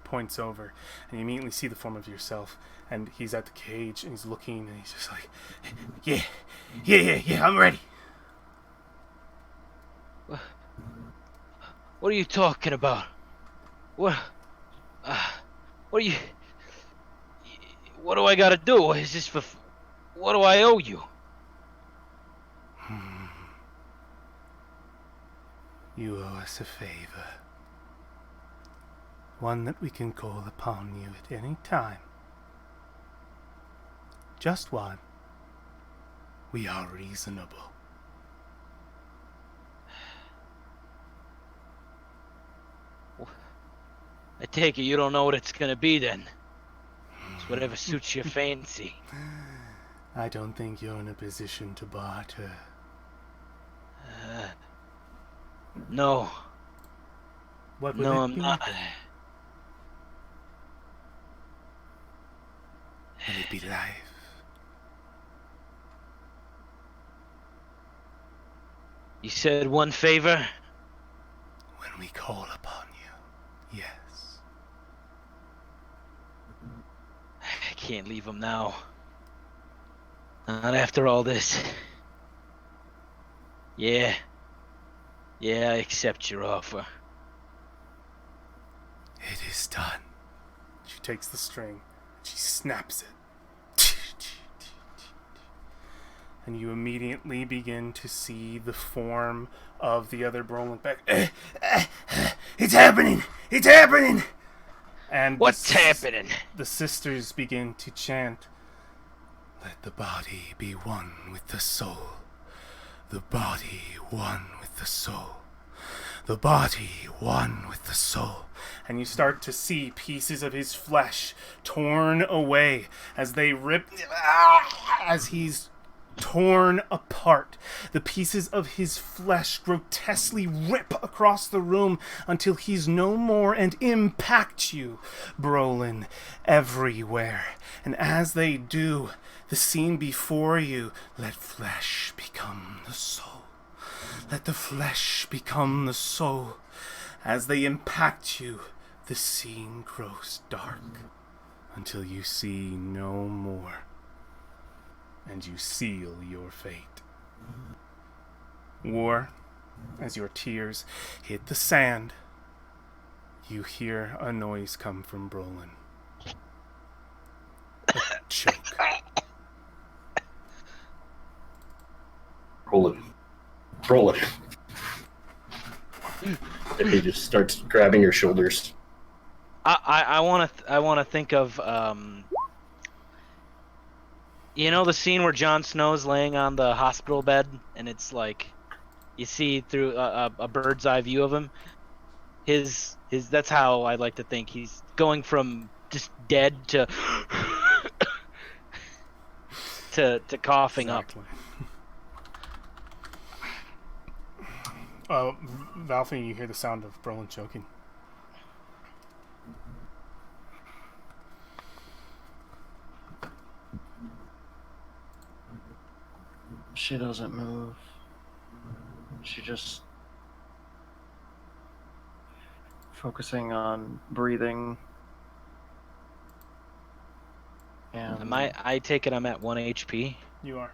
Points over, and you immediately see the form of yourself, and he's at the cage, and he's looking, and he's just like, yeah, I'm ready. What are you talking about? What are you... What do I gotta do? Is this for... What do I owe you? You owe us a favor. One that we can call upon you at any time. Just one. We are reasonable. I take it you don't know what it's gonna be then. It's whatever suits your fancy. I don't think you're in a position to barter. No. What would No, it I'm be not. then? Will it be life? You said one favor? When we call upon you, yes. I can't leave him now. Not after all this. Yeah, I accept your offer. It is done. She takes the string. She snaps it. And you immediately begin to see the form of the other Brolin back. It's happening! It's happening! And What's happening? the sisters begin to chant, Let the body be one with the soul. The body one with the soul. The body one with the soul. and you start to see pieces of his flesh torn away as they rip, as he's torn apart. The pieces of his flesh grotesquely rip across the room until he's no more and impact you, Brolin, everywhere. And as they do, the scene before you, let flesh become the soul. Let the flesh become the soul. As they impact you, the scene grows dark until you see no more. And you seal your fate. War, as your tears hit the sand, you hear a noise come from Brolin. A choke. Roll it. He just starts grabbing your shoulders. I want to think of you know the scene where Jon Snow's laying on the hospital bed and it's like you see through a bird's eye view of him. His that's how I like to think he's going from just dead to to coughing Exactly. up. Valphine, you hear the sound of Brolin choking. She doesn't move. She just focusing on breathing. And I take it I'm at 1 HP. You are.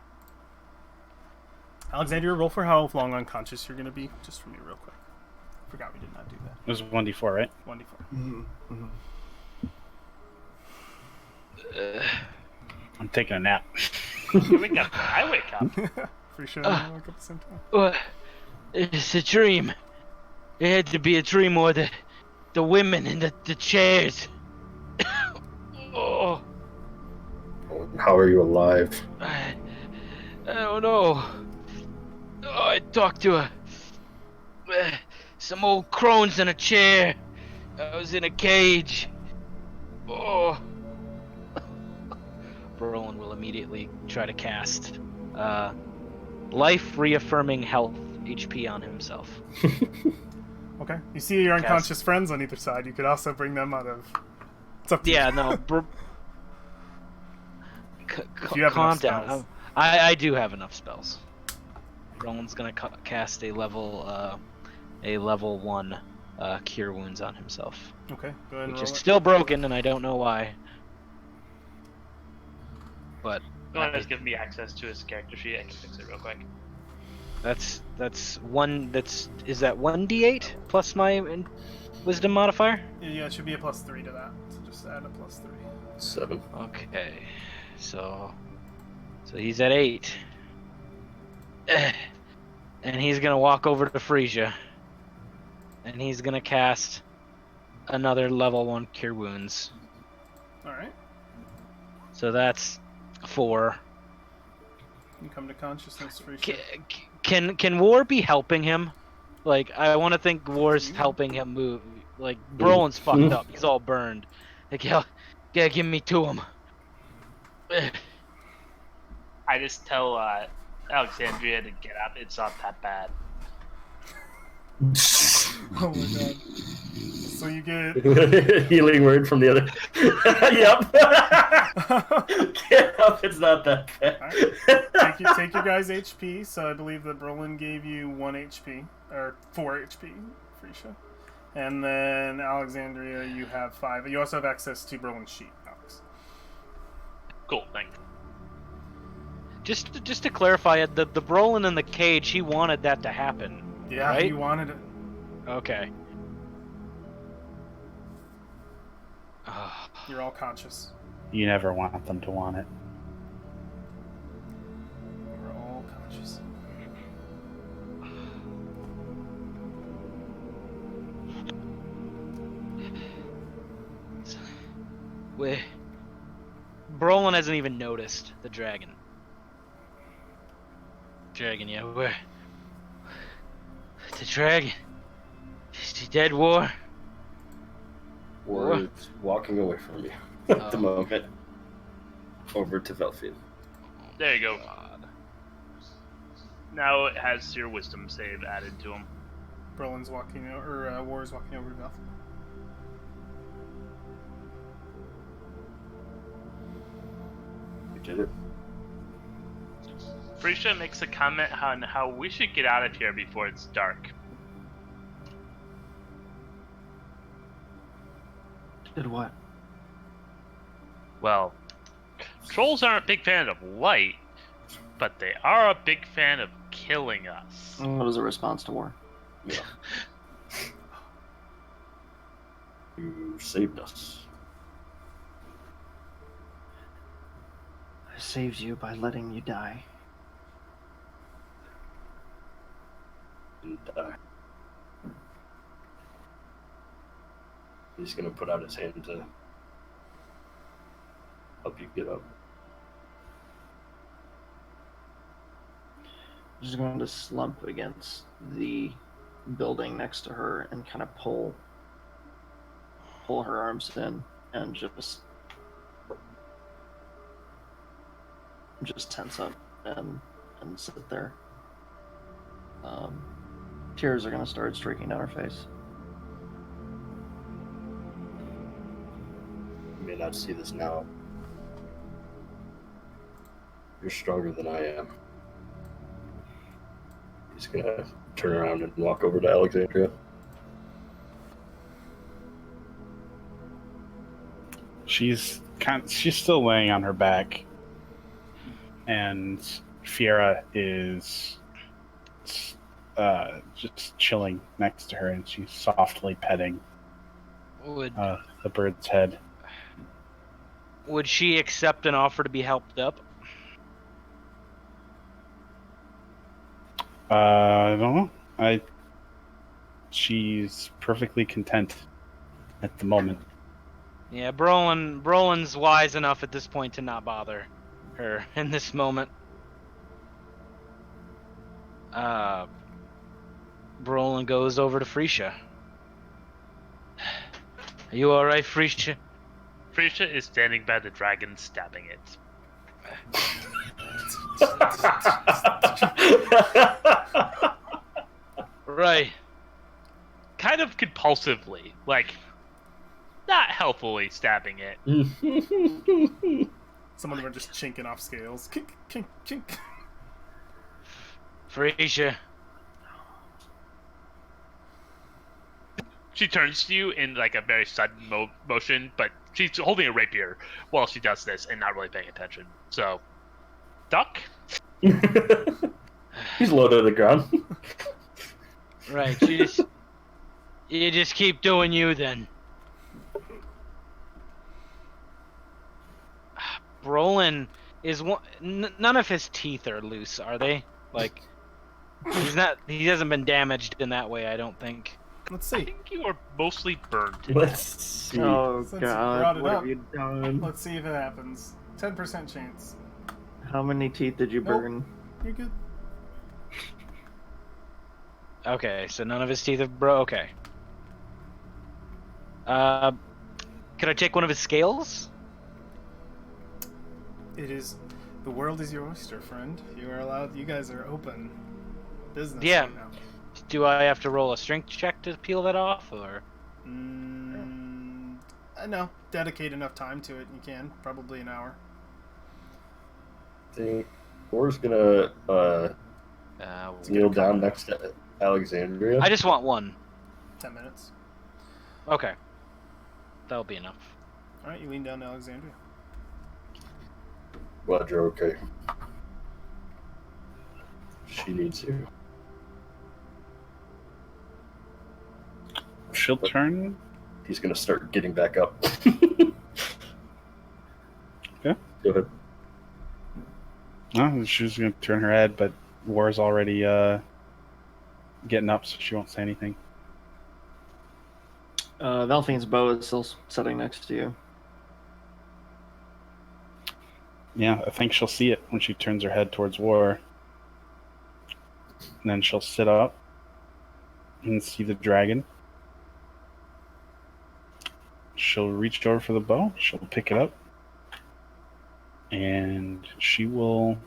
Alexandria, roll for how long unconscious you're going to be, just for me real quick. Forgot we did not do that. It was 1d4, right? 1d4. Mhm, mhm. I'm taking a nap. You wake up. I wake up. Pretty sure I wake up at the same time. What? It's a dream. It had to be a dream or the women in the chairs. Oh, How are you alive? I don't know. Oh, I talked to some old crones in a chair. I was in a cage. Oh. Brolin will immediately try to cast life reaffirming health HP on himself. Okay. You see your unconscious friends on either side. You could also bring them out of... It's up to Yeah, you. no. you have Calm enough down. spells. I do have enough spells. Roland's gonna cast a level 1 cure wounds on himself, Okay, go ahead and which roll is it. still broken, and I don't know why. But Go ahead, just give me access to his character sheet. I can fix it real quick. that's one. Is that 1d8 plus my wisdom modifier? Yeah, it should be a +3 to that. So just add a +3. 7. Okay, so he's at 8. And he's gonna walk over to Frisia. And he's gonna cast another level 1 cure wounds. Alright. So that's 4. You come to consciousness for sure. Can War be helping him? Like, I want to think War's helping him move. Like, Brolin's fucked up. He's all burned. Like, yeah, give me to him. I just tell Alexandria to get up. It's not that bad. Oh my god. So you get... Healing word from the other. Yep. Get up, it's not that bad. Alright. Take your guys' HP. So I believe that Brolin gave you 1 HP. Or 4 HP, Frisha. And then Alexandria, you have 5. You also have access to Brolin's sheet, Alex. Cool, thanks. Just to clarify, the Brolin in the cage, he wanted that to happen. Yeah, right? you wanted it. Okay. You're all conscious. You never want them to want it. You're all conscious. Brolin hasn't even noticed the dragon. Dragon, yeah. Where? The dragon. Is he dead, War? Or it's walking away from you at the moment. Over to Valphine. There you go. God. Now it has your wisdom save added to him. Brolin's walking over, or War's walking over to Valphine. You did it. Frisha makes a comment on how we should get out of here before it's dark. Did what? Well, trolls aren't a big fan of light, but they are a big fan of killing us. What was a response to war? Yeah. You saved us. I saved you by letting you die. And he's gonna put out his hand to help you get up. I'm just going to slump against the building next to her and kind of pull her arms in and just tense up and sit there. Tears are going to start streaking down her face. You may not see this now. You're stronger than I am. He's gonna turn around and walk over to Alexandria. She's still laying on her back, and Fiera is just chilling next to her, and she's softly petting the bird's head. Would she accept an offer to be helped up? I don't know. She's perfectly content at the moment. Yeah, Brolin's wise enough at this point to not bother her in this moment. Brolin goes over to Frisha. Are you alright, Frisha? Frisha is standing by the dragon, stabbing it. Right. Kind of compulsively, like, not helpfully stabbing it. Some of them are just chinking off scales. Kink, kink, kink. Frisha. She turns to you in like a very sudden motion, but she's holding a rapier while she does this and not really paying attention. So, duck? He's low to the ground. Right, you just keep doing you then. Brolin is none of his teeth are loose, are they? Like, he hasn't been damaged in that way, I don't think. Let's I see. think you are mostly burned to Let's death. see. Oh Since you God! brought it What up. have you done? Let's see if it happens. 10% chance. How many teeth did you Nope. burn? You're good. Okay, so none of his teeth are okay. Could I take one of his scales? It is. The world is your oyster, friend. You are allowed. You guys are open business Yeah. right now. Do I have to roll a strength check to peel that off, or? No. Dedicate enough time to it. You can. Probably an hour. I think War's gonna kneel down next to Alexandria. I just want one. 10 minutes. Okay. That'll be enough. Alright, you lean down to Alexandria. Glad you're okay. She needs you. She'll turn. He's gonna start getting back up. Okay. Go ahead. No, she's gonna turn her head, but War's already getting up, so she won't say anything. Valphine's bow is still sitting next to you. Yeah, I think she'll see it when she turns her head towards War. And then she'll sit up and see the dragon. She'll reach over for the bow. She'll pick it up. And she will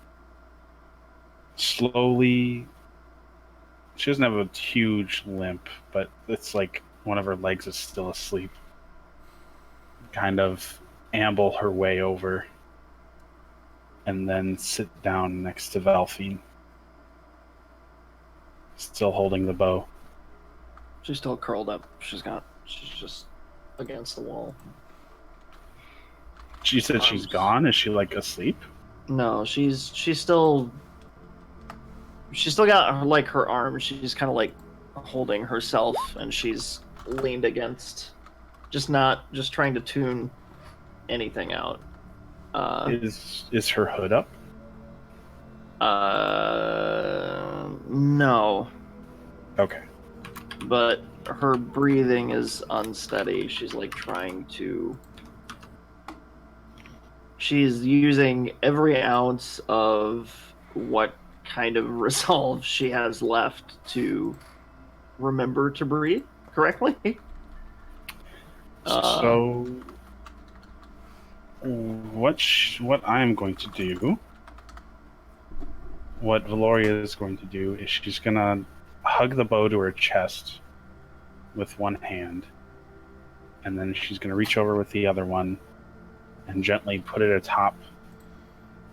slowly... She doesn't have a huge limp, but it's like one of her legs is still asleep. Kind of amble her way over and then sit down next to Valphine, still holding the bow. She's still curled up. She's just against the wall. She said she's gone. Is she like asleep? No, she's still got her, like her arms. She's kind of like holding herself, and she's leaned against, just trying to tune anything out. Is her hood up? No. Okay. But her breathing is unsteady. She's like trying to. She's using every ounce of what kind of resolve she has left to remember to breathe correctly. So, what I'm going to do, what Valoria is going to do, is she's going to hug the bow to her chest with one hand, and then she's going to reach over with the other one and gently put it atop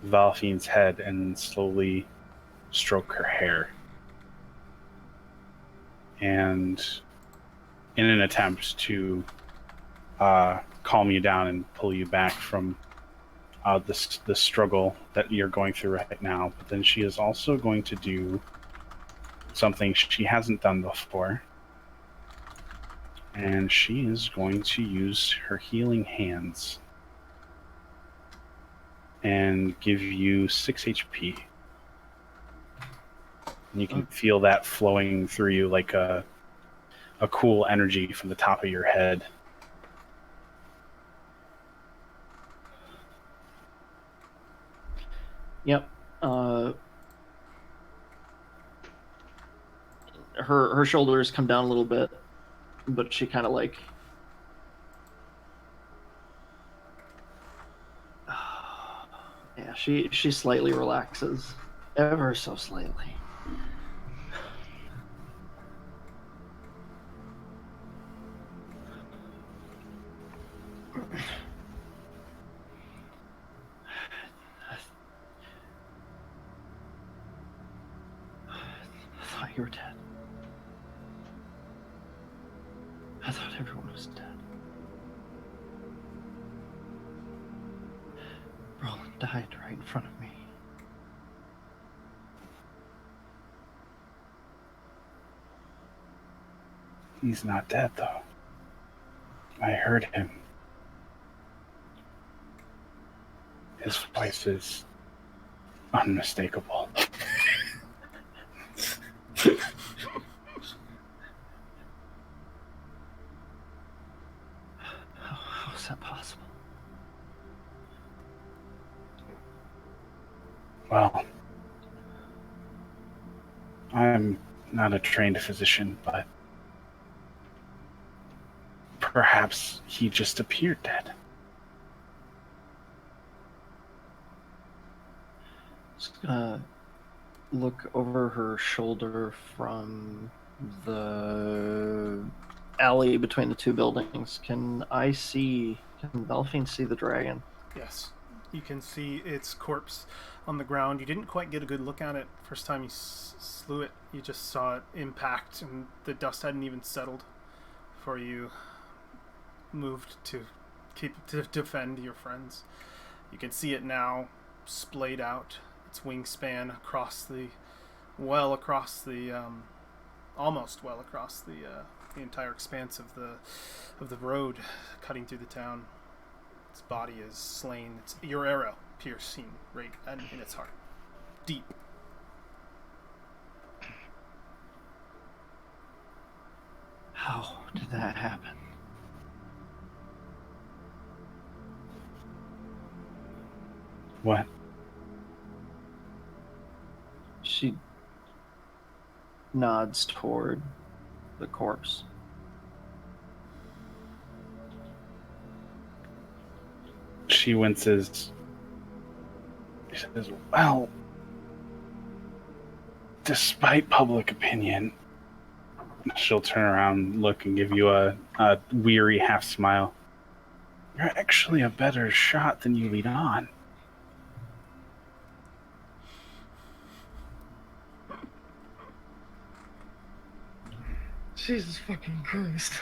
Valphine's head and slowly stroke her hair. And in an attempt to calm you down and pull you back from the struggle that you're going through right now. But then she is also going to do something she hasn't done before. And she is going to use her healing hands and give you 6 HP. And you can feel that flowing through you like a cool energy from the top of your head. Yep. Her shoulders come down a little bit, but she kind of like. Yeah, she slightly relaxes, ever so slightly. I thought you were dead. I thought everyone was dead. Roland died right in front of me. He's not dead, though. I heard him. His voice is unmistakable. How is that possible? Well, I'm not a trained physician, but perhaps he just appeared dead. Just gonna look over her shoulder from the alley between the two buildings. Can Valphine see the dragon? Yes. You can see its corpse on the ground. You didn't quite get a good look at it first time you slew it. You just saw it impact, and the dust hadn't even settled before you moved to defend your friends. You can see it now, splayed out, its wingspan almost well across the entire expanse of the road cutting through the town. Its body is slain. It's your arrow piercing right in its heart, deep. How did that happen? What? She nods toward the corpse. She winces. She says, well, despite public opinion, she'll turn around, look, and give you a weary half smile. You're actually a better shot than you lead on. Jesus fucking Christ.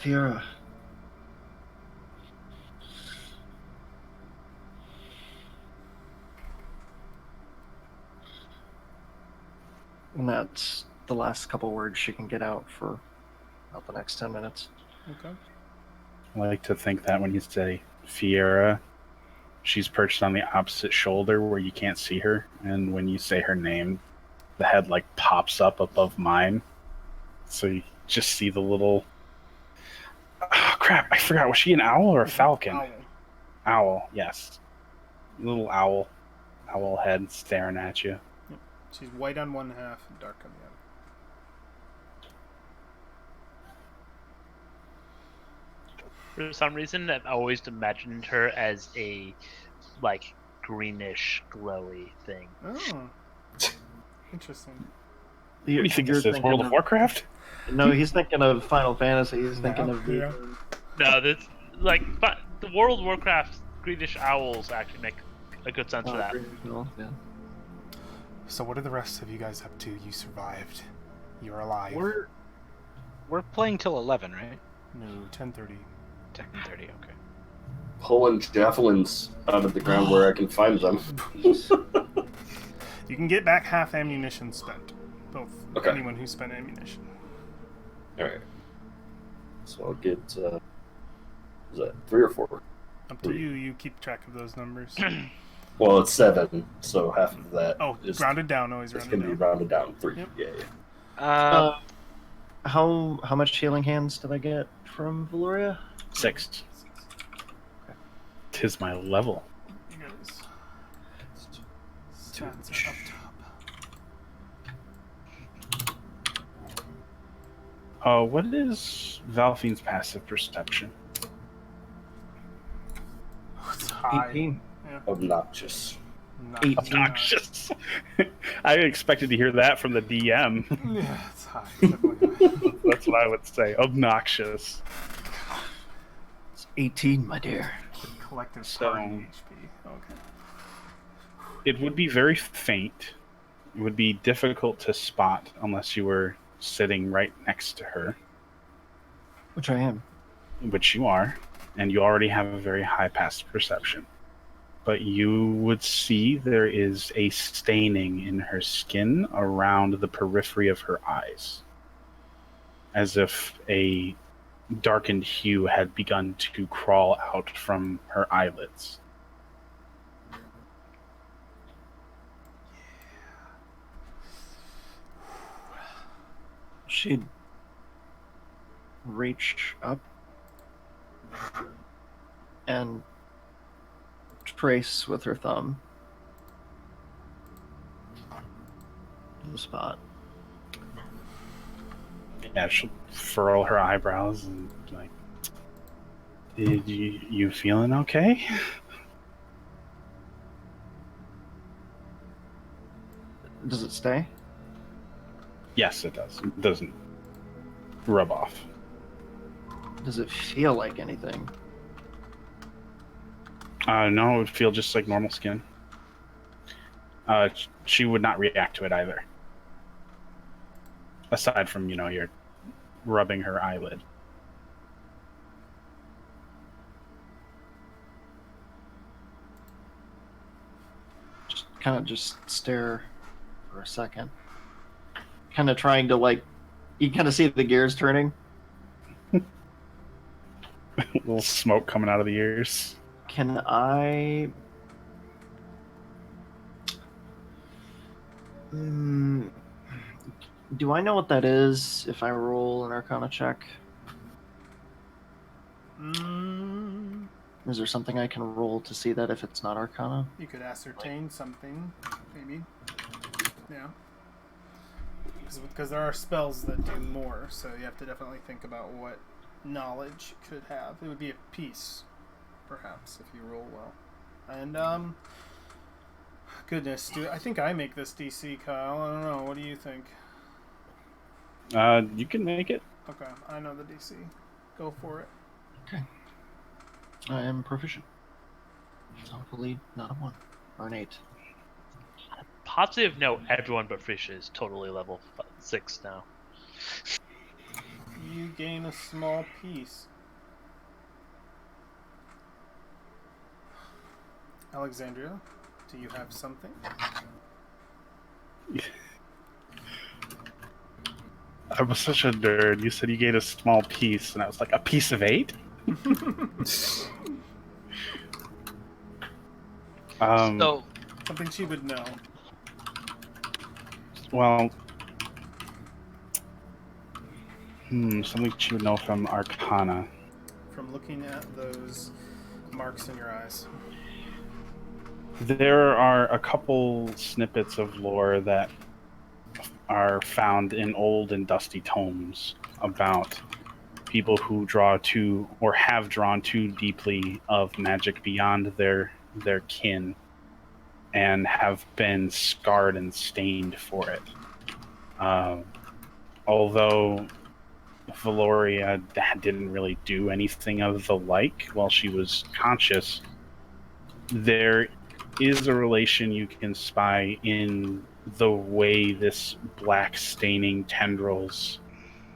Fiora. And that's the last couple words she can get out for about the next 10 minutes. Okay. I like to think that when you say Fiera, she's perched on the opposite shoulder where you can't see her, and when you say her name, the head like pops up above mine, so you just see the little. Oh, crap! I forgot. Was she an owl or a falcon? Owl. Owl. Yes. Little owl. Owl head staring at you. She's white on one half and dark on the other. For some reason, I've always imagined her as a, like, greenish, glowy thing. Oh. Interesting. What do you think this is? World of Warcraft? No, he's thinking of Final Fantasy. He's thinking of the. Yeah. No, that's, like, but the World of Warcraft greenish owls actually make a good sense for that. Yeah. So what are the rest of you guys up to? You survived. You're alive. We're playing till 11, right? No, 10:30. 10:30. Okay. Pulling javelins out of the ground where I can find them. You can get back half ammunition spent. Both. Okay. Anyone who spent ammunition. Alright. So I'll get, is that 3 or 4? Up to you. You keep track of those numbers. Well, it's 7, so half of that Oh, is rounded down. Always it's rounded going to be down. rounded down. 3. Yep. Yeah. How much healing hands did I get from Valoria? 6. Tis my level. You guys. Stats are up top. What is Valphine's passive perception? It's high. 18. Obnoxious. Not 18. Obnoxious. I expected to hear that from the DM. Yeah, it's high. It's definitely high. That's what I would say. Obnoxious. It's 18, my dear. Collective So- party HP. Okay. It would be very faint. It would be difficult to spot unless you were sitting right next to her, Which I am. which you are, and you already have a very high passive perception. But you would see there is a staining in her skin around the periphery of her eyes, as if a darkened hue had begun to crawl out from her eyelids. She'd reach up and trace with her thumb the spot. Yeah, she'll furrow her eyebrows and like, "Did you feeling okay?" Does it stay? Yes, it does. It doesn't rub off. Does it feel like anything? No, it would feel just like normal skin. She would not react to it either. Aside from, you're rubbing her eyelid. Just stare for a second. Kind of trying to, you kind of see the gears turning. A little smoke coming out of the ears. Can I? Hmm, do I know what that is if I roll an Arcana check? Is there something I can roll to see that if it's not Arcana? You could ascertain something, maybe. Yeah. Because there are spells that do more, so you have to definitely think about what knowledge it could have. It would be a piece, perhaps, if you roll well. And, goodness, I think I make this DC, Kyle. I don't know. What do you think? You can make it. Okay, I know the DC. Go for it. Okay. I am proficient. So hopefully not a 1 or an 8. Positive note: everyone but Frisha is totally level 6 now. You gain a small piece. Alexandria, do you have something? I was such a nerd. You said you gave a small piece, and I was like, a piece of 8? So, Something she would know. Well, something she would know from Arcana. From looking at those marks in your eyes. There are a couple snippets of lore that are found in old and dusty tomes about people who draw too, or have drawn too deeply of magic beyond their kin, and have been scarred and stained for it. Although Valoria didn't really do anything of the like while she was conscious, there is a relation you can spy in the way this black staining tendrils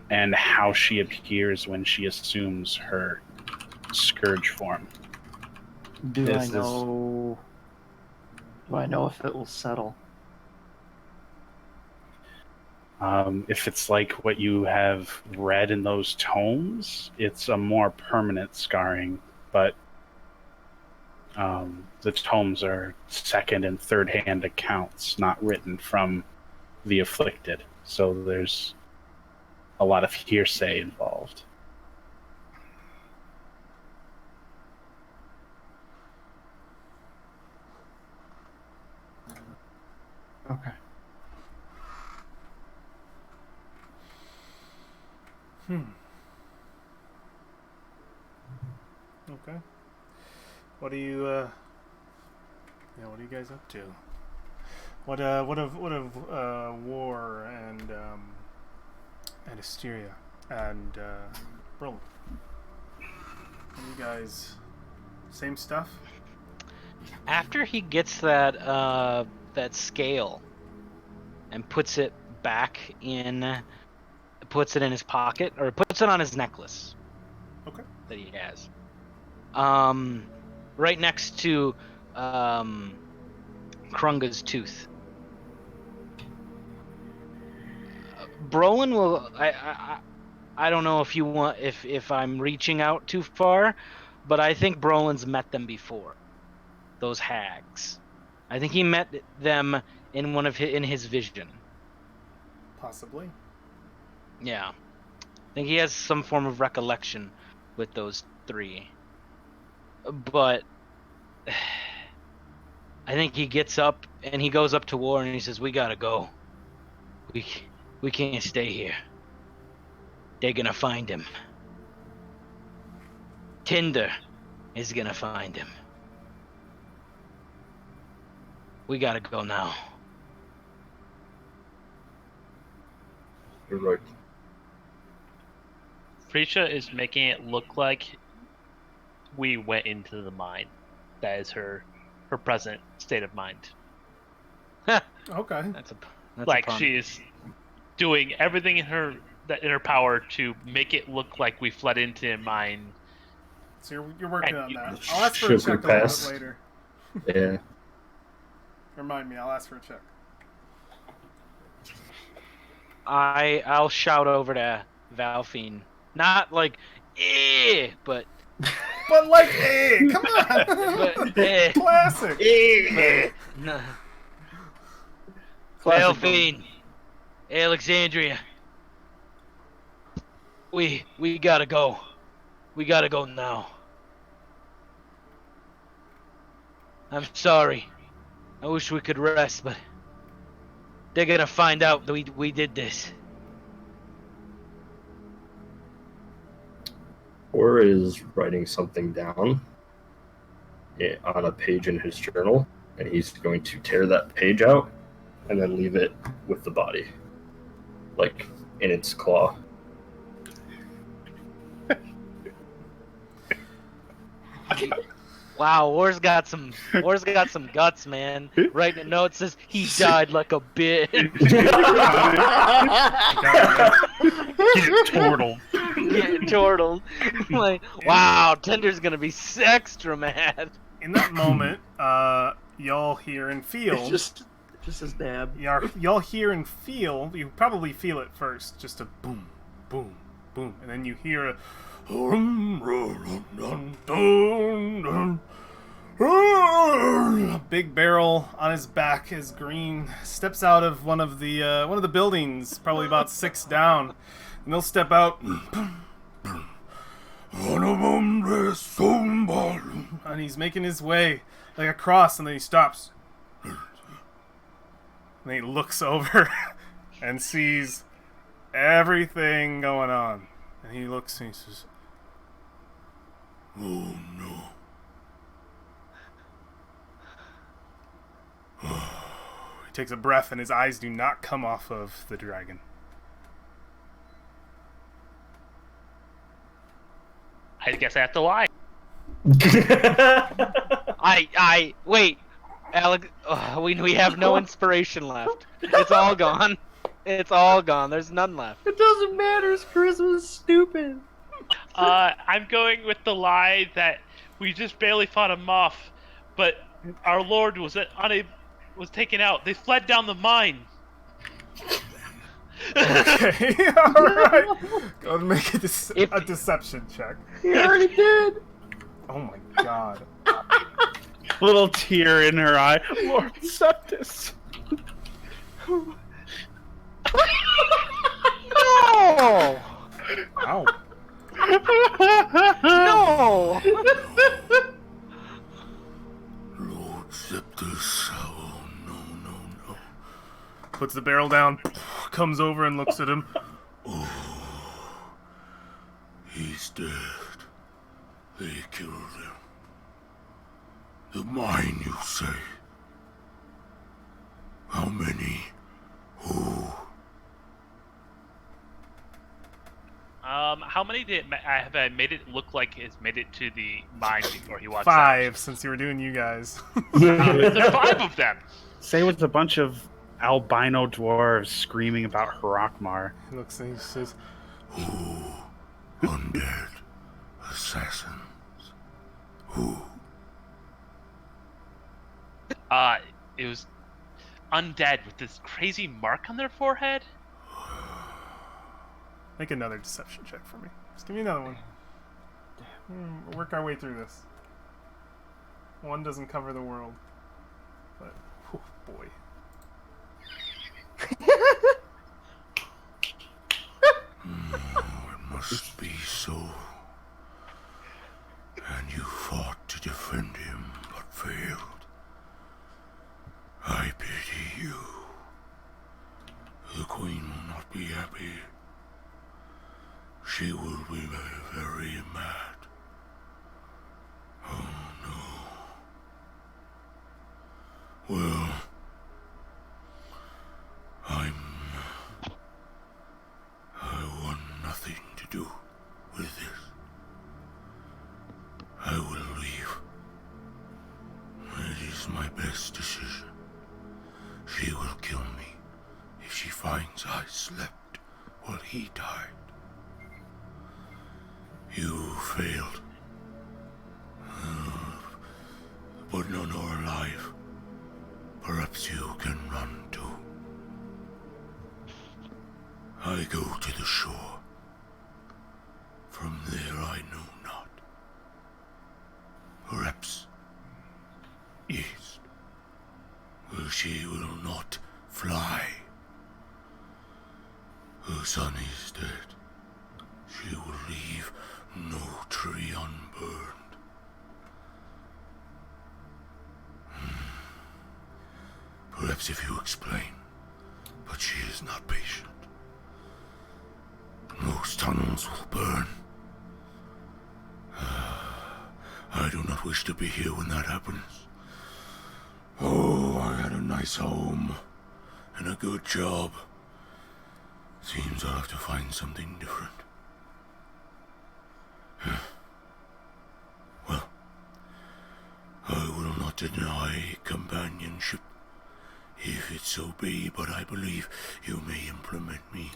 and how she appears when she assumes her scourge form. Do I know if it will settle? If it's like what you have read in those tomes, it's a more permanent scarring, but the tomes are second and third hand accounts, not written from the afflicted. So there's a lot of hearsay involved. Okay. Okay. What are you, what are you guys up to? What of War and Asteria and Brolin? Are you guys same stuff? after he gets that that scale and puts it back in, puts it in his pocket, or puts it on his necklace. Okay. That he has. Right next to Krunga's tooth. Brolin will. I don't know if you want, if I'm reaching out too far, but I think Brolin's met them before. Those hags. I think he met them in in his vision. Possibly. Yeah. I think he has some form of recollection with those 3. But I think he gets up and he goes up to War and he says, "We gotta go. We can't stay here. They're gonna find him. Tinder is gonna find him. We gotta go now." You're right. Frisha is making it look like we went into the mine. That is her present state of mind. Okay. That's Like a pun. she's doing everything in her power to make it look like we fled into a mine. So you're working And on you- that. I'll ask for a Should we check a little pass? bit later. Yeah. Remind me, I'll ask for a check. I'll shout over to Valphine. Not like, but But like, hey, come on. But, Classic. nah. Classic Valphine, Alexandria. We gotta go. We gotta go now. I'm sorry. I wish we could rest, but they're gonna find out that we did this. Or is writing something down on a page in his journal, and he's going to tear that page out and then leave it with the body, like in its claw. Wow, War's got some guts, man. Writing a note says he died like a bitch. Get turtled. Getting chortled. Like, wow, Tender's gonna be extra mad. In that moment, y'all hear and feel. It's just his dad. Y'all hear and feel. You probably feel it first, just a boom, boom, boom, and then you hear a. A big barrel on his back as Green steps out of one of the buildings, probably about 6 down, and they'll step out. And he's making his way like across, and then he stops. And then he looks over and sees everything going on. And he looks and he says, "Oh no." He takes a breath and his eyes do not come off of the dragon. I guess I have to lie. Wait, Alex. We have no inspiration left. It's all gone. It's all gone. There's none left. It doesn't matter. It's Christmas. Stupid. I'm going with the lie that we just barely fought him off, but our lord was taken out. They fled down the mine. Okay, alright. Go and make a deception check. He already did. Oh my god. Little tear in her eye. Lord Septus. No. Wow. No. Lord Septus, oh no. Puts the barrel down, comes over and looks at him. Oh, he's dead. They killed him. The mine, you say? How many? Who? How many have I made it look like has made it to the mine before he walks 5, since you were doing you guys. There's 5 of them. Say with a bunch of albino dwarves screaming about Harakmar. He looks and he says, Who? Undead? Assassins? Who? It was undead with this crazy mark on their forehead. make another deception check for me. Just give me another one. We'll work our way through this. One doesn't cover the world. But, oh boy. It must be so. And you fought to defend him, but failed. I pity you. The Queen will not be happy. She will be very, very mad. Oh no. Well, I want nothing to do with this. I will leave. It is my best decision. She will kill me if she finds I slept while he died. You failed. But none are alive. Perhaps you can run too. I go to the shore. From there I know not. she will not fly. Her son is dead. She will leave no tree unburned. Perhaps if you explain, but she is not patient. Most tunnels will burn. I do not wish to be here when that happens. Oh, I had a nice home and a good job. Seems I'll have to find something different. Well, I will not deny companionship, if it so be, but I believe you may implement me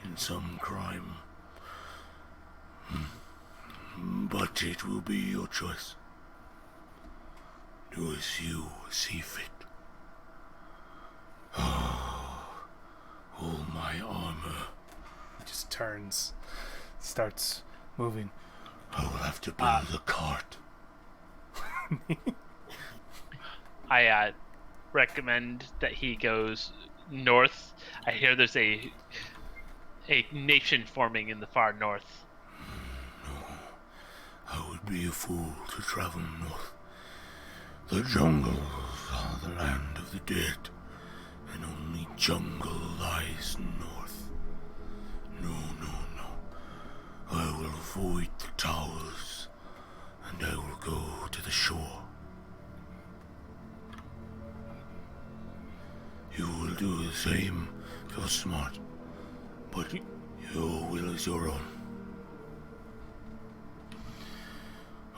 in some crime. But it will be your choice. Do as you see fit. Oh, all my armor. He just turns, starts moving. I will have to build a cart. I recommend that he goes north. I hear there's a nation forming in the far north. I would be a fool to travel north. The jungles are the land of the dead, and only jungle lies north. No, no, no. I will avoid the towers, and I will go to the shore. You will do the same. You're smart, but your will is your own.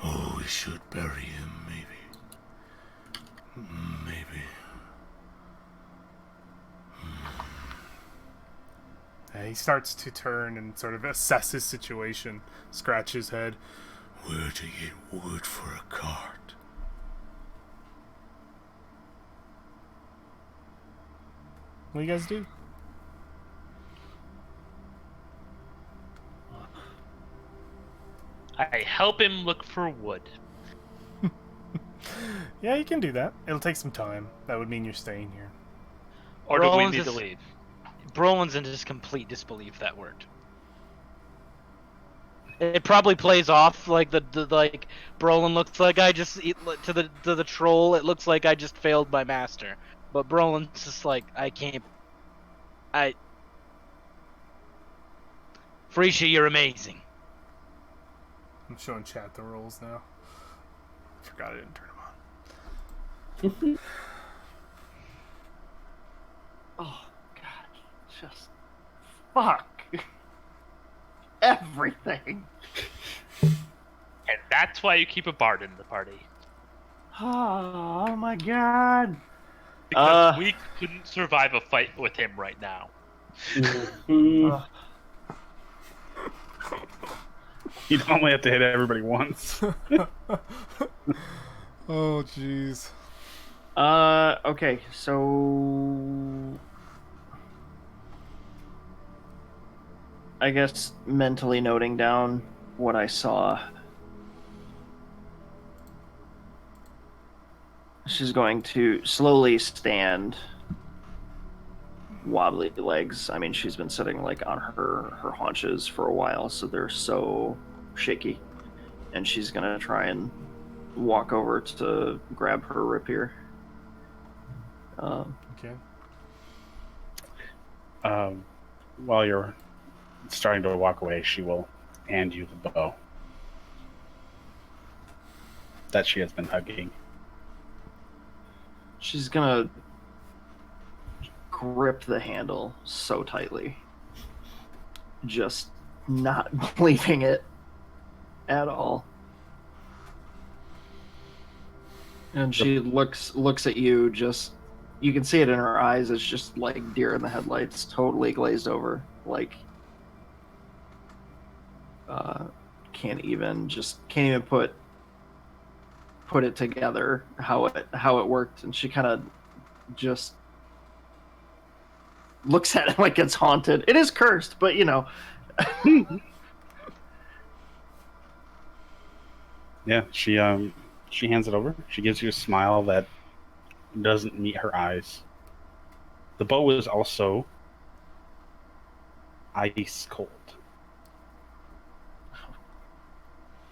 Oh, we should bury him, maybe. Maybe. He starts to turn and sort of assess his situation, scratch his head. Where to get wood for a cart? What do you guys do? I help him look for wood. Yeah, you can do that. It'll take some time. That would mean you're staying here. Or do we Roland's need to is- leave? Brolin's in just complete disbelief that worked. It probably plays off like the like Brolin looks like to the troll. It looks like I just failed my master, but Brolin's just like I can't. Frisha, you're amazing. I'm showing chat the rolls now. Forgot I didn't turn them on. Oh, God. Just fuck. Everything. And that's why you keep a bard in the party. Oh, my God. Because we couldn't survive a fight with him right now. You'd only have to hit everybody once. Oh, jeez. Okay, so I guess mentally noting down what I saw. She's going to slowly stand, wobbly legs. I mean, she's been sitting like on her haunches for a while, so they're so shaky. And she's gonna try and walk over to grab her rapier. Okay. While you're starting to walk away, she will hand you the bow that she has been hugging. She's gonna grip the handle so tightly, just not leaving it at all. And she looks at you. Just you can see it in her eyes. It's just like deer in the headlights, totally glazed over. Like can't even put it together how it worked. And she kind of just looks at it like it's haunted. It is cursed, but you know. Yeah, she hands it over. She gives you a smile that doesn't meet her eyes. The bow is also ice cold.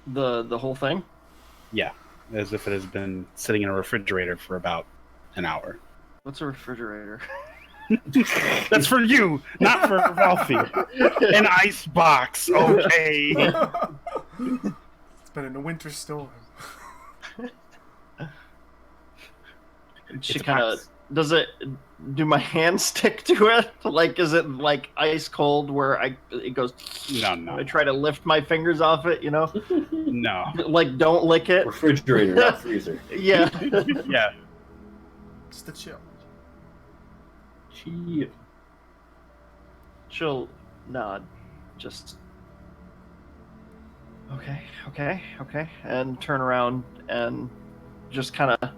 The whole thing? Yeah, as if it has been sitting in a refrigerator for about an hour. What's a refrigerator? That's for you, not for Valphine. An ice box, okay. It's been in a winter storm. She It's a kind of box. does it. Do my hands stick to it? Like, is it like ice cold where it goes? No. I try to lift my fingers off it. You know, No. like don't lick it. Refrigerator, not freezer. Yeah. Yeah. Just a chill. Gee. She'll nod. Just okay, and turn around and just kind of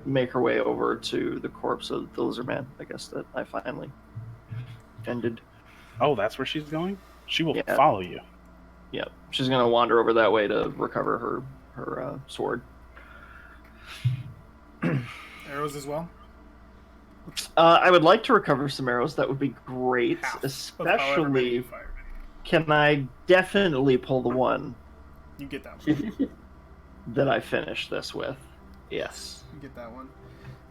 make her way over to the corpse of the lizard man. I guess that I finally ended. Oh, that's where she's going? She will Yeah. follow you. Yep, she's gonna wander over that way to recover her sword. Arrows as well? I would like to recover some arrows. That would be great. Half of however many you Especially, fired. can I definitely pull the one You get that one. that I finished this with? Yes. You get that one.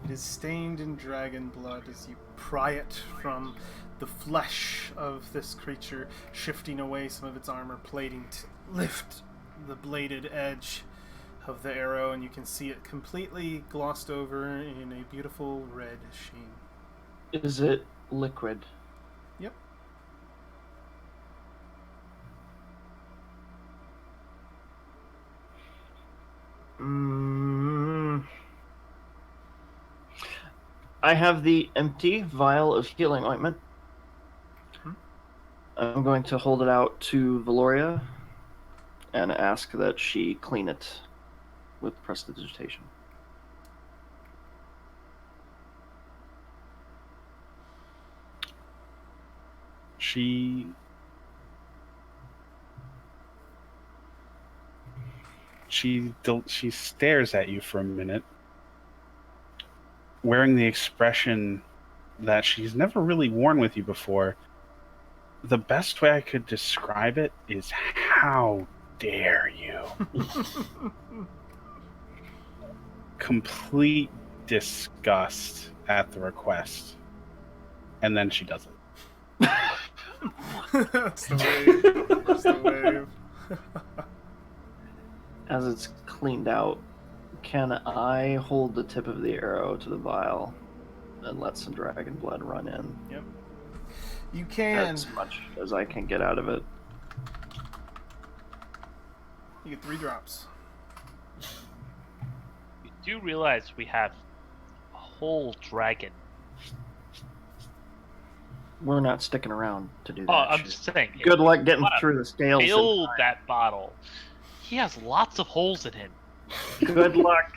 It is stained in dragon blood as you pry it from the flesh of this creature, shifting away some of its armor plating to lift the bladed edge of the arrow, and you can see it completely glossed over in a beautiful red sheen. Is it liquid? Yep. I have the empty vial of healing ointment. I'm going to hold it out to Valoria and ask that she clean it with prestidigitation. She stares at you for a minute, wearing the expression that she's never really worn with you before. The best way I could describe it is, how dare you? Complete disgust at the request. And then she does it. That's the wave. That's the wave. As it's cleaned out, can I hold the tip of the arrow to the vial and let some dragon blood run in? Yep. You can. As much as I can get out of it. You get 3 drops. You do realize we have a whole dragon. We're not sticking around to do that. Oh, I'm shit. just saying. Good luck getting wanna through the scales. in Build time. that bottle. He has lots of holes in him. Good luck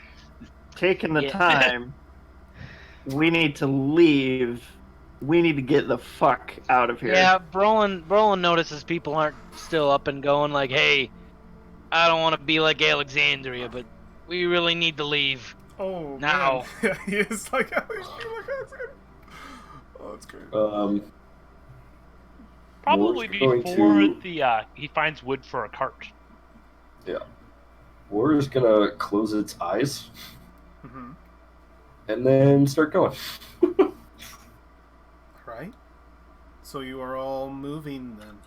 taking the Yeah. time. We need to leave. We need to get the fuck out of here. Yeah, Brolin notices people aren't still up and going. Like, hey, I don't want to be like Alexandria, but we really need to leave. Oh, Now. man. Yeah, he is like, oh, that's great. Probably Moore's going before to- he finds wood for a cart. Yeah. War is gonna close its eyes Mm-hmm. and then start going. Right. So you are all moving then,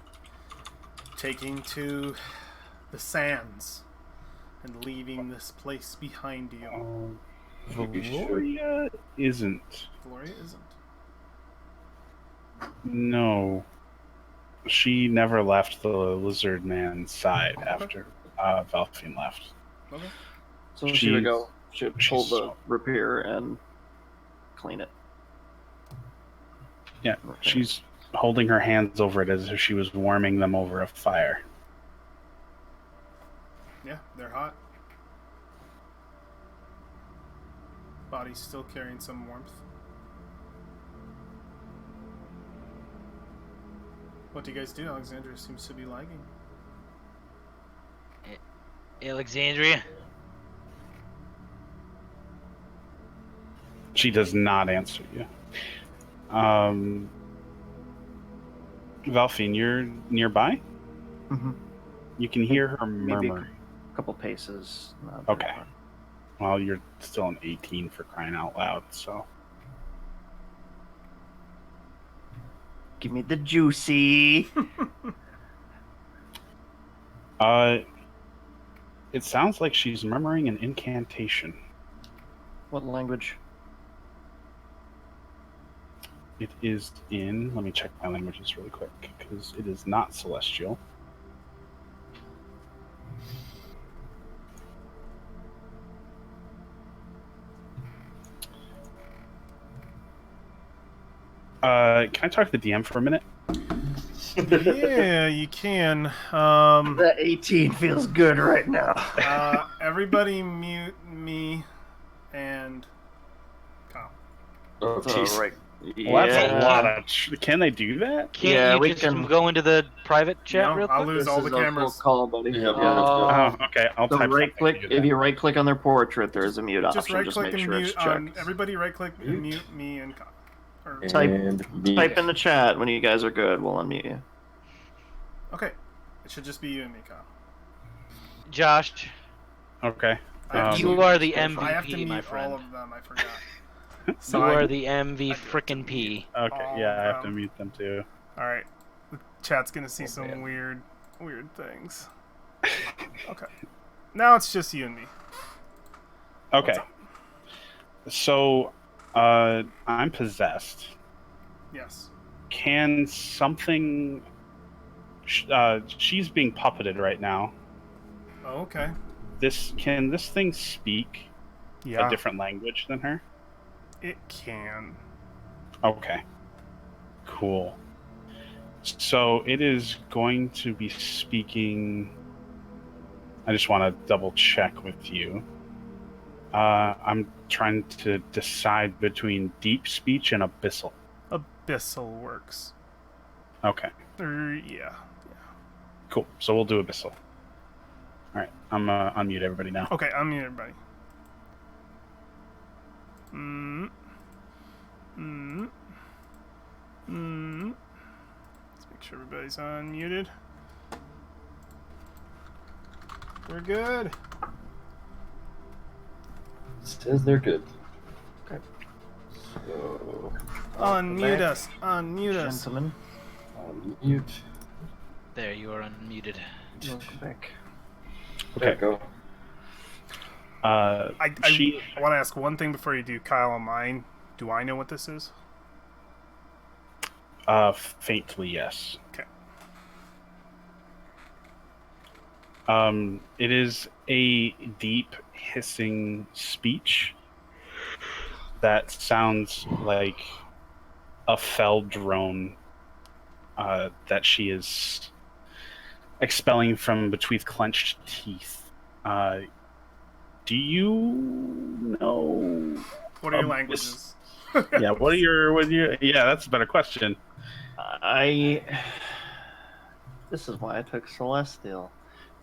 taking to the sands and leaving this place behind you. Valoria isn't. Gloria isn't. No. She never left the lizard man's side after Valphine left. Okay. So she would She's- go. She would pull she's- the rapier and clean it. Yeah, Okay. she's holding her hands over it as if she was warming them over a fire. Yeah, they're hot. Body's still carrying some warmth. What do you guys do? Alexandria seems to be lagging. Alexandria, She does not answer you. Valphine, you're nearby? Mm-hmm. You can hear her Maybe murmur. a couple paces. Not very Okay. far. Well, you're still an 18 for crying out loud, so. Give me the juicy. It sounds like she's murmuring an incantation. What language? It is in. Let me check my languages really quick, because it is not Celestial. Can I talk to the DM for a minute? Yeah, you can. That 18 feels good right now. Everybody mute me and Kyle. Oh, So, jeez. right. Well, that's a Yeah. lot of. Can they do that? Can't Yeah, you we just can- go into the private chat No, real I'll quick? lose all the This is a cameras. full call, buddy. Yeah, Oh. Oh, okay. I'll So type right something click. to do If that. you right click on their portrait, there's a mute Just option. right Just click make and sure it's mute checked. on everybody. Right click and mute me and Kyle. Or, Type- And Type in the chat when you guys are good. We'll unmute you. okay, it should just be you and me, Kyle. Josh, Okay. I have to you mute- are the I have to MVP, mute my all friend. of them. I forgot. You So are I- the MV I have to frickin' P. Okay. all Yeah, I have to them. mute them too. All right, the chat's gonna see some man. weird things. Okay, now it's just you and me. Okay. up? So, I'm possessed. Yes. Can something? She's being puppeted right now. Oh, okay. Can this thing speak Yeah, a different language than her? it can. Okay. Cool. So it is going to be speaking. I just want to double check with you. I'm trying to decide between deep speech and abyssal. Abyssal works. Okay. Yeah. Cool. So we'll do abyssal. All right. I'm unmute everybody now. Okay, unmute everybody. Let's make sure everybody's unmuted. We're good. says they're good. Okay. So, Unmute back. us. Unmute us. Gentlemen, mute. There, you are unmuted. welcome back. Okay, go. I She- want to ask one thing before you do, Kyle, on mine. Do I know what this is? Faintly, yes. Okay. It is a deep hissing speech that sounds like a fell drone that she is expelling from between clenched teeth. Do you know? What are your Um, languages? Yeah, what are your? Yeah, that's a better question. This is why I took Celestial.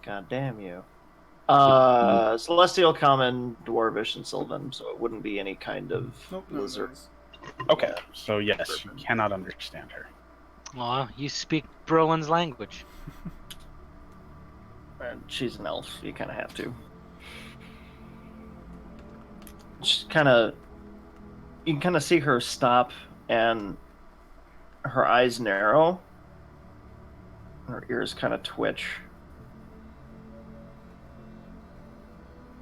God damn you. Celestial, Common, Dwarvish, and Sylvan, so it wouldn't be any kind of Nope. No, lizard. those. Okay, so yes, you cannot understand her. Aw, you speak Brolin's language. And she's an elf, you kind of have to. She's kind of. You can kind of see her stop and her eyes narrow. Her ears kind of twitch.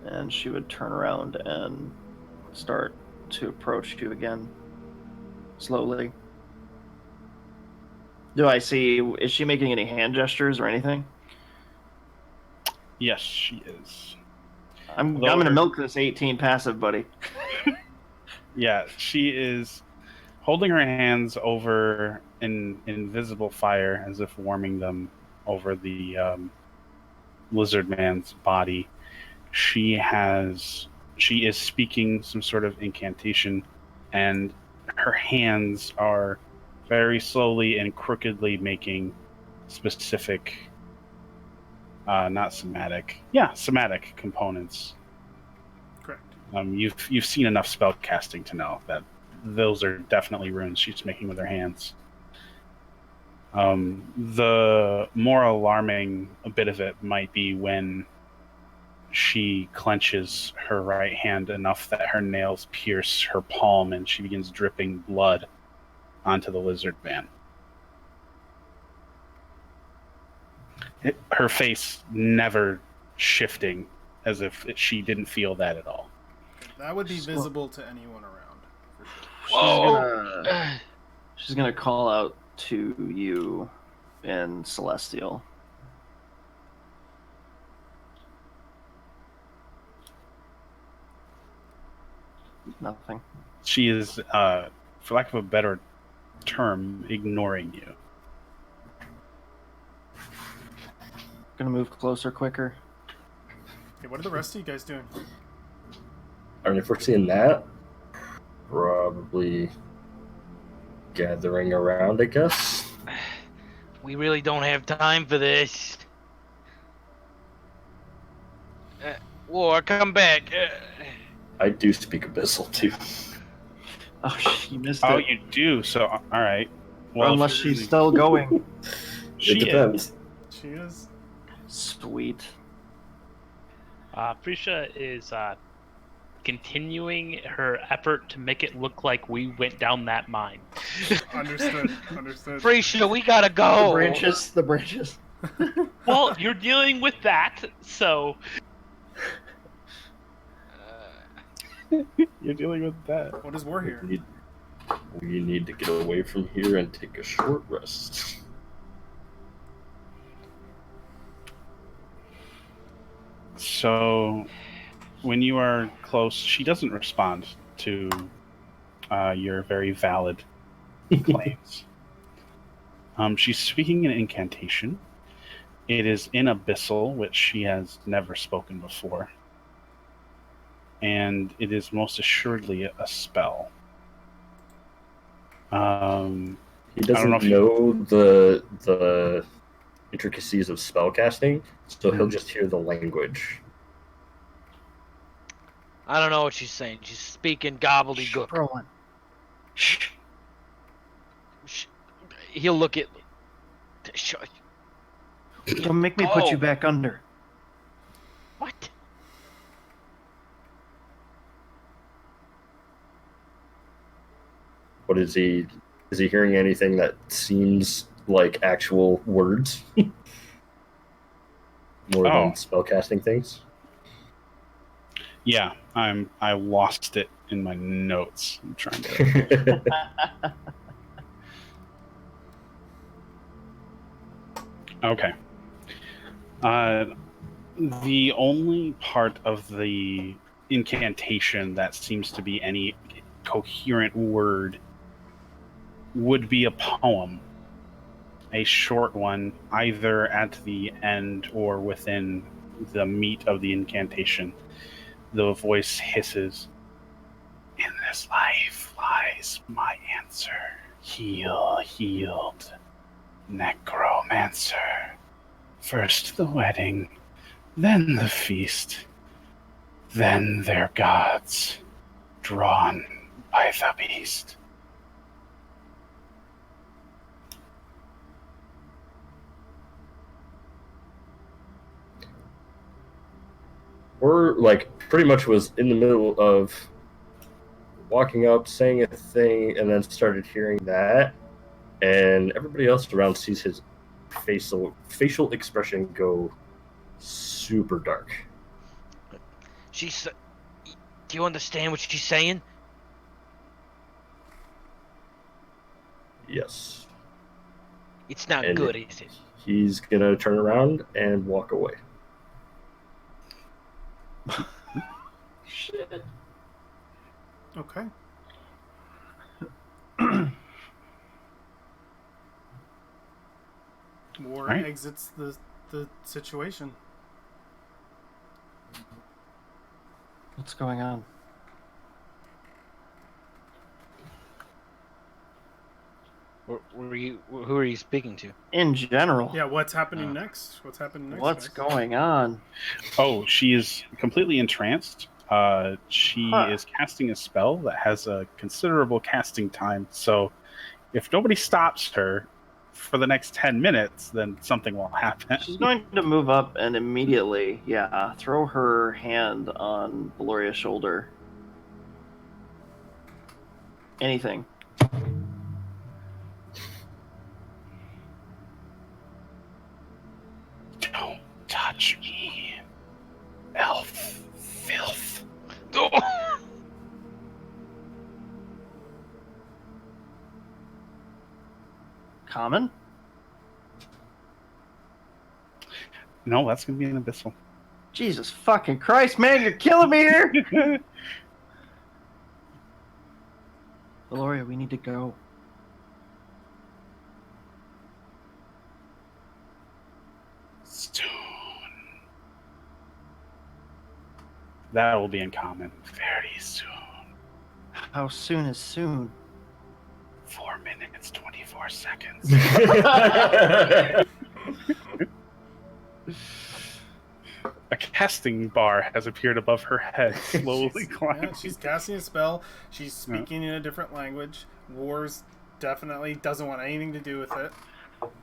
And she would turn around and start to approach you again. Slowly. Do I see. Is she making any hand gestures or anything? Yes, she is. I'm Lower. going to milk this 18 passive, buddy. Yeah, she is holding her hands over an invisible fire as if warming them over the lizard man's body. She is speaking some sort of incantation, and her hands are very slowly and crookedly making specific somatic components. Correct. You've seen enough spell casting to know that those are definitely runes she's making with her hands. The more alarming bit of it might be when she clenches her right hand enough that her nails pierce her palm and she begins dripping blood onto the lizard man. Her face never shifting as if she didn't feel that at all. That would be visible to anyone around. Whoa! She's gonna call out to you in Celestial. Nothing. She is, for lack of a better term, ignoring you. Gonna move closer, quicker. Okay, what are the rest of you guys doing? I mean, if we're seeing that, probably gathering around, I guess. We really don't have time for this. War, come back. I do speak Abyssal, too. Oh, she missed Oh, it. you do? So, all right. Well, Unless if she's you're still going. It She depends. She is. Sweet. Prisha is continuing her effort to make it look like we went down that mine. Understood. Understood. Freisha, we gotta go. The branches. Well, you're dealing with that, so You're dealing with that. What is war here? We need to get away from here and take a short rest. So, when you are close, she doesn't respond to your very valid claims. She's speaking an incantation. It is in Abyssal, which she has never spoken before. And it is most assuredly a spell. He don't doesn't know if know the intricacies of spellcasting, so he'll just hear the language. I don't know what she's saying. She's speaking gobbledygook. Rowan. Shh. He'll look at. Don't make me put you back under. What? What is he? Is he hearing anything that seems like actual words? More than spellcasting things? Yeah, I lost it in my notes. I'm trying to. Okay. The only part of the incantation that seems to be any coherent word would be a poem. A short one, either at the end or within the meat of the incantation. The voice hisses, "In this life lies my answer. Heal, healed, necromancer. First the wedding, then the feast, then their gods, drawn by the beast." We're like pretty much was in the middle of walking up, saying a thing, and then started hearing that, and everybody else around sees his facial expression go super dark. She's. Do you understand what she's saying? Yes. It's not And good, is it? He's gonna turn around and walk away. Shit. Okay. War Right. exits the situation. What's going on? Who are you speaking to? In general. Yeah, what's happening next? What's happening next? What's guys? going on? Oh, she is completely entranced. She Huh. is casting a spell that has a considerable casting time. So if nobody stops her for the next 10 minutes, then something will happen. She's going to move up and immediately, throw her hand on Valoria's shoulder. Anything. Don't touch me, elf filth. Common? No, that's going to be an abyssal. Jesus fucking Christ, man, you're killing me here! Valoria, we need to go. Soon. That will be in common very soon. How soon is soon? 4 minutes, 24 seconds. A casting bar has appeared above her head, slowly climbing. Yeah, she's casting a spell. She's speaking in a different language. Wars definitely doesn't want anything to do with it.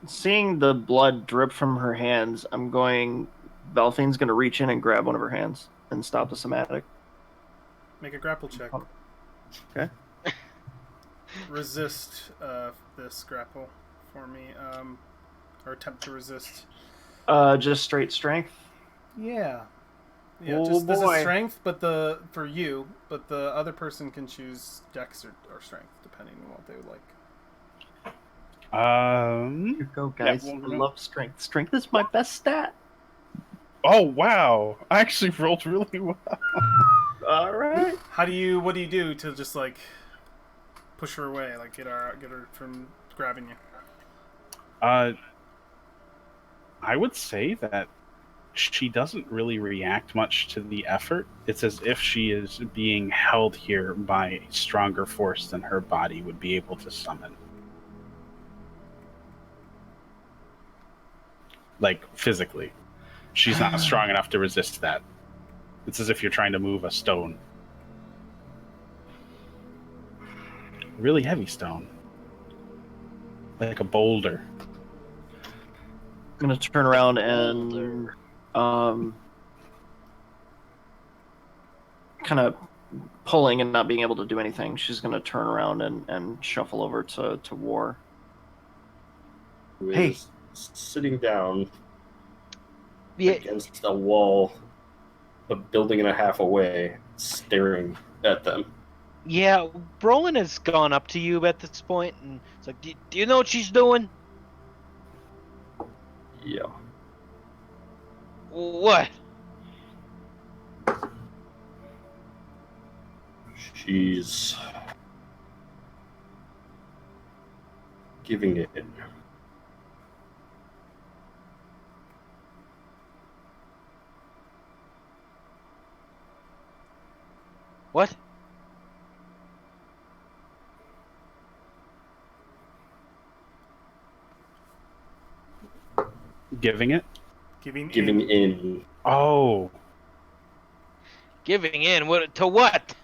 Seeing the blood drip from her hands, Valphine's gonna reach in and grab one of her hands and stop the somatic. Make a grapple check. Okay. Resist this grapple for me, or attempt to resist. Just straight strength. Yeah. Yeah, Oh, just this is boy. strength, but for you, but the other person can choose dex or strength depending on what they would like. Here go, guys. Yeah, I love strength. Strength is my best stat. Oh, wow. I actually rolled really well. All right. What do you do to just like push her away, like get her from grabbing you? I would say that she doesn't really react much to the effort. It's as if she is being held here by a stronger force than her body would be able to summon. Like, physically. She's not strong enough to resist that. It's as if you're trying to move a stone. Really heavy stone. Like a boulder. I'm gonna turn around and kind of pulling and not being able to do anything. She's gonna turn around and shuffle over to War. Who Hey. is sitting down Yeah, against a wall, a building and a half away, staring at them. yeah. Brolin has gone up to you at this point, and it's like, do you know what she's doing? Yeah. What? She's giving it. What? Giving it? Giving In. Oh. Giving in? What to what?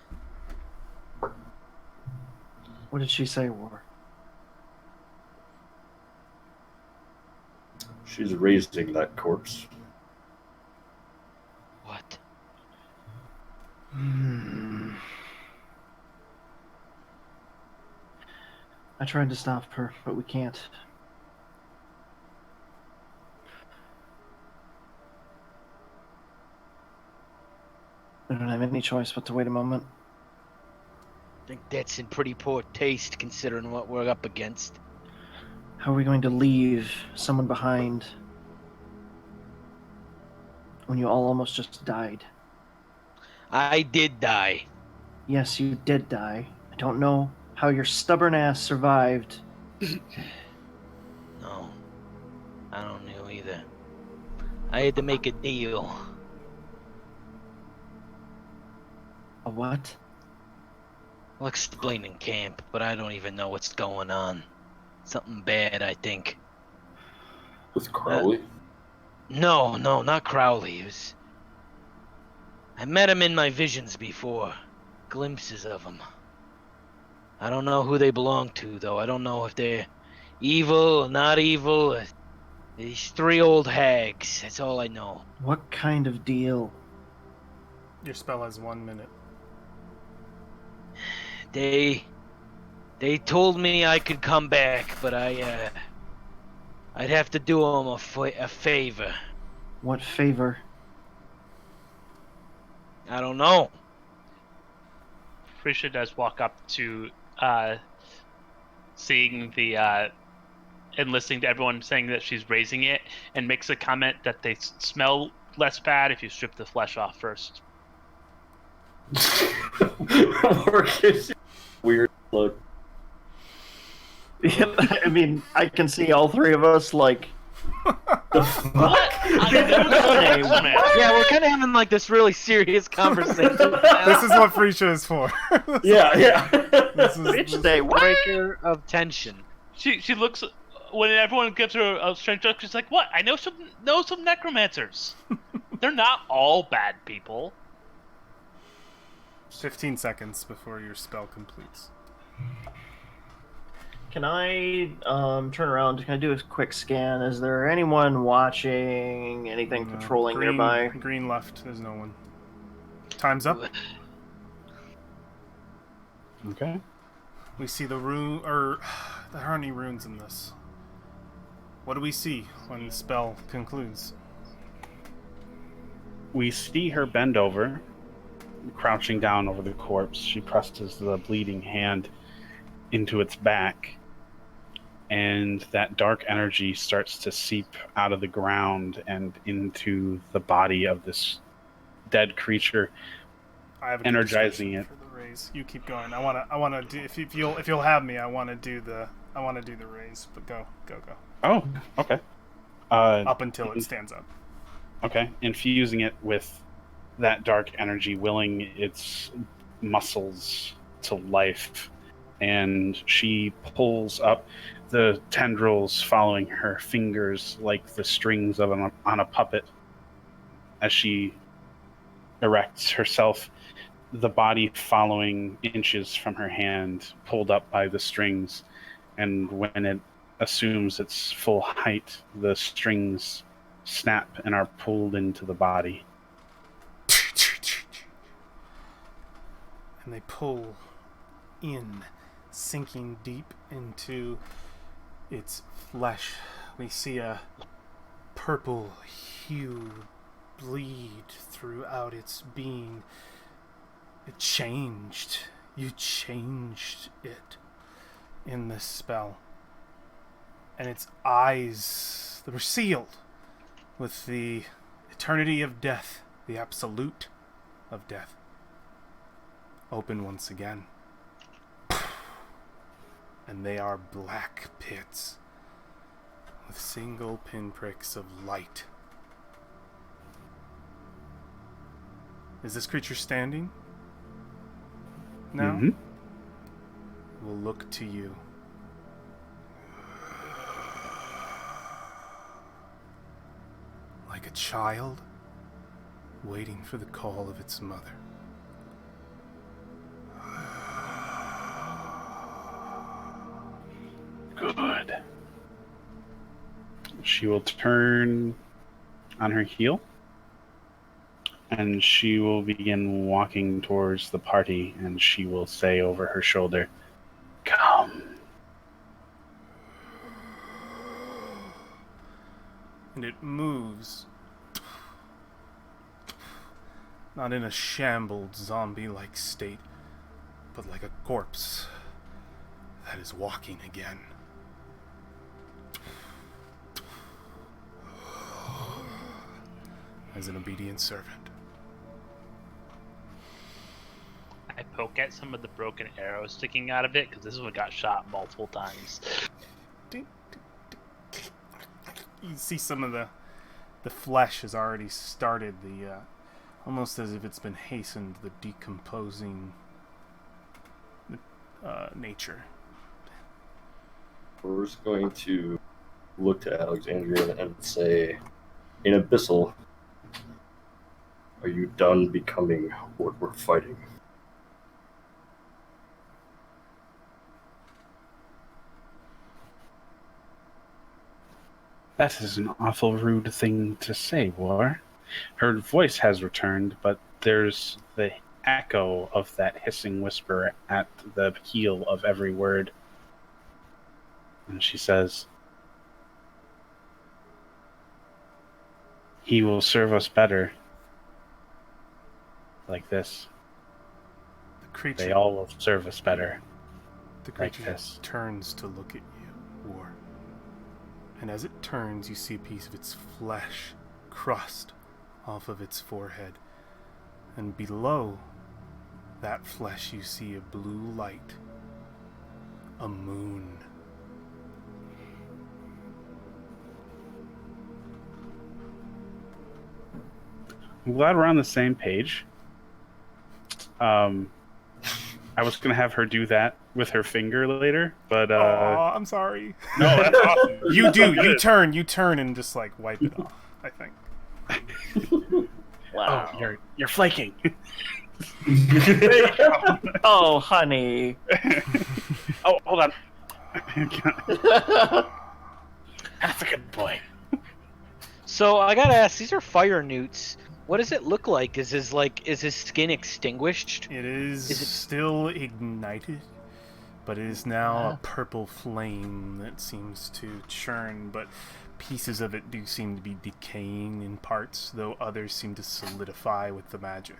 What did she say, War? She's raising that corpse. What? I tried to stop her, but we can't. We don't have any choice but to wait a moment. I think that's in pretty poor taste considering what we're up against. How are we going to leave someone behind when you all almost just died? I did die. Yes, you did die. I don't know how your stubborn ass survived. No. I don't know either. I had to make a deal. A what? I'll explain in camp, but I don't even know what's going on. Something bad, I think. With Crowley? No, not Crowley. I met him in my visions before. Glimpses of him. I don't know who they belong to, though. I don't know if they're evil or not evil. These 3 old hags. That's all I know. What kind of deal? Your spell has 1 minute. They told me I could come back, but I'd have to do them a favor. What favor? I don't know. Frisha does walk up to seeing the and listening to everyone saying that she's raising it, and makes a comment that they smell less bad if you strip the flesh off first. Marcus, weird look. I mean, I can see all 3 of us like. The fuck? Yeah, we're kind of having like this really serious conversation. This is what Frisha is for. Yeah. Bitch, they what? Breaker of tension. She looks when everyone gives her a strange look. She's like, "What? I know some necromancers. They're not all bad people." 15 seconds before your spell completes. Can I turn around? Can I do a quick scan? Is there anyone watching? Anything patrolling nearby? Green left. There's no one. Time's up. Okay. We see the rune, or there aren't any runes in this. What do we see when the spell concludes? We see her bend over, crouching down over the corpse. She presses the bleeding hand into its back, and that dark energy starts to seep out of the ground and into the body of this dead creature, I have a energizing it. For the raise. You keep going. I wanna do if you'll have me. I wanna do the raise. But go. Oh, okay. Up until it stands up. Okay, infusing it with that dark energy, willing its muscles to life, and she pulls up, the tendrils following her fingers like the strings of on a puppet as she erects herself, the body following inches from her hand, pulled up by the strings, and when it assumes its full height, the strings snap and are pulled into the body. And they pull in, sinking deep into its flesh. We see a purple hue bleed throughout its being. It changed. You changed it in this spell. And its eyes, they were sealed with the eternity of death, the absolute of death, open once again. And they are black pits with single pinpricks of light. Is this creature standing now? Mm-hmm. We'll look to you. Like a child waiting for the call of its mother. Good. She will turn on her heel, and she will begin walking towards the party, and she will say over her shoulder, "Come." And it moves. Not in a shambled zombie-like state, but like a corpse that is walking again. As an obedient servant. I poke at some of the broken arrows sticking out of it, because this one got shot multiple times. You see some of the flesh has already started the almost as if it's been hastened, the decomposing nature. We're just going to look to Alexandria and say, in Abyssal, Are you done becoming what we're fighting? That is an awful rude thing to say, War. Her voice has returned, but there's the echo of that hissing whisper at the heel of every word. And she says, "He will serve us better like this. The creature, They all will serve us better the like creature this." turns to look at you, War. And as it turns, you see a piece of its flesh crust off of its forehead. And below that flesh, you see a blue light. A moon. I'm glad we're on the same page. I was going to have her do that with her finger later, but Aw, I'm sorry. no, that's awesome. You do. You turn and just like wipe it off, I think. Wow. Oh, you're flaking. Oh, honey. Oh, hold on. That's a good boy. So I gotta ask, these are fire newts. What does it look like? Is his skin extinguished? It is, Is it- still ignited, but it is now a purple flame that seems to churn, but pieces of it do seem to be decaying in parts, though others seem to solidify with the magic.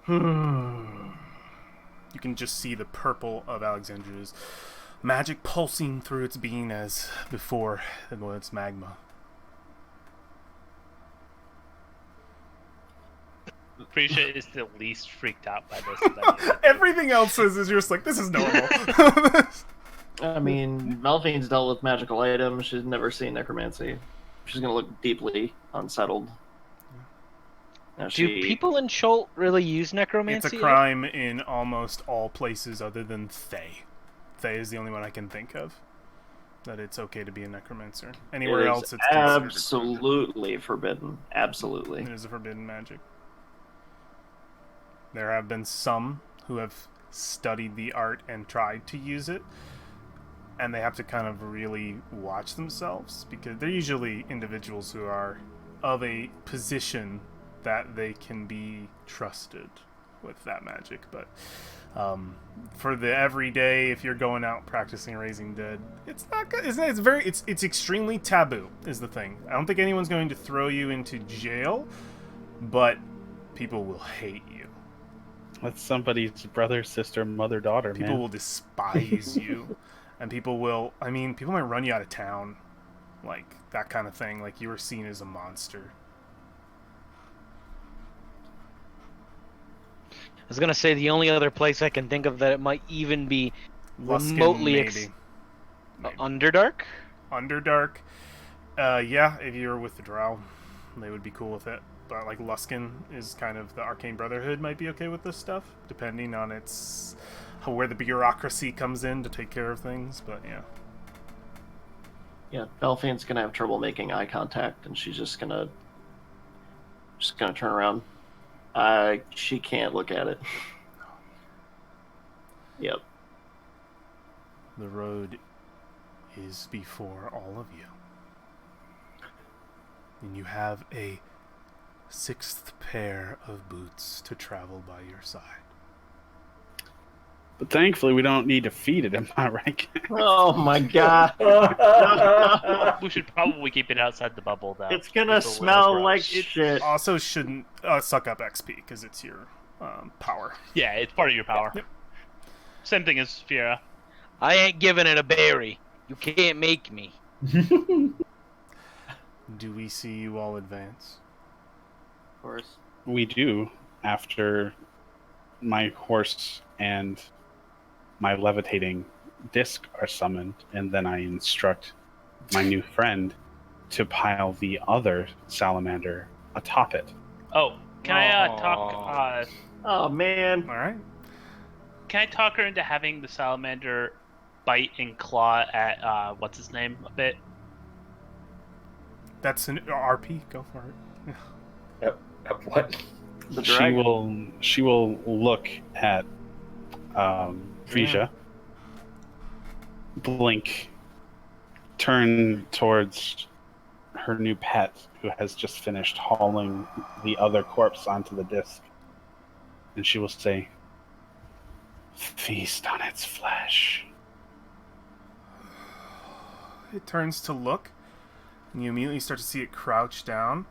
You can just see the purple of Alexandra's magic pulsing through its being as before it was magma. Pretty sure it's the least freaked out by this. Everything else is just like, this is normal. I mean, Valphine's dealt with magical items. She's never seen necromancy. She's gonna look deeply unsettled. Now Do people in Chult really use necromancy? It's a crime in almost all places other than Thay. Thay is the only one I can think of that it's okay to be a necromancer. Anywhere It is else, it's considered absolutely forbidden. Absolutely. it is a forbidden magic. There have been some who have studied the art and tried to use it, and they have to kind of really watch themselves because they're usually individuals who are of a position that they can be trusted with that magic. But for the everyday, if you're going out practicing raising dead, it's not good. It's extremely taboo is the thing. I don't think anyone's going to throw you into jail, but people will hate you. That's somebody's brother, sister, mother, daughter, People man. will despise you, and people might run you out of town, like that kind of thing. Like you were seen as a monster. I was gonna say the only other place I can think of that it might even be Luskin, remotely maybe. Underdark. Underdark. Yeah, if you're with the Drow, they would be cool with it. But like Luskin is kind of the Arcane Brotherhood might be okay with this stuff, depending on where the bureaucracy comes in to take care of things. But yeah. Yeah, Valphine's gonna have trouble making eye contact, and she's just gonna turn around. She can't look at it. Yep. The road is before all of you. And you have a 6th pair of boots to travel by your side. But thankfully, we don't need to feed it. Am I right? Oh my god. We should probably keep it outside the bubble, though. It's gonna It's a little smell gross. like shit. Also shouldn't suck up XP because it's your power. Yeah, it's part of your power. Yep. Same thing as Fiera. I ain't giving it a berry. You can't make me. Do we see you all advance? Of course. We do, after my horse and my levitating disc are summoned, and then I instruct my new friend to pile the other salamander atop it. Oh, can I talk? Oh man. All right. Can I talk her into having the salamander bite and claw at what's his name a bit? That's an RP. Go for it. At what? The dragon. She will look at Frisia, blink, turn towards her new pet, who has just finished hauling the other corpse onto the disc, and she will say, "Feast on its flesh." It turns to look, and you immediately start to see it crouch down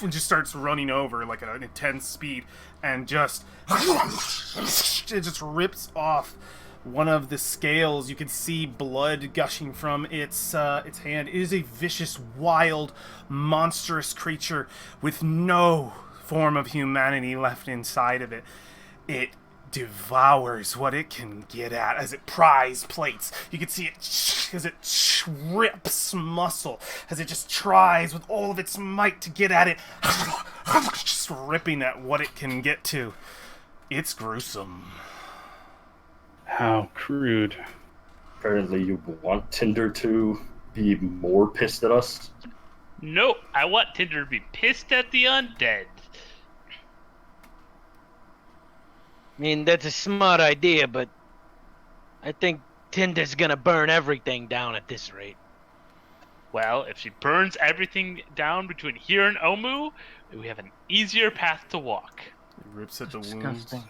and just starts running over like at an intense speed, and just it just rips off one of the scales. You can see blood gushing from its hand. It is a vicious, wild, monstrous creature with no form of humanity left inside of it. It devours what it can get at as it pries plates. You can see it as it rips muscle, as it just tries with all of its might to get at it, just ripping at what it can get to. It's gruesome. How crude. Apparently you want Tinder to be more pissed at us. Nope, I want Tinder to be pissed at the undead. I mean, that's a smart idea, but I think Tinder's gonna burn everything down at this rate. Well, if she burns everything down between here and Omu, we have an easier path to walk. It rips at the wounds. Disgusting.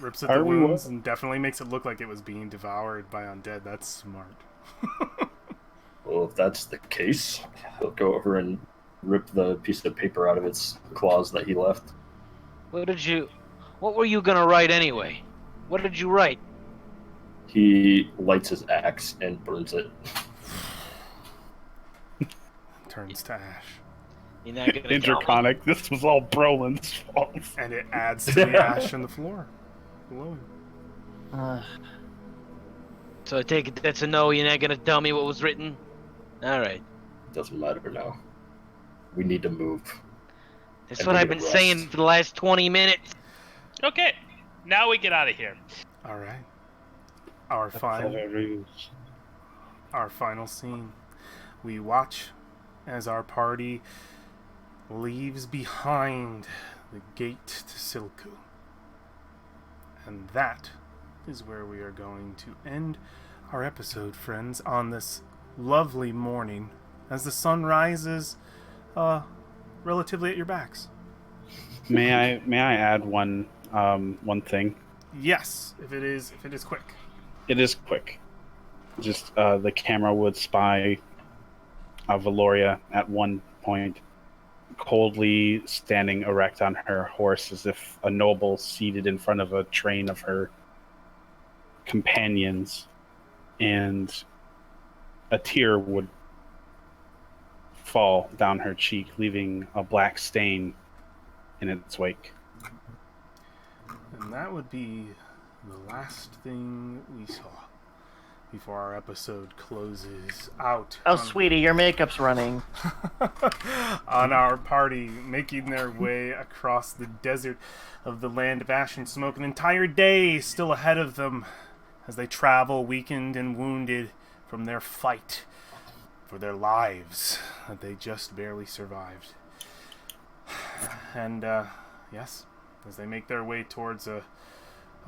Rips at the wounds and definitely makes it look like it was being devoured by undead. That's smart. Well, if that's the case, he'll go over and rip the piece of paper out of its claws that he left. What were you gonna write anyway? What did you write? He lights his axe and burns it. Turns to ash. You're not gonna tell me? Draconic, this was all Brolin's fault. And it adds to the ash on the floor below him. So I take it that's a no, you're not gonna tell me what was written? Alright. Doesn't matter now. We need to move. That's And what we I've need been to saying rest. for the last 20 minutes. Okay, now we get out of here. All right. Our final scene. We watch as our party leaves behind the gate to Silku. And that is where we are going to end our episode, friends, on this lovely morning as the sun rises relatively at your backs. May I add one thing? Yes, if it is quick. It is quick. Just the camera would spy Valoria at one point, coldly standing erect on her horse as if a noble seated in front of a train of her companions, and a tear would fall down her cheek, leaving a black stain in its wake. And that would be the last thing we saw before our episode closes out. Oh, sweetie, your makeup's running. On our party making their way across the desert of the land of ash and smoke. An entire day still ahead of them as they travel weakened and wounded from their fight for their lives that they just barely survived. And yes, as they make their way towards a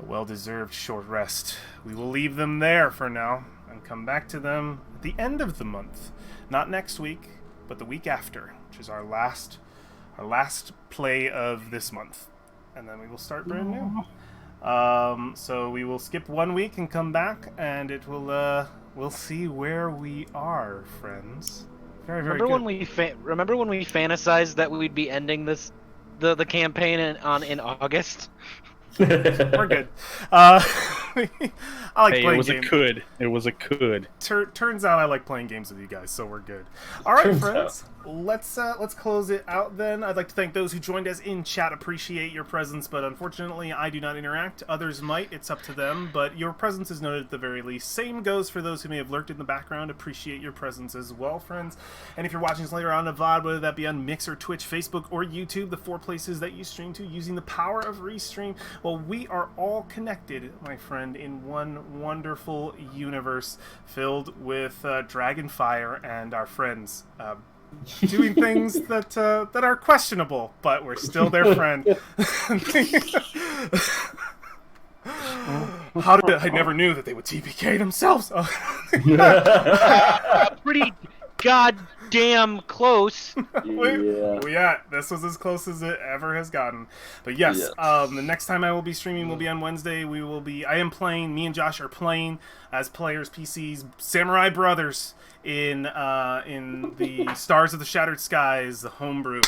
well-deserved short rest, we will leave them there for now and come back to them at the end of the month. Not next week, but the week after, which is our last play of this month. And then we will start brand new. So we will skip 1 week and come back, and it will we'll see where we are, friends. Very, very Remember good. remember when we fantasized that we'd be ending the campaign in August? We're good. I like Hey, playing it was games. a could. It was a could. Turns out I like playing games with you guys, so we're good. All right, Turns friends. Let's close it out then. I'd like to thank those who joined us in chat. Appreciate your presence, but unfortunately I do not interact. Others might. It's up to them, but your presence is noted at the very least. Same goes for those who may have lurked in the background. Appreciate your presence as well, friends. And if you're watching this later on in VOD, whether that be on Mixer, Twitch, Facebook, or YouTube, the 4 places that you stream to using the power of Restream, well, we are all connected, my friend, in one wonderful universe filled with Dragonfire and our friends, doing things that are questionable, but we're still their friend. How did I never knew that they would TPK themselves? Pretty goddamn close. Yeah. This was as close as it ever has gotten. But yes, Yes. The next time I will be streaming will be on Wednesday. Me and Josh are playing as players, PCs, Samurai Brothers in the Stars of the Shattered Skies, the homebrew.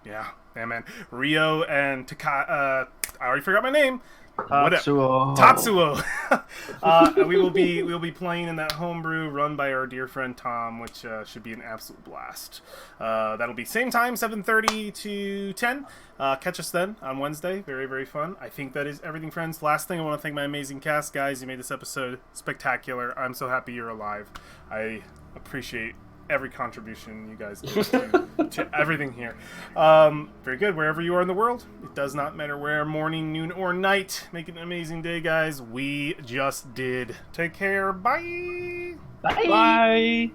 Yeah, man. Rio and I already forgot my name. Tatsuo. We will be playing in that homebrew run by our dear friend Tom, which should be an absolute blast. That'll be same time, 7:30 to 10. Catch us then on Wednesday. Very, very fun. I think that is everything, friends. Last thing, I want to thank my amazing cast, guys. You made this episode spectacular. I'm so happy you're alive. I appreciate every contribution you guys give to everything here. Very good. Wherever you are in the world, it does not matter where, morning, noon, or night. Make it an amazing day, guys. We just did. Take care. Bye. Bye.